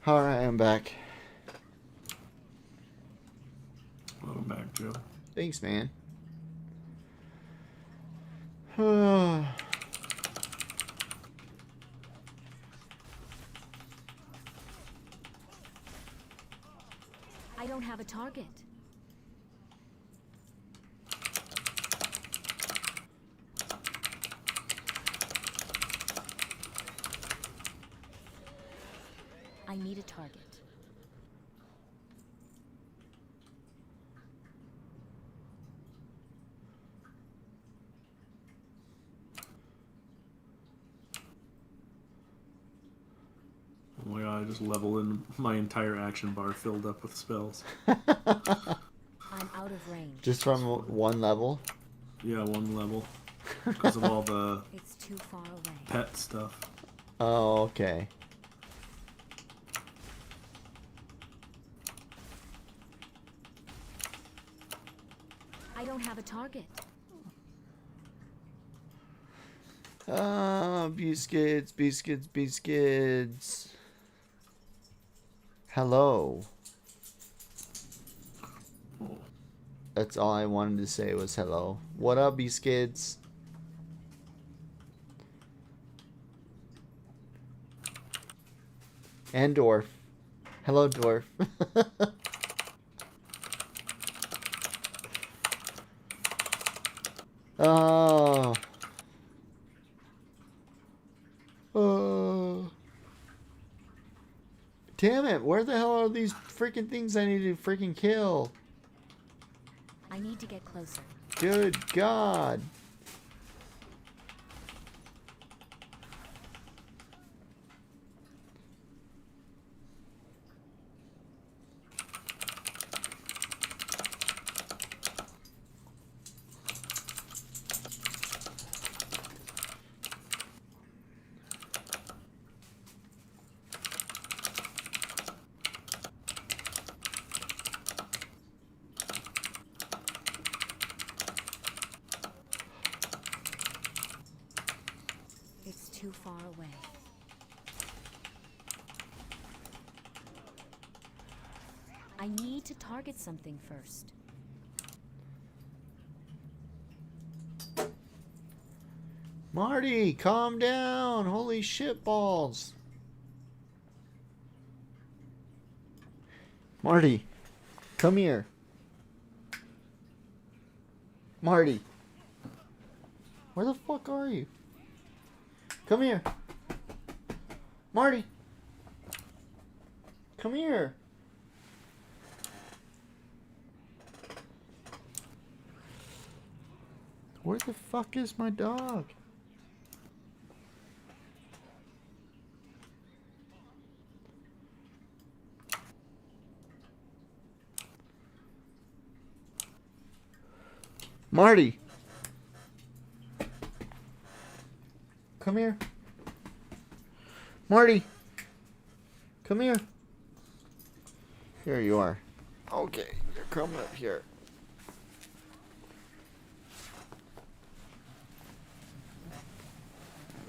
Alright, I'm back. Welcome back, Joe. Thanks, man. I don't have a target. I need a target. Oh my god, I just leveled in my entire action bar filled up with spells. I'm out of range. Just from one level? Yeah, one level. Because of all the It's too far away. pet stuff. Oh, okay. I don't have a target. Biscuits, biscuits, biscuits. Hello. That's all I wanted to say was hello. What up, biscuits? And dwarf. Hello, dwarf. Oh. Oh. Damn it, where the hell are these freaking things I need to freaking kill? I need to get closer. Good God. It's too far away. I need to target something first. Marty, calm down. Holy shit balls. Marty, come here. Marty. Where the fuck are you? Come here. Marty. Come here. Where the fuck is my dog? Marty. Come here. Marty. Come here. Here you are. Okay, you're coming up here.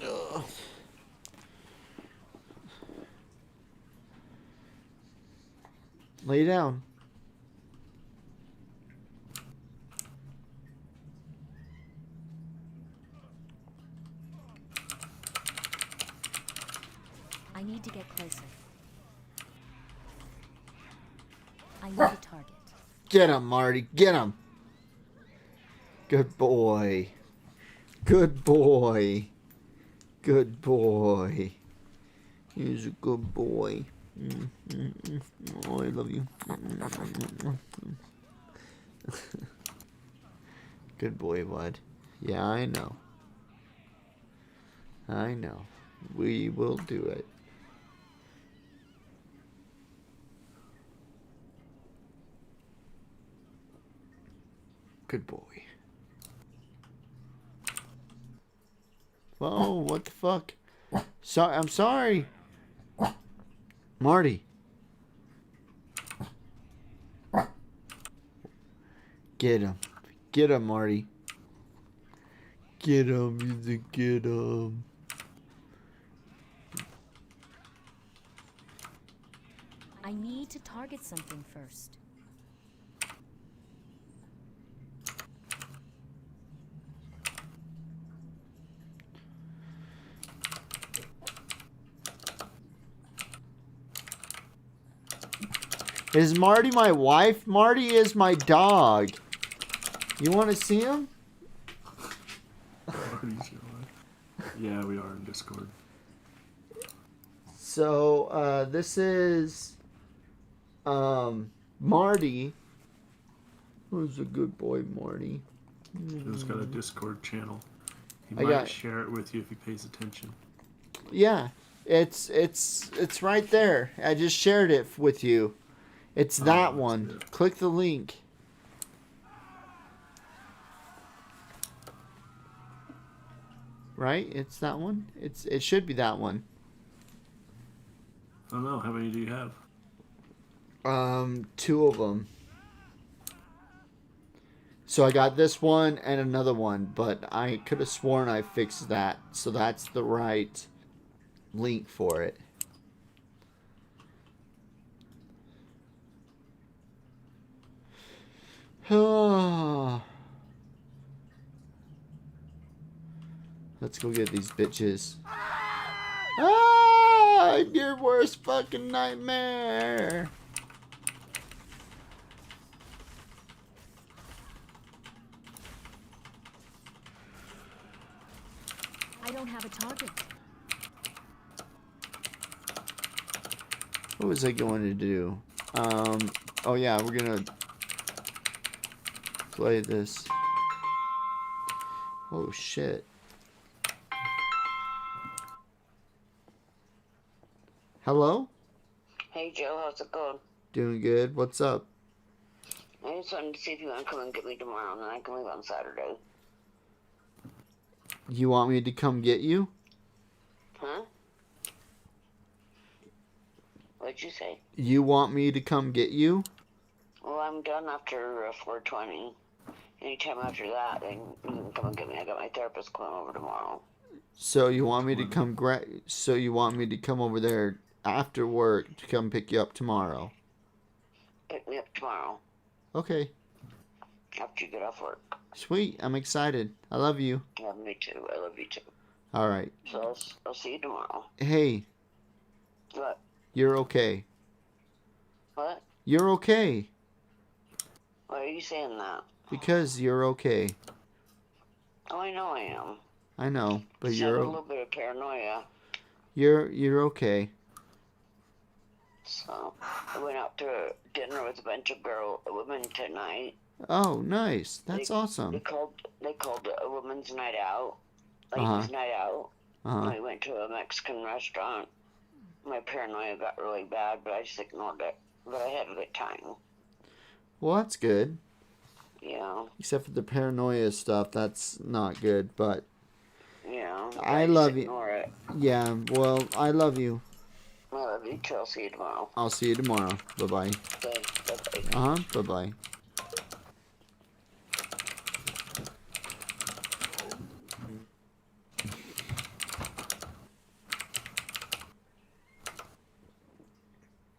Ugh. Lay down. I need to get closer. I need a target. Get him, Marty. Get him. Good boy. Good boy. Good boy. He's a good boy. Oh, I love you. Good boy, bud. Yeah, I know. I know. We will do it. Good boy. Whoa, what the fuck? I'm sorry. Marty. Get him. Get him, Marty. Get him, get him. need to target something first. Is Marty my wife? Marty is my dog. You want to see him? Yeah, we are in Discord. So, this is Marty. Who's a good boy, Marty? He's got a Discord channel. He I might got- share it with you if he pays attention. Yeah, it's right there. I just shared it with you. It's that one. Click the link. Right? It's that one. It should be that one. I don't know. How many do you have? 2 of them. So I got this one and another one, but I could have sworn I fixed that. So that's the right link for it. Let's go get these bitches. Ah, I'm your worst fucking nightmare. I don't have a target. What was I going to do? Oh yeah, we're gonna play this. Oh shit. Hello? Hey Joe, how's it going? Doing good. What's up? I just wanted to see if you want to come and get me tomorrow, and then I can leave on Saturday. You want me to come get you? Huh? What'd you say? You want me to come get you? Well, I'm done after 4:20. Anytime after that, then you can come and get me. I got my therapist coming over tomorrow. So you want me to come so you want me to come over there after work to come pick you up tomorrow? Pick me up tomorrow Okay. after you get off work. Sweet. I'm excited. I love you. Yeah, me too. I love you too. All right. So I'll see you tomorrow. Hey, What? you're okay. What? You're okay. Why are you saying that? Because you're okay. Oh, I know I am. I know, but Just have a little bit of paranoia. you're okay. So I went out to dinner with a bunch of women tonight. Oh, nice. That's They awesome. called it a women's night out, Uh-huh. ladies' night out. Uh-huh. We went to a Mexican restaurant. My paranoia got really bad, but I just ignored it. But I had a good time. Well, that's good. Yeah. Except for the paranoia stuff, that's not good, but Yeah. I just love you. Ignore it. Yeah, well, I love you. I love you too. I'll see you tomorrow. I'll see you tomorrow. Bye-bye. Bye. Uh-huh. Bye-bye.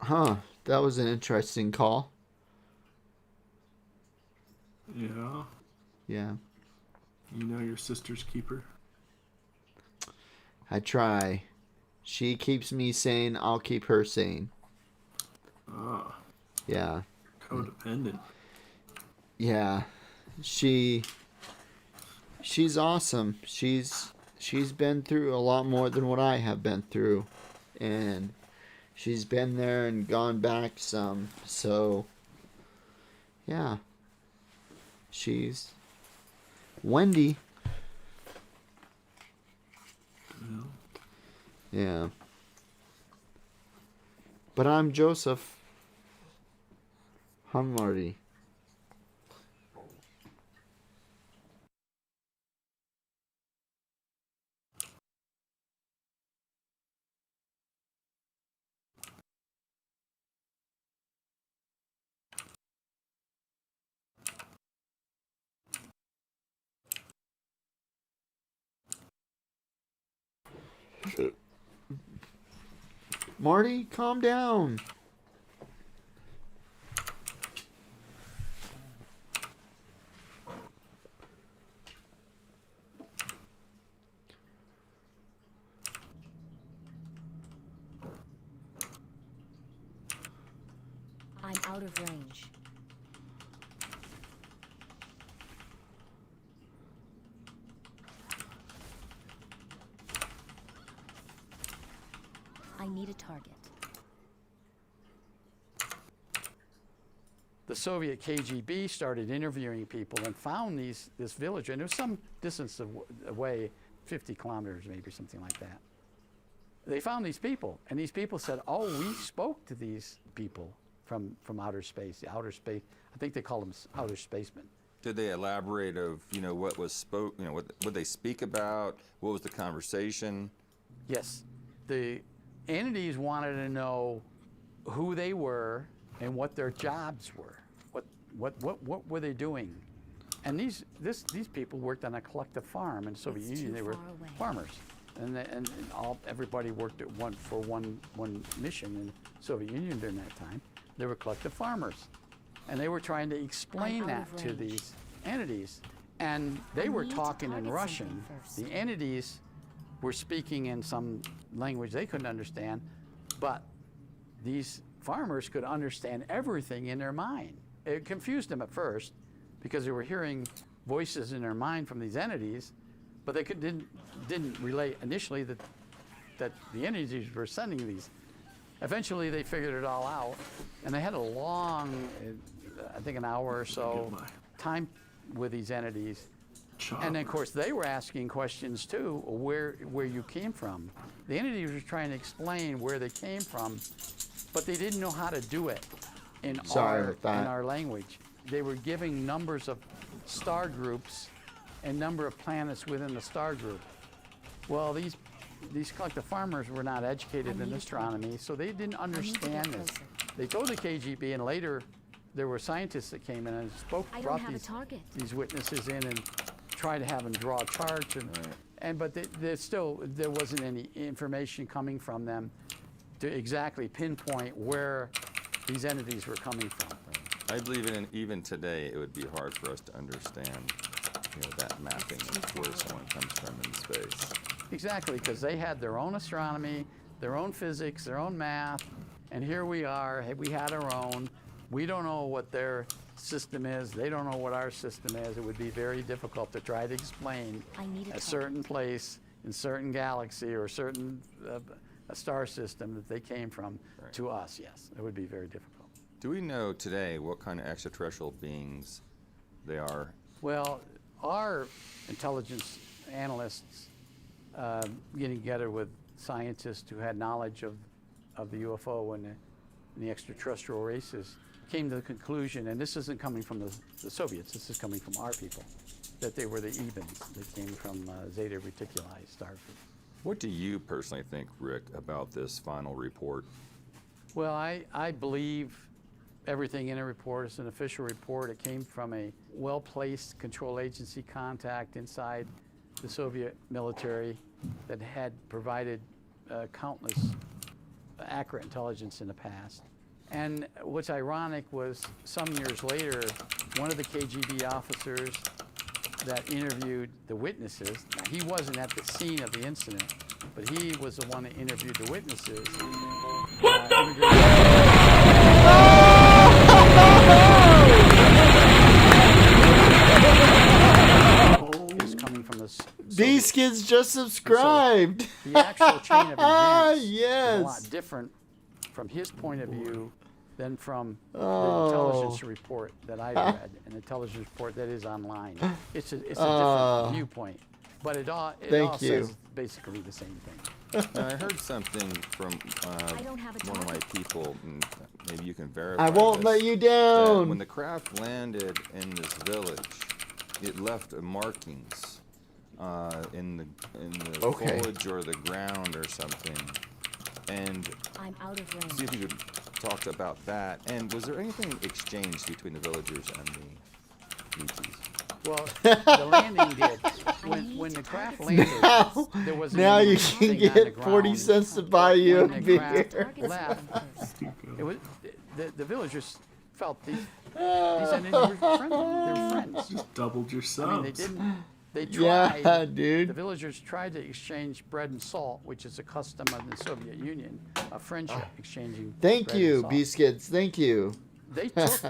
Huh. That was an interesting call. Yeah. Yeah. You know your sister's keeper? I try. She keeps me sane. I'll keep her sane. Ah. Yeah. Codependent. Yeah. She's awesome. She's been through a lot more than what I have been through. And she's been there and gone back some. So yeah. She's Wendy. Yeah. But I'm Joseph. I'm Marty. Marty, calm down. out of range. I need a target. The Soviet KGB started interviewing people and found this village, and it was some distance away, 50 kilometers maybe, something like that. They found these people, and these people said, "Oh, we spoke to these people from outer space, the outer space." I think they call them outer spacemen. Did they elaborate of what was spoke? What they speak about? What was the conversation? Yes, the entities wanted to know who they were and what their jobs were. What were they doing? And these people worked on a collective farm in the Soviet Union. They were farmers, and everybody worked at one mission in the Soviet Union during that time. They were collective farmers, and they were trying to explain that to these entities, and they were talking in Russian. The entities were speaking in some language they couldn't understand, but these farmers could understand everything in their mind. It confused them at first because they were hearing voices in their mind from these entities, but they didn't relate initially that the entities were sending these. Eventually they figured it all out, and they had a long, I think an hour or so, time with these entities. And then, of course, they were asking questions too, where you came from. The entities were trying to explain where they came from, but they didn't know how to do it in our language. They were giving numbers of star groups and number of planets within the star group. Well, these collective farmers were not educated in astronomy, so they didn't understand this. They told the KGB, and later there were scientists that came in and brought these witnesses in and tried to have them draw charts, but there wasn't any information coming from them to exactly pinpoint where these entities were coming from. I believe even today it would be hard for us to understand that mapping of where someone comes from in space. Exactly, because they had their own astronomy, their own physics, their own math, and here we are, we had our own. We don't know what their system is, they don't know what our system is. It would be very difficult to try to explain a certain place in certain galaxy or certain a star system that they came from to us. Yes, it would be very difficult. Do we know today what kind of extraterrestrial beings they are? Well, our intelligence analysts getting together with scientists who had knowledge of the UFO and the extraterrestrial races came to the conclusion, and this isn't coming from the Soviets, this is coming from our people, that they were the Ebens that came from Zeta Reticuli star group. What do you personally think, Rick, about this final report? Well, I believe everything in a report is an official report. It came from a well-placed control agency contact inside the Soviet military that had provided countless accurate intelligence in the past. And what's ironic was some years later, one of the KGB officers that interviewed the witnesses, now he wasn't at the scene of the incident, but he was the one that interviewed the witnesses. What is coming from the These kids just subscribed. So the actual chain of events yes. is a lot different from his point of view than from the intelligence report that I read, an intelligence report that is online. It's a different viewpoint, but it all says basically the same thing. I heard something from one of my people, and maybe you can verify. I won't let you down. When the craft landed in this village, it left markings in the foliage or the ground or something. And I'm out of range. See if you could talk about that. And was there anything exchanged between the villagers and the ETs? Well, the landing did. When the craft landed, there was now you can get 40 cents to buy you a beer. Left, it was, the villagers felt these entities were friendly. They were friends. Just doubled your subs. I mean, they didn't. They tried. Yeah, dude. The villagers tried to exchange bread and salt, which is a custom of the Soviet Union, a friendship exchanging. Thank bread you, and salt. Beast Kids. Thank you. they took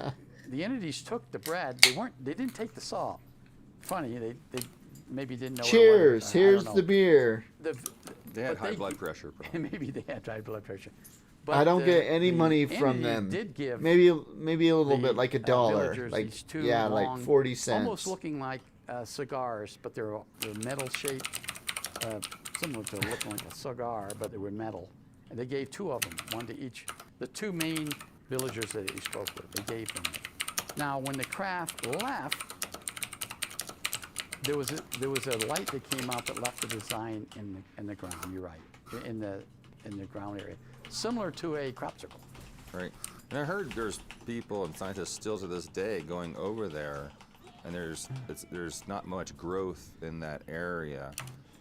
the entities took the bread. They didn't take the salt. Funny, they maybe didn't know. Cheers! What it was. Here's the beer. They had high blood pressure. Maybe they had high blood pressure. But I don't get any money from entity them. Did give maybe a little bit, like $1, villagers like these two yeah, long, like 40 cents. almost looking like cigars, but they're metal shaped, similar to looking like a cigar, but they were metal. And they gave 2 of them, one to each. The 2 main villagers that he spoke with, they gave them. Now, when the craft left, there was a light that came out that left the design in the ground. You're right, in the ground area, similar to a crop circle. Right. And I heard there's people and scientists still to this day going over there, and there's not much growth in that area,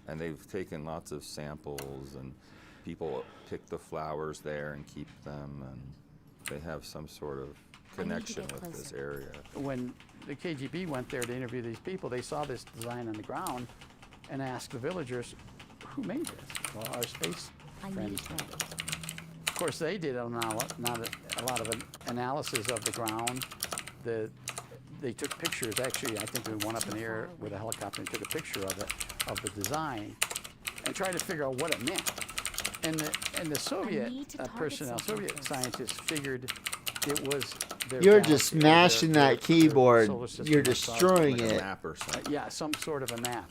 and they've taken lots of samples, and people pick the flowers there and keep them, and they have some sort of connection with this area. When the KGB went there to interview these people, they saw this design on the ground and asked the villagers, "Who made this?" Well, our space friends. Of course, they did not a lot of analysis of the ground. They took pictures. Actually, I think we went up in the air with a helicopter and took a picture of it, of the design, and tried to figure out what it meant. And the Soviet personnel, Soviet scientists figured it was their You're galaxy, just smashing that keyboard. solar system You're or something. destroying Like a it. map or something. Yeah, some sort of a map.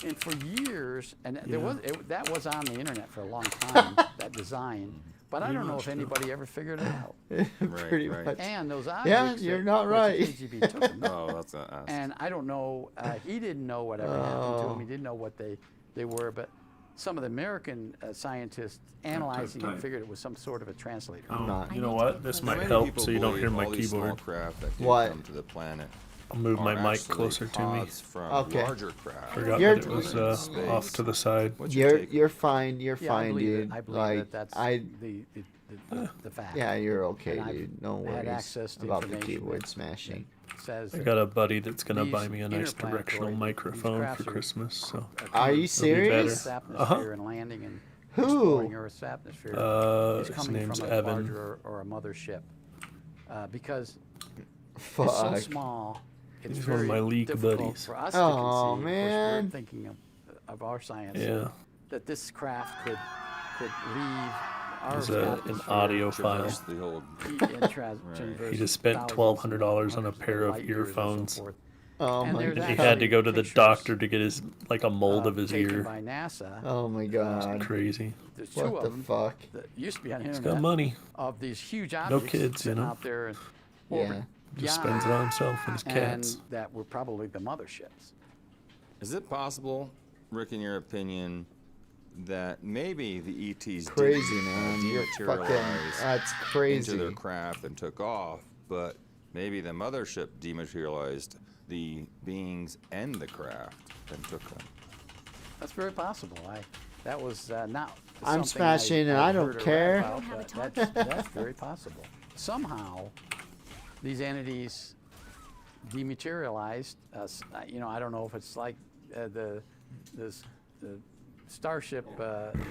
And for years, and that was on the internet for a long time, that design. But I don't know if anybody ever figured it out. Pretty much. And those Yeah, objects, you're that- not which right. the KGB took them. Oh, that's a. And I don't know, he didn't know whatever happened to him. He didn't know what they were, but some of the American scientists analyzing it figured it was some sort of a translator. Oh, you know what? This might Many help people so you don't hear believe my all these small keyboard. craft that do What? come to the planet I'll move my are mic actually closer to me. pods from Okay. larger craft. Forgot You're- that it was off to the side. What's your take? You're fine. You're Yeah, I fine, believe dude. I believe Like that that's the fact. yeah, you're okay, And I've dude. No had worries access to about the information keyboard that- smashing. Says I that got a buddy that's gonna these buy me a nice interplanetary- directional these microphone crafts for are- Christmas. So Are you it'll be serious? better. Earth's atmosphere and landing and Who? exploring Earth's atmosphere is his coming name's from a Evan. larger or a mothership, because it's so Fuck. small. It's He's one of very my league difficult buddies. for us to Oh, conceive. Of course, man. we're thinking of our science. Yeah. That this craft could leave our There's an atmosphere, audio file. Traverse the whole. He just spent $1,200 on a pair of earphones. Oh And my there's And god. he had to go to the pictures, doctor to get his like a mold of his taken ear. by NASA. Oh my god. Crazy. There's 2 What of the them fuck? that used to be on the He's internet. got money. Of these huge No objects kids, you sitting know. out there and Yeah. Just spends it on himself and his cats. And that were probably the motherships. Is it possible, Rick, in your opinion, that maybe the ETs Crazy, did man. You're fucking. dematerialize That's into crazy. their craft and took off, but maybe the mothership dematerialized the beings and the craft and took them? That's very possible. That was not. I'm something smashing and I don't heard or read care. about, but that's very possible. Somehow, these entities dematerialized. I don't know if it's like the Starship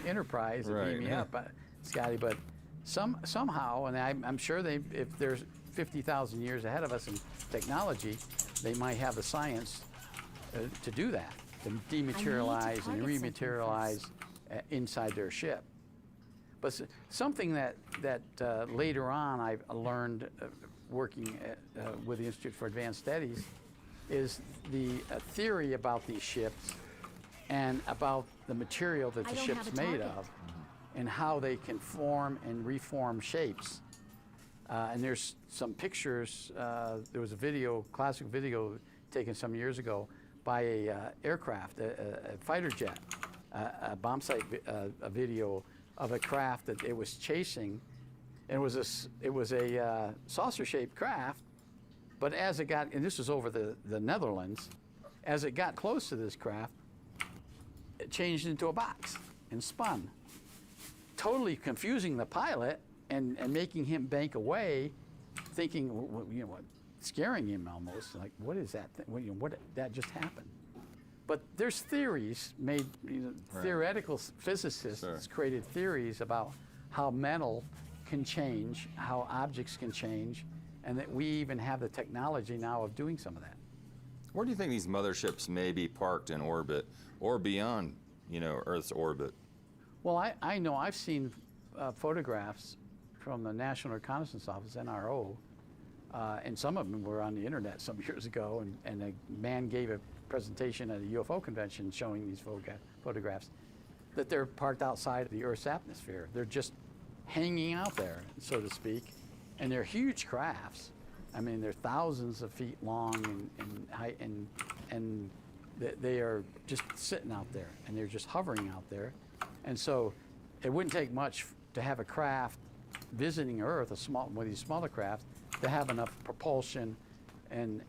Enterprise that beat me Right. up, Scotty. But somehow, and I'm sure if there's 50,000 years ahead of us in technology, they might have the science to do that, to dematerialize and rematerialize inside their ship. But something that later on I learned working with the Institute for Advanced Studies is the theory about these ships and about the material that the ship's made of and how they can form and reform shapes. And there's some pictures. There was a classic video taken some years ago by a aircraft, a fighter jet, a bomb site a video of a craft that it was chasing. And it was a saucer-shaped craft, but as it got, and this was over the Netherlands, as it got close to this craft, it changed into a box and spun, totally confusing the pilot and making him bank away, thinking, scaring him almost, like, what is that? What that just happened? But there's theories made, theoretical physicists created theories about how metal can change, how objects can change, and that we even have the technology now of doing some of that. Where do you think these motherships may be parked in orbit or beyond, Earth's orbit? Well, I know I've seen photographs from the National Reconnaissance Office, NRO, and some of them were on the internet some years ago, and a man gave a presentation at a UFO convention showing these photographs, that they're parked outside the Earth's atmosphere. They're just hanging out there, so to speak, and they're huge crafts. I mean, they're thousands of feet long and height, and they are just sitting out there, and they're just hovering out there. And so it wouldn't take much to have a craft visiting Earth, one of these smaller craft, to have enough propulsion and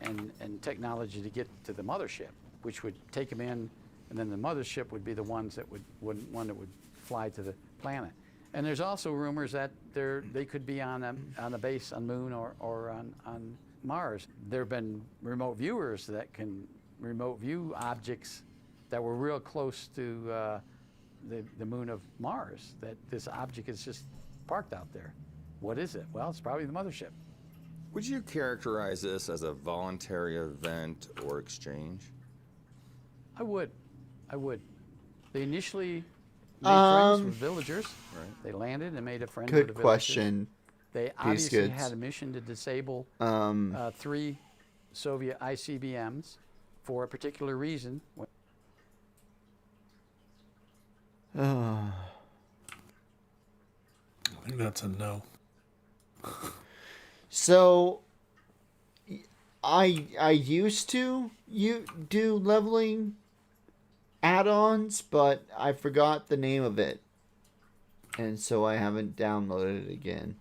technology to get to the mothership, which would take them in, and then the mothership would be the one that would fly to the planet. And there's also rumors that they could be on a base on Moon or on Mars. There have been remote viewers that can remote view objects that were real close to the moon of Mars, that this object is just parked out there. What is it? Well, it's probably the mothership. Would you characterize this as a voluntary event or exchange? I would. They initially made friends with villagers. Right. They landed and made a friend with the Good villagers. question. They obviously had a mission to disable 3 Soviet ICBMs for a particular reason. I think that's a no. So, I used to do leveling add-ons, but I forgot the name of it, and so I haven't downloaded it again.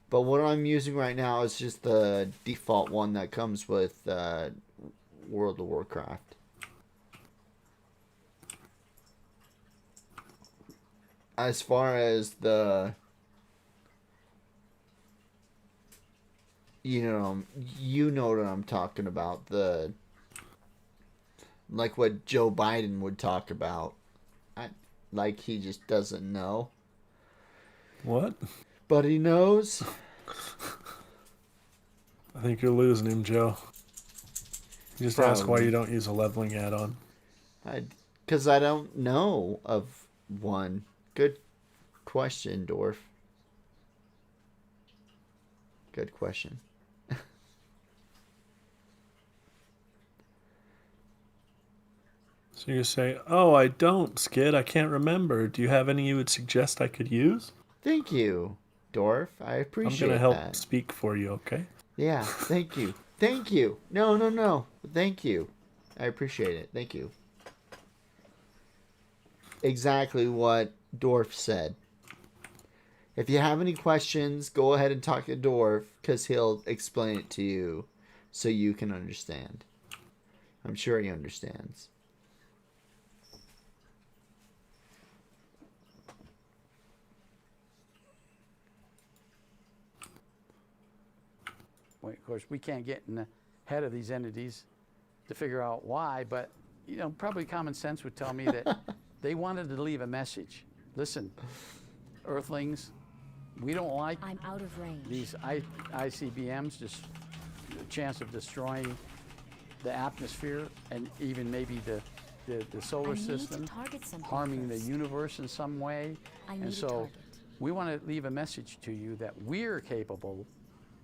But what I'm using right now is just the default one that comes with World of Warcraft. As far as the, you know what I'm talking about, like what Joe Biden would talk about. Like he just doesn't know. What? But he knows. I think you're losing him, Joe. You just ask why you don't use a leveling add-on. Because I don't know of one. Good question, Dorf. Good question. So you say, oh, I don't, Skid. I can't remember. Do you have any you would suggest I could use? Thank you, Dorf. I appreciate that. I'm going to help speak for you, okay? Yeah, thank you. Thank you. No. Thank you. I appreciate it. Thank you. Exactly what Dorf said. If you have any questions, go ahead and talk to Dorf, because he'll explain it to you so you can understand. I'm sure he understands. Of course, we can't get in the head of these entities to figure out why, but probably common sense would tell me that they wanted to leave a message. Listen, Earthlings, we don't like I'm out of range. These ICBMs, just the chance of destroying the atmosphere and even maybe the solar system, harming the universe in some way. And so we want to leave a message to you that we're capable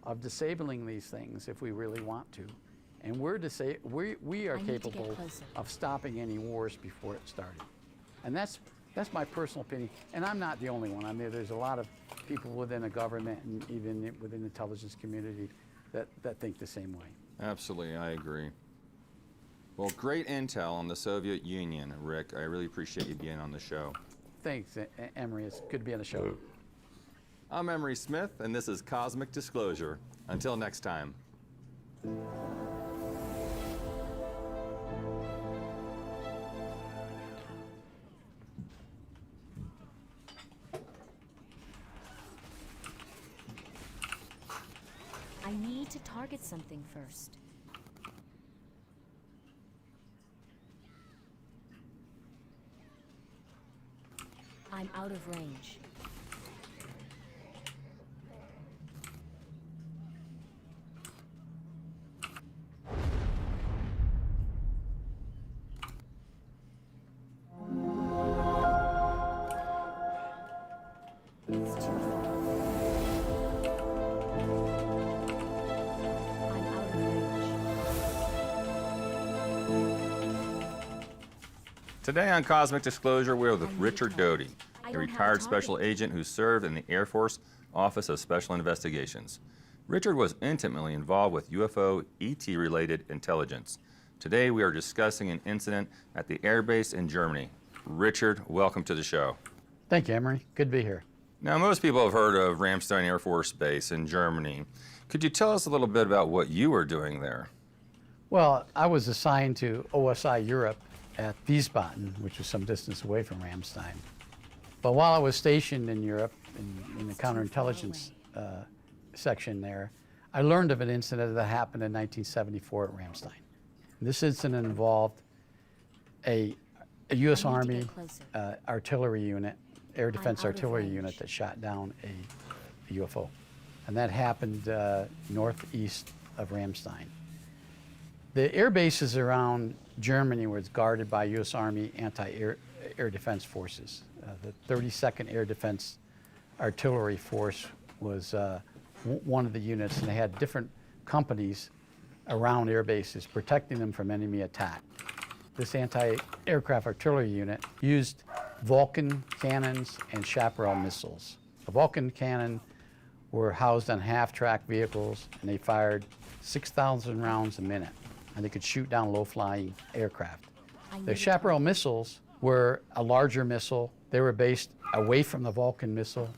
of disabling these things if we really want to. And we are capable of stopping any wars before it started. And that's my personal opinion. And I'm not the only one. I mean, there's a lot of people within the government and even within the intelligence community that think the same way. Absolutely, I agree. Well, great intel on the Soviet Union, Rick. I really appreciate you being on the show. Thanks, Emery. It's good to be on the show. I'm Emery Smith, and this is Cosmic Disclosure. Until next time. I need to target something first. I'm out of range. Today on Cosmic Disclosure, we're with Richard Doty, I a don't have a retired target. special agent who served in the Air Force Office of Special Investigations. Richard was intimately involved with UFO ET-related intelligence. Today we are discussing an incident at the air base in Germany. Richard, welcome to the show. Thank you, Emery. Good to be here. Now, most people have heard of Ramstein Air Force Base in Germany. Could you tell us a little bit about what you were doing there? Well, I was assigned to OSI Europe at Wiesbaden, which was some distance away from Ramstein. But while I was stationed in Europe, in the counterintelligence section there, I learned of an incident that happened in 1974 at Ramstein. This incident involved a U.S. Army artillery unit, air defense artillery unit that shot down a UFO. And that happened northeast of Ramstein. The air bases around Germany were guarded by U.S. Army anti-air defense forces. The 32nd Air Defense Artillery Force was one of the units, and they had different companies around air bases protecting them from enemy attack. This anti-aircraft artillery unit used Vulcan cannons and Chaparral missiles. The Vulcan cannon were housed on half-track vehicles, and they fired 6,000 rounds a minute, and they could shoot down low-flying aircraft. The Chaparral missiles were a larger missile. They were based away from the Vulcan missile,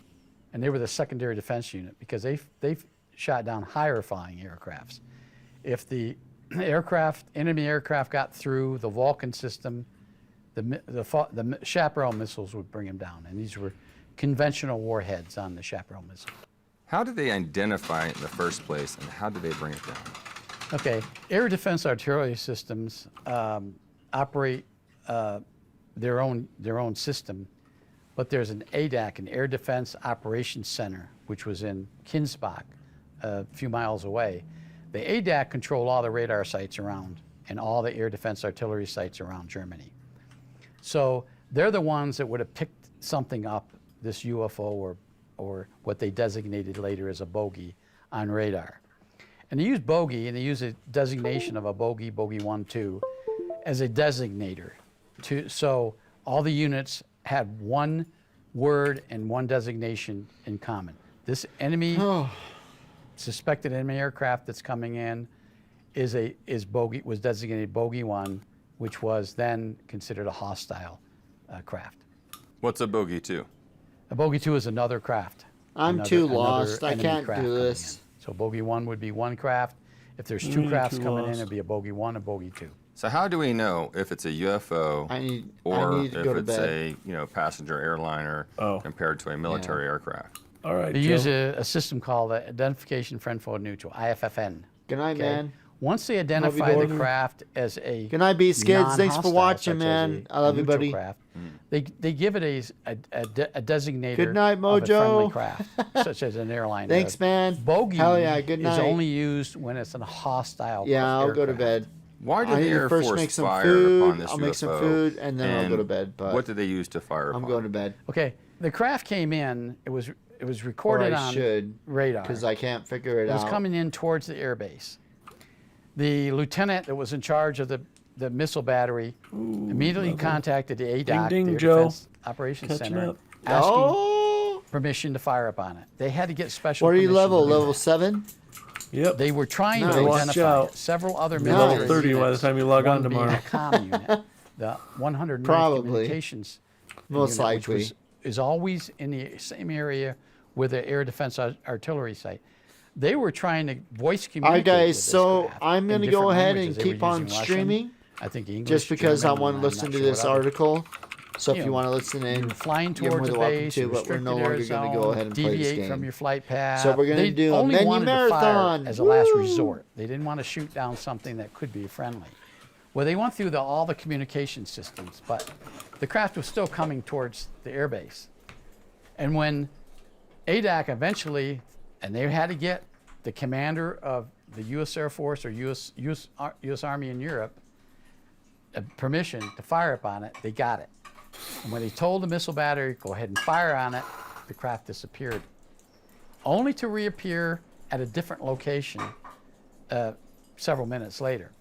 and they were the secondary defense unit because they shot down higher-flying aircrafts. If the enemy aircraft got through the Vulcan system, the Chaparral missiles would bring them down, and these were conventional warheads on the Chaparral missile. How did they identify it in the first place, and how did they bring it down? Okay, air defense artillery systems operate their own system, but there's an ADAC, an Air Defense Operations Center, which was in Kinsbach, a few miles away. The ADAC control all the radar sites around and all the air defense artillery sites around Germany. So they're the ones that would have picked something up, this UFO or what they designated later as a bogey on radar. And they use bogey, and they use a designation of a bogey 1, 2, as a designator. So all the units had one word and one designation in common. This enemy, suspected enemy aircraft that's coming in was designated bogey 1, which was then considered a hostile craft. What's a bogey 2? A bogey 2 is another craft. I'm too lost. I can't do this. So bogey 1 would be one craft. If there's two crafts coming in, it'd be a bogey 1 and bogey 2. So how do we know if it's a UFO or if it's a passenger airliner compared to a military aircraft? All right, They use a system called Identification Friend Foe Neutral, IFFN. Good night, man. Once they identify the craft as a Good night, B Skids. Thanks for non-hostile, watching, such as man. a I love you, neutral buddy. Craft, they give it a designator Good night, of a friendly Mojo. craft, such as an airline. Thanks, man. Bogey Hell yeah, good is night. only used when it's a hostile Yeah, I'll go to aircraft. bed. Why did I the need Air to first Force make some fire food. upon this I'll UFO? make some food, and then I'll go to bed. But what did they use to fire upon? I'm going to bed. Okay, the craft came in. It was recorded Or I on should, radar because I can't figure it It was out. coming in towards the airbase. The lieutenant that was in charge of the missile battery immediately contacted the ADOC, Ding, the Air Joe. Defense Operations Catching Center, up. asking permission to fire upon it. They had to get special What are you permission level? to do Level that. 7? Yep. They were trying Nice. to Watch identify out. it. Several other Nice. military Level 30 by the units, time you log on one being tomorrow. a comm unit, the 109th Probably. Communications Most unit, which likely. is always in the same area with the air defense artillery site. They were trying to voice communicate. All right, guys. with this So craft I'm in going to different go ahead and languages. They were keep on using Russian, streaming, I think English, just because German, I want to and I'm listen not to sure this what other. article. So if You you know, want to listen in, You're flying you're more towards than a welcome base, to. But we're no restricted longer air going to go zone, ahead and play this deviate game. from your flight path. So we're going to They do a only menu wanted to fire marathon. as a last Woo! resort. They didn't want to shoot down something that could be friendly. Well, they went through all the communication systems, but the craft was still coming towards the airbase. And when ADAC eventually, and they had to get the commander of the U.S. Air Force or U.S. Army in Europe permission to fire upon it, they got it. And when they told the missile battery, go ahead and fire on it, the craft disappeared, only to reappear at a different location several minutes later.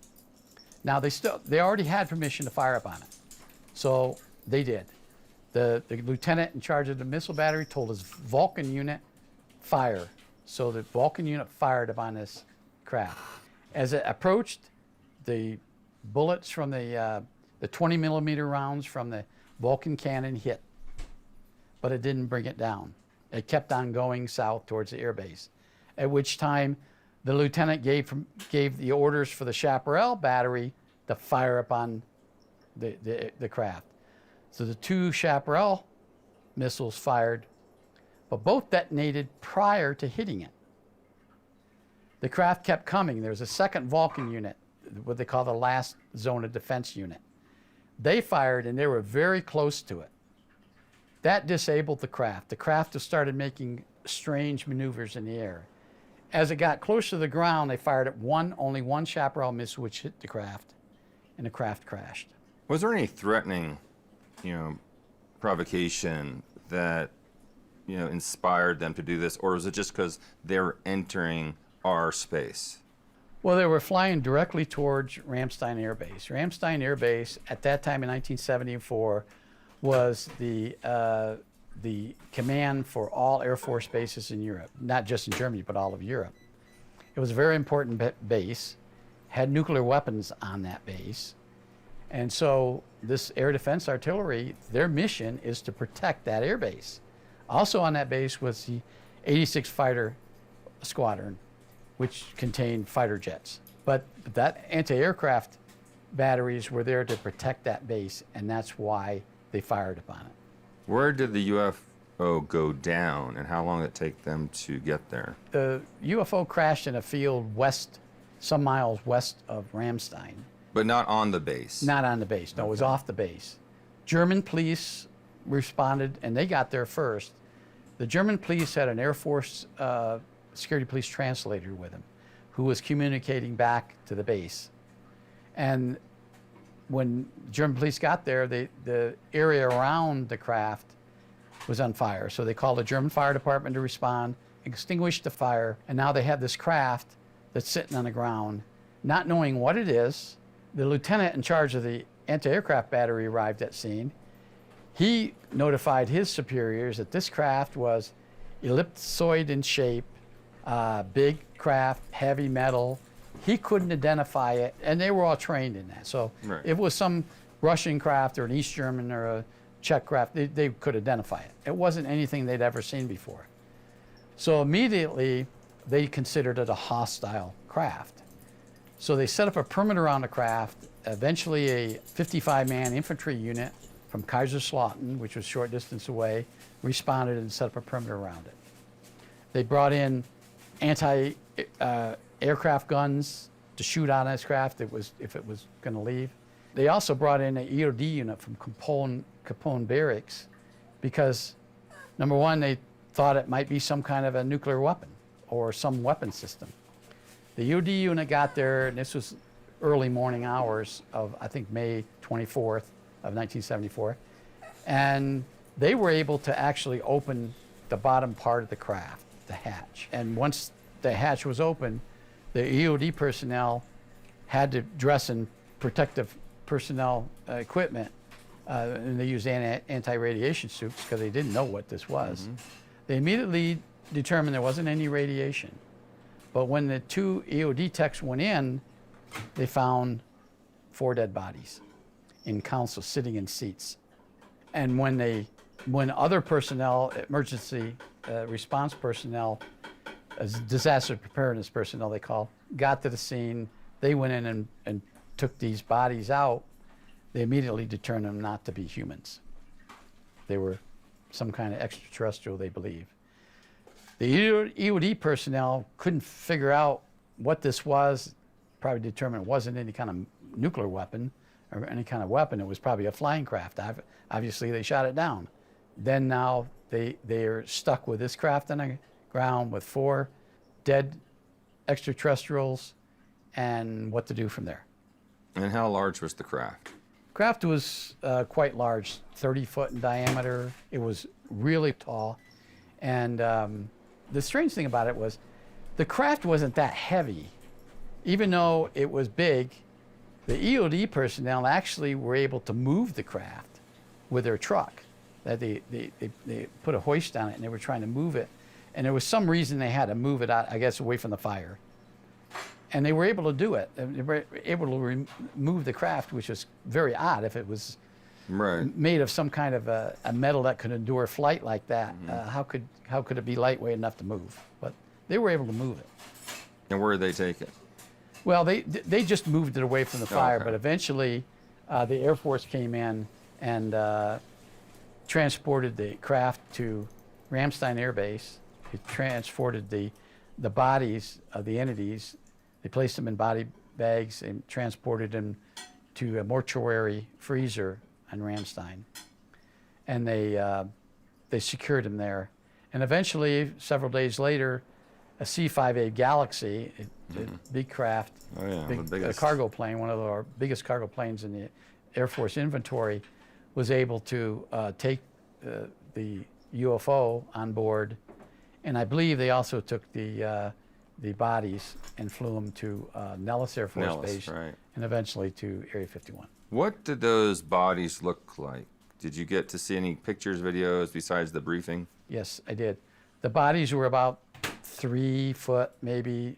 Now they already had permission to fire upon it, So they did. The lieutenant in charge of the missile battery told his Vulcan unit, fire. So the Vulcan unit fired upon this craft. As it approached, the bullets from the 20 millimeter rounds from the Vulcan cannon hit, but it didn't bring it down. It kept on going south towards the airbase, at which time the lieutenant gave the orders for the Chaparral battery to fire upon the craft. So the 2 Chaparral missiles fired, but both detonated prior to hitting it. The craft kept coming. There was a second Vulcan unit, what they call the last zone of defense unit. They fired and they were very close to it. That disabled the craft. The craft started making strange maneuvers in the air. As it got closer to the ground, they fired at only one Chaparral missile which hit the craft, and the craft crashed. Was there any threatening, provocation that, inspired them to do this, or was it just because they were entering our space? Well, they were flying directly towards Ramstein Air Base. Ramstein Air Base, at that time in 1974, was the command for all Air Force bases in Europe, not just in Germany, but all of Europe. It was a very important base, had nuclear weapons on that base. And so this air defense artillery, their mission is to protect that air base. Also on that base was the 86 Fighter Squadron, which contained fighter jets. But that anti-aircraft batteries were there to protect that base, and that's why they fired upon it. Where did the UFO go down, and how long did it take them to get there? The UFO crashed in a field some miles west of Ramstein. But not on the base? Not on the base, no, it was off the base. German police responded, and they got there first. The German police had an Air Force security police translator with him who was communicating back to the base. And when German police got there, the area around the craft was on fire. So they called the German fire department to respond, extinguished the fire, and now they have this craft that's sitting on the ground, not knowing what it is. The lieutenant in charge of the anti-aircraft battery arrived at scene. He notified his superiors that this craft was ellipsoid in shape, big craft, heavy metal. He couldn't identify it, and they were all trained in that. So if it was some Russian craft or an East German or a Czech craft, they could identify it. It wasn't anything they'd ever seen before. So immediately, they considered it a hostile craft. So they set up a perimeter on the craft. Eventually, a 55-man infantry unit from Kaiserslautern, which was a short distance away, responded and set up a perimeter around it. They brought in anti-aircraft guns to shoot on this craft if it was going to leave. They also brought in an EOD unit from Capone Barracks because, number one, they thought it might be some kind of a nuclear weapon or some weapon system. The EOD unit got there, and this was early morning hours of, I think, May 24th of 1974, and they were able to actually open the bottom part of the craft, the hatch. And once the hatch was open, the EOD personnel had to dress in protective personnel equipment, and they used anti-radiation suits because they didn't know what this was. Mm-hmm. They immediately determined there wasn't any radiation. But when the 2 EOD techs went in, they found 4 dead bodies in council sitting in seats. And when other personnel, emergency response personnel, disaster preparedness personnel they call, got to the scene, they went in and took these bodies out, they immediately determined them not to be humans. They were some kind of extraterrestrial, they believe. The EOD personnel couldn't figure out what this was, probably determined it wasn't any kind of nuclear weapon or any kind of weapon. It was probably a flying craft. Obviously, they shot it down. Then now they are stuck with this craft on the ground with 4 dead extraterrestrials and what to do from there. And how large was the craft? Craft was quite large, 30 foot in diameter. It was really tall. And the strange thing about it was the craft wasn't that heavy. Even though it was big, The EOD personnel actually were able to move the craft with their truck. That they put a hoist on it and they were trying to move it. And there was some reason they had to move it out, I guess, away from the fire. And they were able to do it. They were able to remove the craft, which was very odd if it was made of some kind of a metal that could endure flight like that. How could it be lightweight enough to move? But they were able to move it. And where did they take it? Well, they just moved it away from the fire, okay. but eventually the Air Force came in and transported the craft to Ramstein Air Base. It transported the bodies of the entities. They placed them in body bags and transported them to a mortuary freezer in Ramstein. And they secured them there. And eventually, several days later, a C-5A Galaxy, a big craft, a cargo plane, one of our biggest cargo planes in the Air Force inventory, was able to take the UFO on board. And I believe they also took the bodies and flew them to Nellis Air Force Base, and eventually to Area 51. What did those bodies look like? Did you get to see any pictures, videos besides the briefing? Yes, I did. The bodies were about 3 foot, maybe.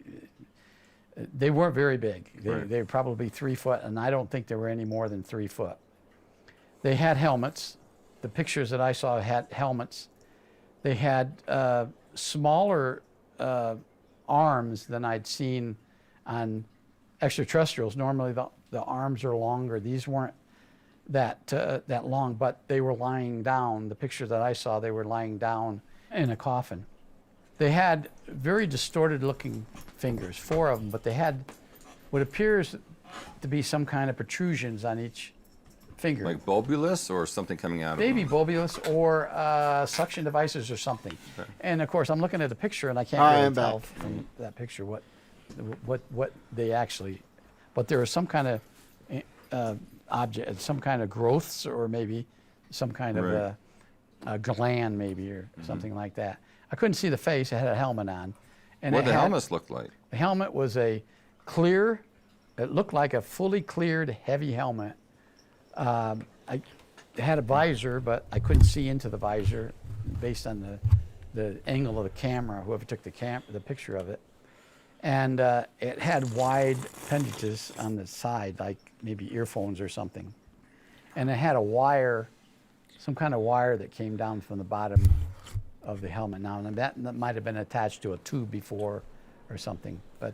They weren't very big. They were probably 3 foot, and I don't think they were any more than 3 foot. They had helmets. The pictures that I saw had helmets. They had smaller arms than I'd seen on extraterrestrials. Normally the arms are longer. These weren't that long, but they were lying down. The picture that I saw, they were lying down in a coffin. They had very distorted looking fingers, 4 of them, but they had what appears to be some kind of protrusions on each finger. Like bulbulus or something coming out of Maybe them? bulbulus or suction devices or something. Okay. And of course, I'm looking at the picture and I can't really tell from that picture what they actually, but there was some kind of object, some kind of growths, or maybe some kind of a gland, maybe, or something like that. I couldn't see the face. It had a helmet on. And what did the helmets look like? The helmet was a clear, it looked like a fully cleared, heavy helmet. It had a visor, but I couldn't see into the visor based on the angle of the camera, whoever took the picture of it. And it had wide appendages on the side, like maybe earphones or something. And it had a wire, some kind of wire that came down from the bottom of the helmet. Now, and that might have been attached to a tube before or something, but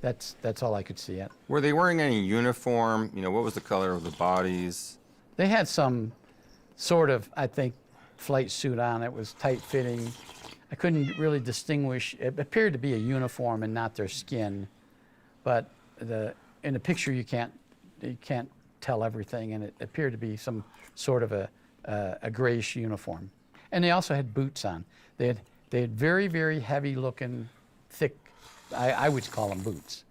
that's all I could see it. Were they wearing any uniform? You know, what was the color of the bodies? They had some sort of, I think, flight suit on. It was tight fitting. I couldn't really distinguish. It appeared to be a uniform and not their skin, but in the picture you can't tell everything, and it appeared to be some sort of a grayish uniform. And they also had boots on. They had very, very heavy looking, thick, I would call them boots.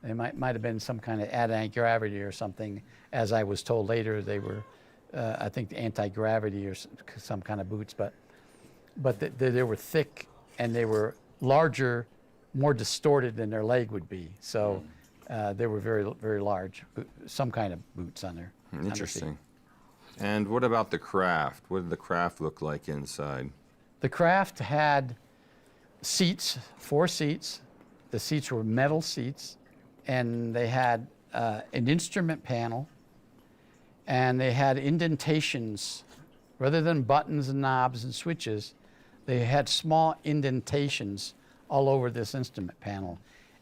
They might have been some kind of anti-gravity or something. As I was told later, they were, I think, anti-gravity or some kind of boots. But they were thick and they were larger, more distorted than their leg would be. So they were very, very large. Some kind of boots on there. Interesting. And what about the craft? What did the craft look like inside? The craft had seats, 4 seats. The seats were metal seats, and they had an instrument panel, and they had indentations. Rather than buttons and knobs and switches, they had small indentations all over this instrument panel,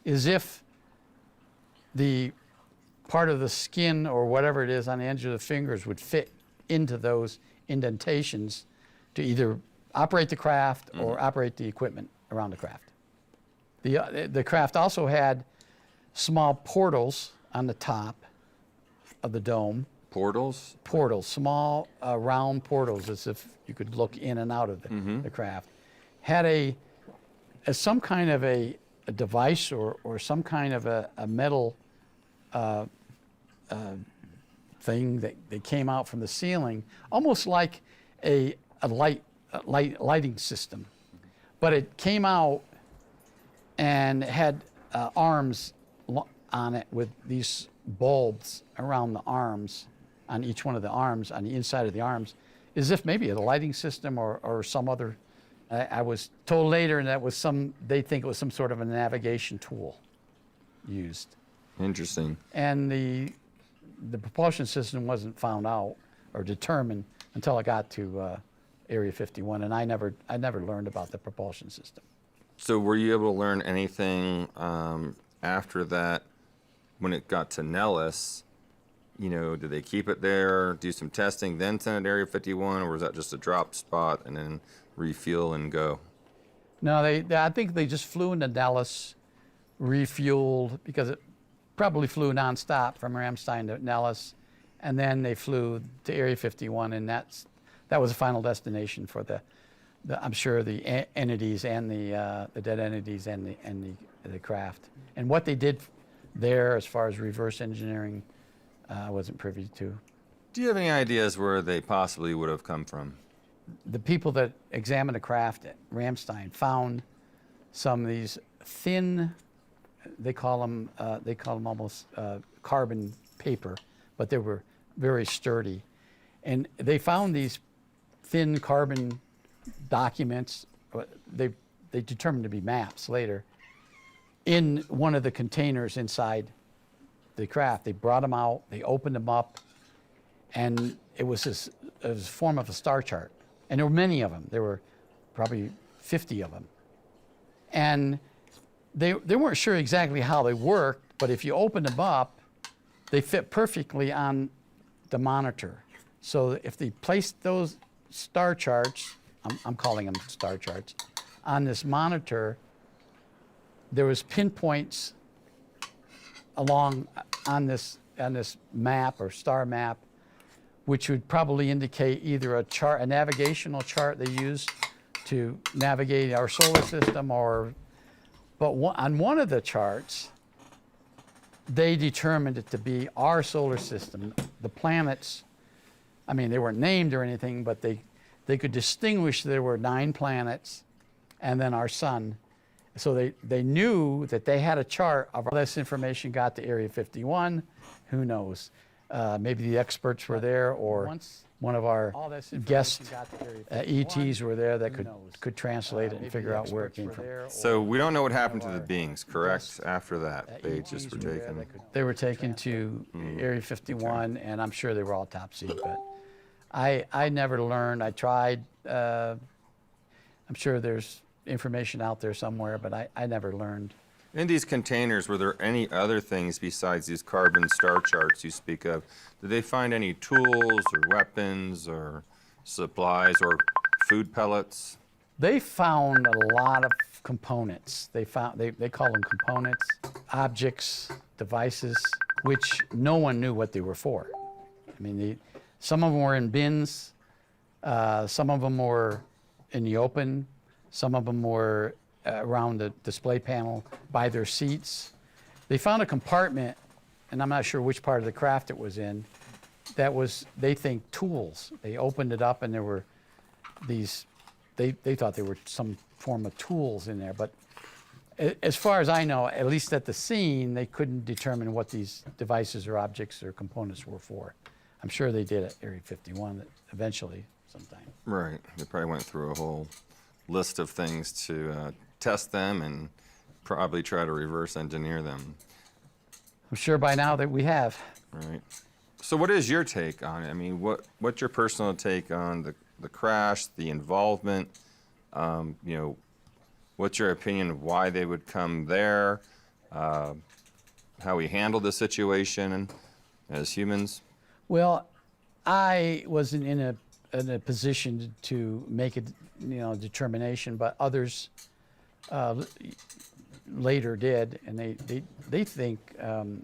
as if the part of the skin or whatever it is on the edge of the fingers would fit into those indentations to either operate the craft or operate the equipment around the craft. The craft also had small portals on the top of the dome. Portals? Portals, small round portals, as if you could look in and out of the craft. Had some kind of a device or some kind of a metal thing that came out from the ceiling, almost like a lighting system. But it came out and had arms on it with these bulbs around the arms, on each one of the arms, on the inside of the arms, as if maybe a lighting system or some other. I was told later that was they think it was some sort of a navigation tool used. Interesting. And the propulsion system wasn't found out or determined until I got to Area 51, and I never learned about the propulsion system. So were you able to learn anything after that when it got to Nellis? You know, did they keep it there, do some testing, then send it to Area 51, or was that just a drop spot and then refuel and go? No, I think they just flew into Nellis, refueled, because it probably flew nonstop from Ramstein to Nellis, and then they flew to Area 51, and that was the final destination for the I'm sure the entities and the dead entities and the craft. And what they did there as far as reverse engineering, I wasn't privy to. Do you have any ideas where they possibly would have come from? The people that examined the craft at Ramstein found some of these thin, they call them almost carbon paper, but they were very sturdy. And they found these thin carbon documents, they determined to be maps later, in one of the containers inside the craft. They brought them out, they opened them up, and it was a form of a star chart. And there were many of them. There were probably 50 of them. And they weren't sure exactly how they worked, but if you opened them up, they fit perfectly on the monitor. So if they placed those star charts, I'm calling them star charts, on this monitor, there was pinpoints along on this map or star map, which would probably indicate either a navigational chart they used to navigate our solar system, but on one of the charts, they determined it to be our solar system. The planets, I mean, they weren't named or anything, but they could distinguish there were 9 planets and then our sun. So they knew that they had a chart of all this information got to Area 51. Who knows? Maybe the experts were there, or one of our guest ETs were there that could translate it and figure out where it came from. So we don't know what happened to the beings, correct? After that, they just were taken. They were taken to Area 51, and I'm sure they were all top secret. I never learned. I tried. I'm sure there's information out there somewhere, but I never learned. In these containers, were there any other things besides these carbon star charts you speak of? Did they find any tools or weapons or supplies or food pellets? They found a lot of components. They call them components, objects, devices, which no one knew what they were for. I mean, some of them were in bins, some of them were in the open, some of them were around the display panel by their seats. They found a compartment, and I'm not sure which part of the craft it was in, that was, they think, tools. They opened it up and there were these, they thought there were some form of tools in there, but as far as I know, at least at the scene, they couldn't determine what these devices or objects or components were for. I'm sure they did at Area 51 eventually sometime. Right, they probably went through a whole list of things to test them and probably try to reverse engineer them. I'm sure by now that we have. Right. So what is your take on it? I mean, what's your personal take on the crash, the involvement? You know, what's your opinion of why they would come there? How we handled the situation as humans? Well, I wasn't in a position to make a determination, but others later did, and they think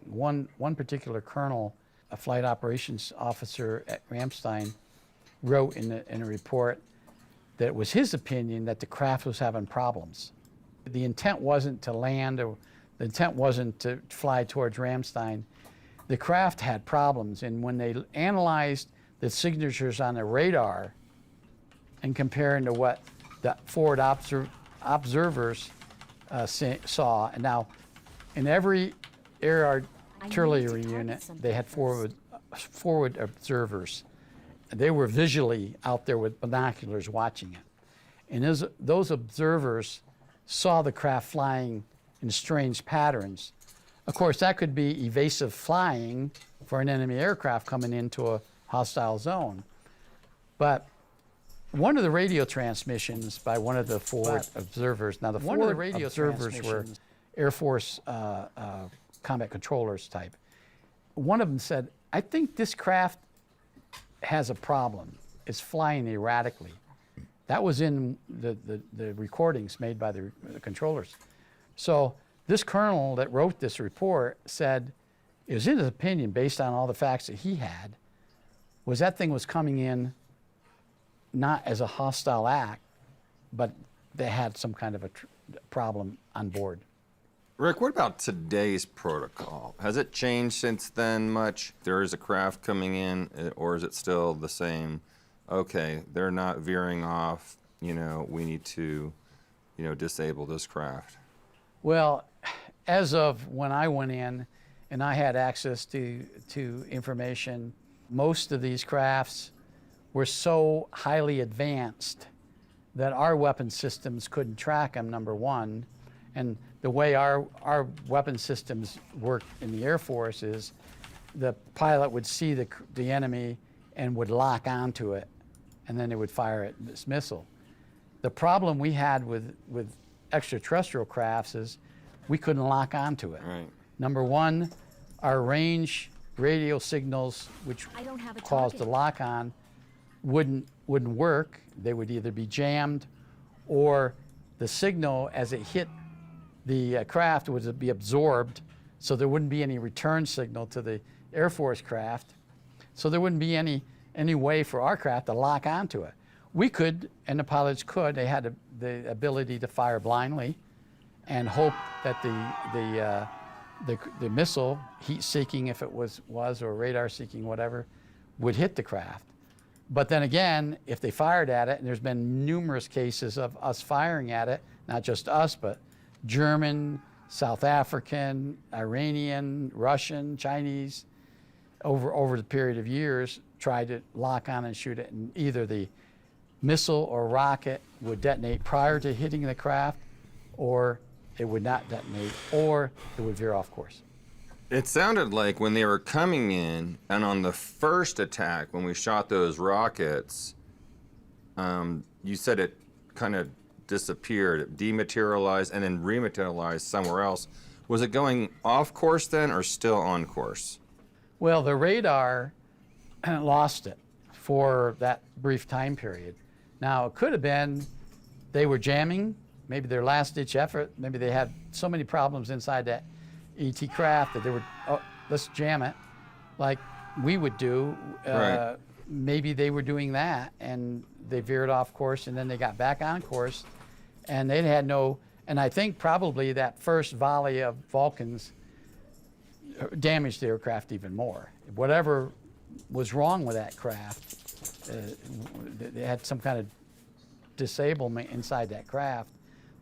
one particular colonel, a flight operations officer at Ramstein, wrote in a report that it was his opinion that the craft was having problems. The intent wasn't to land, or the intent wasn't to fly towards Ramstein. The craft had problems, and when they analyzed the signatures on the radar and comparing to what the forward observers saw, and now in every artillery unit. They had forward observers. They were visually out there with binoculars watching it. And those observers saw the craft flying in strange patterns. Of course, that could be evasive flying for an enemy aircraft coming into a hostile zone. But one of the radio transmissions by one of the forward observers, now the forward radio observers were Air Force combat controllers type. One of them said, I think this craft has a problem. It's flying erratically. That was in the recordings made by the controllers. So this colonel that wrote this report said, it was in his opinion, based on all the facts that he had, was that thing was coming in not as a hostile act, but they had some kind of a problem on board. Rick, what about today's protocol? Has it changed since then much? There is a craft coming in, or is it still the same? Okay, they're not veering off, we need to, disable this craft. Well, as of when I went in and I had access to information, most of these crafts were so highly advanced that our weapon systems couldn't track them, number one. And the way our weapon systems work in the Air Force is the pilot would see the enemy and would lock onto it, and then they would fire this missile. The problem we had with extraterrestrial crafts is we couldn't lock onto it. Right. Number one, our range radio signals, which caused the lock-on, wouldn't work. They would either be jammed, or the signal as it hit the craft would be absorbed, so there wouldn't be any return signal to the Air Force craft. So there wouldn't be any way for our craft to lock onto it. We could, and the pilots could. They had the ability to fire blindly and hope that the missile, heat-seeking if it was or radar-seeking, whatever, would hit the craft. But then again, if they fired at it, and there's been numerous cases of us firing at it, not just us, but German, South African, Iranian, Russian, Chinese, over the period of years, tried to lock on and shoot it, and either the missile or rocket would detonate prior to hitting the craft, or it would not detonate, or it would veer off course. It sounded like when they were coming in, and on the first attack, when we shot those rockets, you said it kind of disappeared, it dematerialized, and then rematerialized somewhere else. Was it going off course then, or still on course? Well, the radar lost it for that brief time period. Now, it could have been they were jamming, maybe their last-ditch effort, maybe they had so many problems inside that ET craft that they would, let's jam it, like we would do. Right. Maybe they were doing that, and they veered off course, and then they got back on course, and they had no, and I think probably that first volley of Vulcans damaged the aircraft even more. Whatever was wrong with that craft, they had some kind of disablement inside that craft.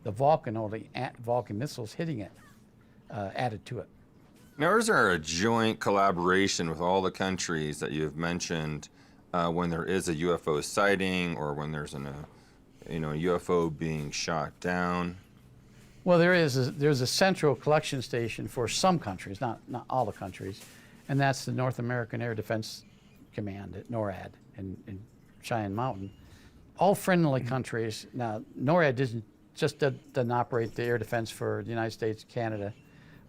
The Vulcan, or the Vulcan missiles hitting it, added to it. Now, is there a joint collaboration with all the countries that you've mentioned when there is a UFO sighting, or when there's a UFO being shot down? Well, there's a central collection station for some countries, not all the countries, and that's the North American Air Defense Command at NORAD in Cheyenne Mountain. All friendly countries. Now, NORAD doesn't operate the air defense for the United States, Canada,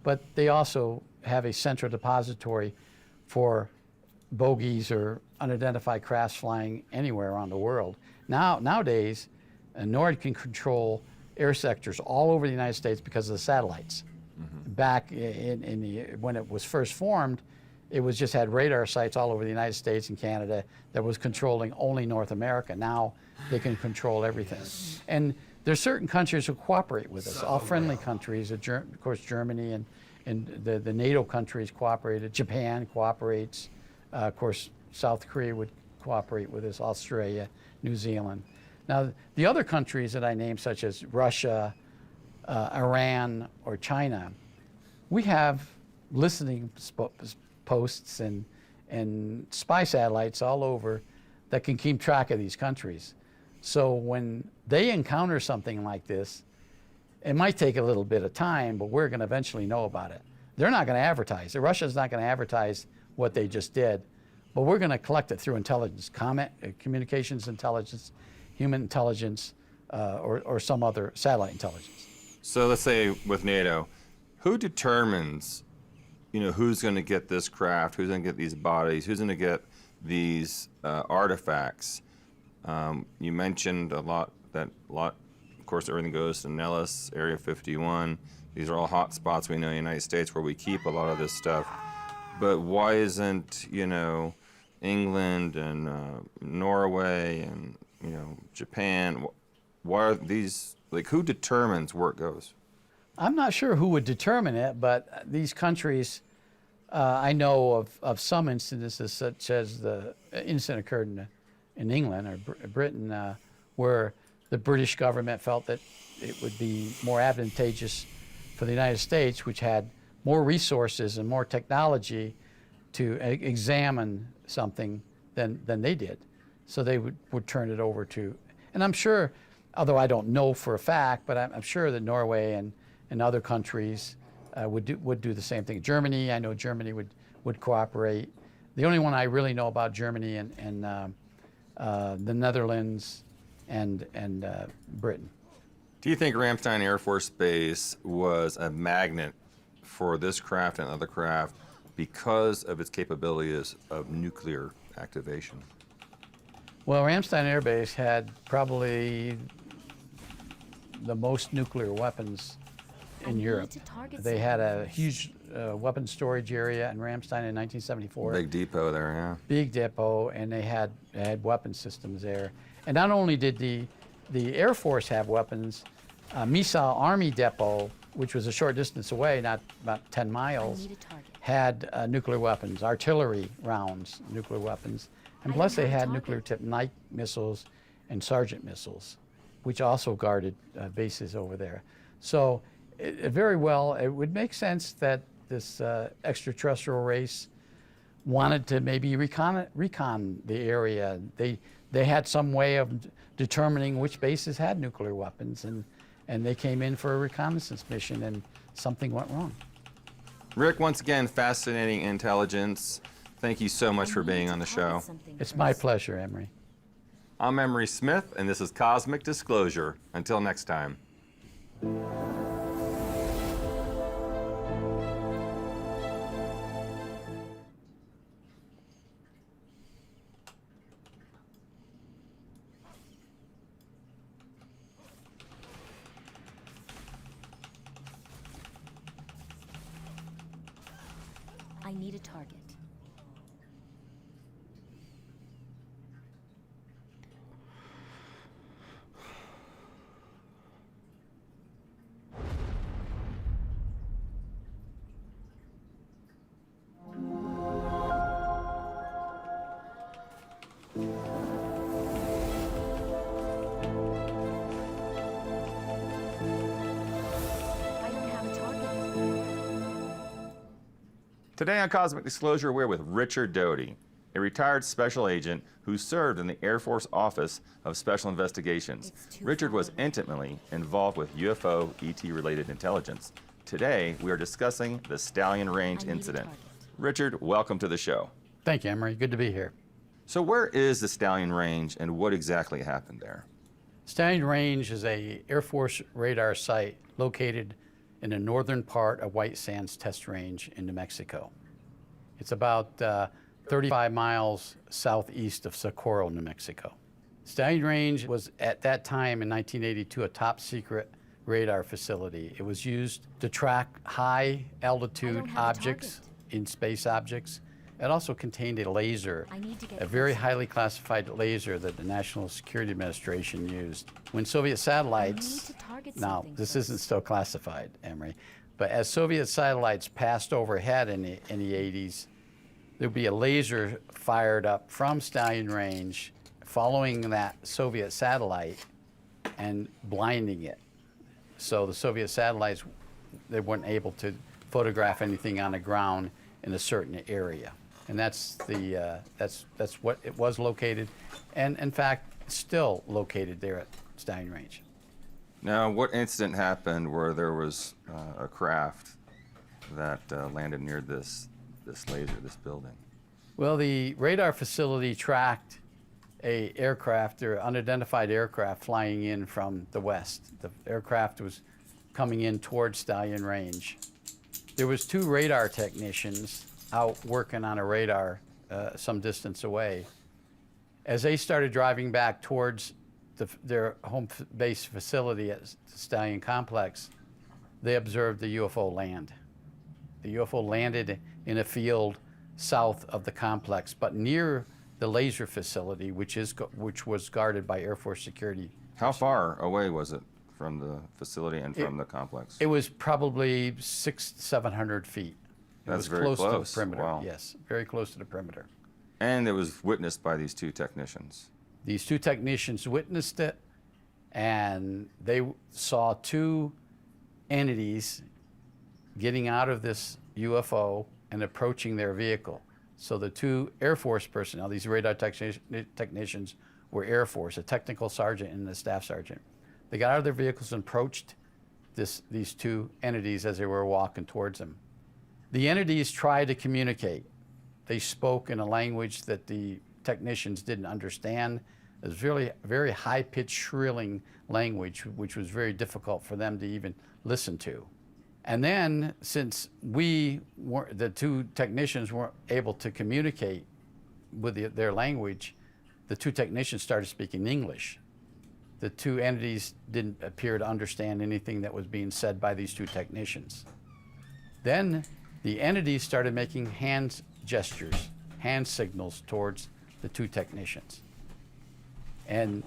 but they also have a central depository for bogies or unidentified crafts flying anywhere around the world. Nowadays, NORAD can control air sectors all over the United States because of the satellites. Mm-hmm. Back when it was first formed, it was just had radar sites all over the United States and Canada that was controlling only North America. Now they can control everything. Yes. And there's certain countries who cooperate with us, all friendly countries. Of course, Germany and the NATO countries cooperated. Japan cooperates. Of course, South Korea would cooperate with us, Australia, New Zealand. Now, the other countries that I named, such as Russia, Iran, or China, we have listening posts and spy satellites all over that can keep track of these countries. So when they encounter something like this, it might take a little bit of time, but we're going to eventually know about it. They're not going to advertise. Russia's not going to advertise what they just did, but we're going to collect it through intelligence, communications intelligence, human intelligence, or some other satellite intelligence. So let's say with NATO, who determines, who's going to get this craft, who's going to get these bodies, who's going to get these artifacts? You mentioned a lot, of course, everything goes to Nellis, Area 51. These are all hot spots we know in the United States where we keep a lot of this stuff. But why isn't, England and Norway and, Japan, why are these, who determines where it goes? I'm not sure who would determine it, but these countries, I know of some instances, such as the incident occurred in England or Britain, where the British government felt that it would be more advantageous for the United States, which had more resources and more technology to examine something than they did. So they would turn it over to, and I'm sure, although I don't know for a fact, but I'm sure that Norway and other countries would do the same thing. Germany, I know Germany would cooperate. The only one I really know about Germany and the Netherlands and Britain. Do you think Ramstein Air Force Base was a magnet for this craft and other craft because of its capabilities of nuclear activation? Well, Ramstein Air Base had probably the most nuclear weapons in Europe. They had a huge weapons storage area in Ramstein in 1974. Big depot there, yeah. Big depot, and they had weapon systems there. And not only did the Air Force have weapons, Misal Army Depot, which was a short distance away, not about 10 miles, had nuclear weapons, artillery rounds, nuclear weapons. And plus they had nuclear-tipped night missiles and Sargent missiles, which also guarded bases over there. So very well, it would make sense that this extraterrestrial race wanted to maybe recon the area. They had some way of determining which bases had nuclear weapons, and they came in for a reconnaissance mission, and something went wrong. Rick, once again, fascinating intelligence. Thank you so much for being on the show. It's my pleasure, Emery. I'm Emery Smith, and this is Cosmic Disclosure. Until next time. I need a target. Today on Cosmic Disclosure, we're with Richard Doty, a retired special agent who served in the Air Force Office of Special Investigations. Richard was intimately involved with UFO ET-related intelligence. Today, we are discussing the Stallion Range incident. Richard, welcome to the show. Thank you, Emery. Good to be here. So where is the Stallion Range and what exactly happened there? Stallion Range is a Air Force radar site located in the northern part of White Sands Test Range in New Mexico. It's about 35 miles southeast of Socorro, New Mexico. Stallion Range was at that time in 1982 a top secret radar facility. It was used to track high altitude objects, in space objects. It also contained a laser, a very highly classified laser that the National Security Administration used. When Soviet satellites, now this isn't still classified, Emery, but as Soviet satellites passed overhead in the 80s, there'd be a laser fired up from Stallion Range following that Soviet satellite and blinding it. So the Soviet satellites, they weren't able to photograph anything on the ground in a certain area. And that's what it was located, and in fact, still located there at Stallion Range. Now, what incident happened where there was a craft that landed near this laser, this building? Well, the radar facility tracked a aircraft or unidentified aircraft flying in from the west. The aircraft was coming in towards Stallion Range. There was 2 radar technicians out working on a radar some distance away. As they started driving back towards their home base facility at the Stallion Complex, they observed the UFO land. The UFO landed in a field south of the complex, but near the laser facility, which was guarded by Air Force security. How far away was it from the facility and from the complex? It was probably 600-700 feet. That's very close close. to the perimeter. Wow. Yes, very close to the perimeter. And it was witnessed by these 2 technicians. These 2 technicians witnessed it, and they saw 2 entities getting out of this UFO and approaching their vehicle. So the 2 Air Force personnel, these radar technicians, were Air Force, a technical sergeant and a staff sergeant. They got out of their vehicles and approached these 2 entities as they were walking towards them. The entities tried to communicate. They spoke in a language that the technicians didn't understand. It was really very high-pitched, shrilling language, which was very difficult for them to even listen to. And then, since the 2 technicians weren't able to communicate with their language, the 2 technicians started speaking English. The 2 entities didn't appear to understand anything that was being said by these 2 technicians. Then the entities started making hand gestures, hand signals towards the 2 technicians. And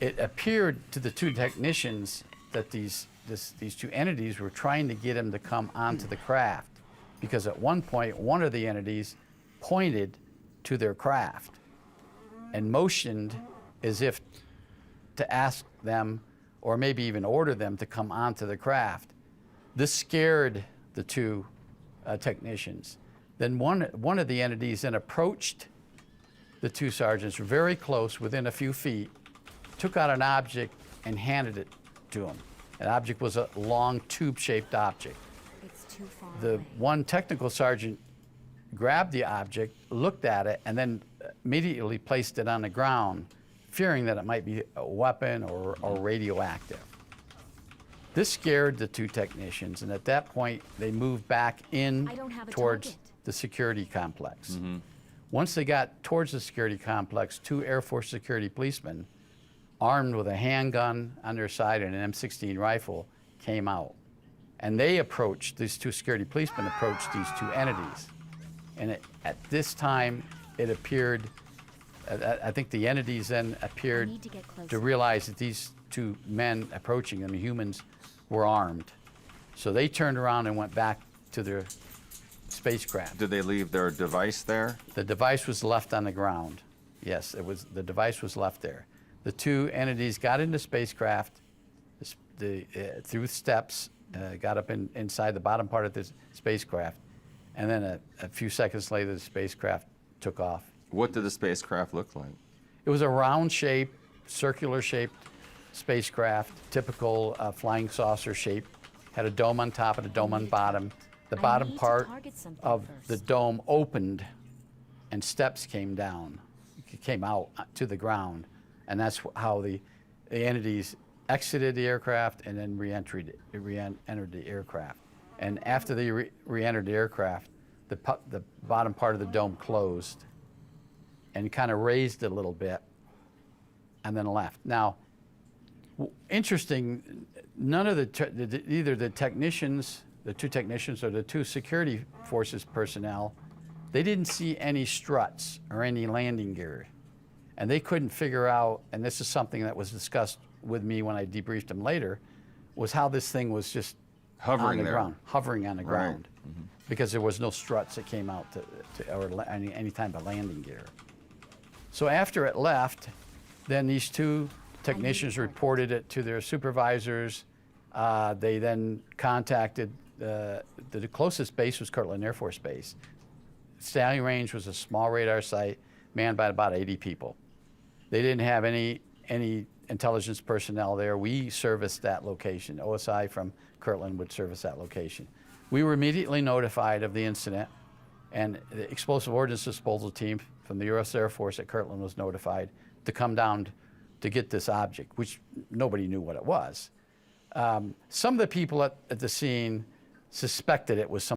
it appeared to the 2 technicians that these 2 entities were trying to get him to come onto the craft, because at one point, one of the entities pointed to their craft and motioned as if to ask them, or maybe even order them, to come onto the craft. This scared the 2 technicians. Then one of the entities then approached the 2 sergeants very close, within a few feet, took out an object and handed it to them. An object was a long tube-shaped object. It's too far The away. one technical sergeant grabbed the object, looked at it, and then immediately placed it on the ground, fearing that it might be a weapon or radioactive. This scared the 2 technicians, and at that point, they moved back in towards the security complex. Once they got towards the security complex, 2 Air Force security policemen, armed with a handgun on their side and an M16 rifle, came out. And they approached, these 2 security policemen approached these 2 entities. And at this time, it appeared, I think the entities then appeared to realize that these 2 men approaching them, humans, were armed. So they turned around and went back to their spacecraft. Did they leave their device there? The device was left on the ground. Yes, the device was left there. The 2 entities got into spacecraft through steps, got up inside the bottom part of the spacecraft, and then a few seconds later, the spacecraft took off. What did the spacecraft look like? It was a round-shaped, circular-shaped spacecraft, typical flying saucer shape. Had a dome on top and a dome on bottom. The bottom part of the dome opened, and steps came down, came out to the ground, and that's how the entities exited the aircraft and then re-entered the aircraft. And after they re-entered the aircraft, the bottom part of the dome closed and kind of raised a little bit and then left. Now, interesting, none of either the technicians, the 2 technicians, or the 2 security forces personnel, they didn't see any struts or any landing gear. And they couldn't figure out, and this is something that was discussed with me when I debriefed them later, was how this thing was just hovering on the there. ground, hovering on the Right. ground, because there was no struts that came out or any type of landing gear. So after it left, then these 2 technicians reported it to their supervisors. They then contacted the closest base was Kirtland Air Force Base. Stallion Range was a small radar site manned by about 80 people. They didn't have any intelligence personnel there. We serviced that location. OSI from Kirtland would service that location. We were immediately notified of the incident, and the Explosive Ordnance Disposal Team from the U.S. Air Force at Kirtland was notified to come down to get this object, which nobody knew what it was. Some of the people at the scene suspected it was some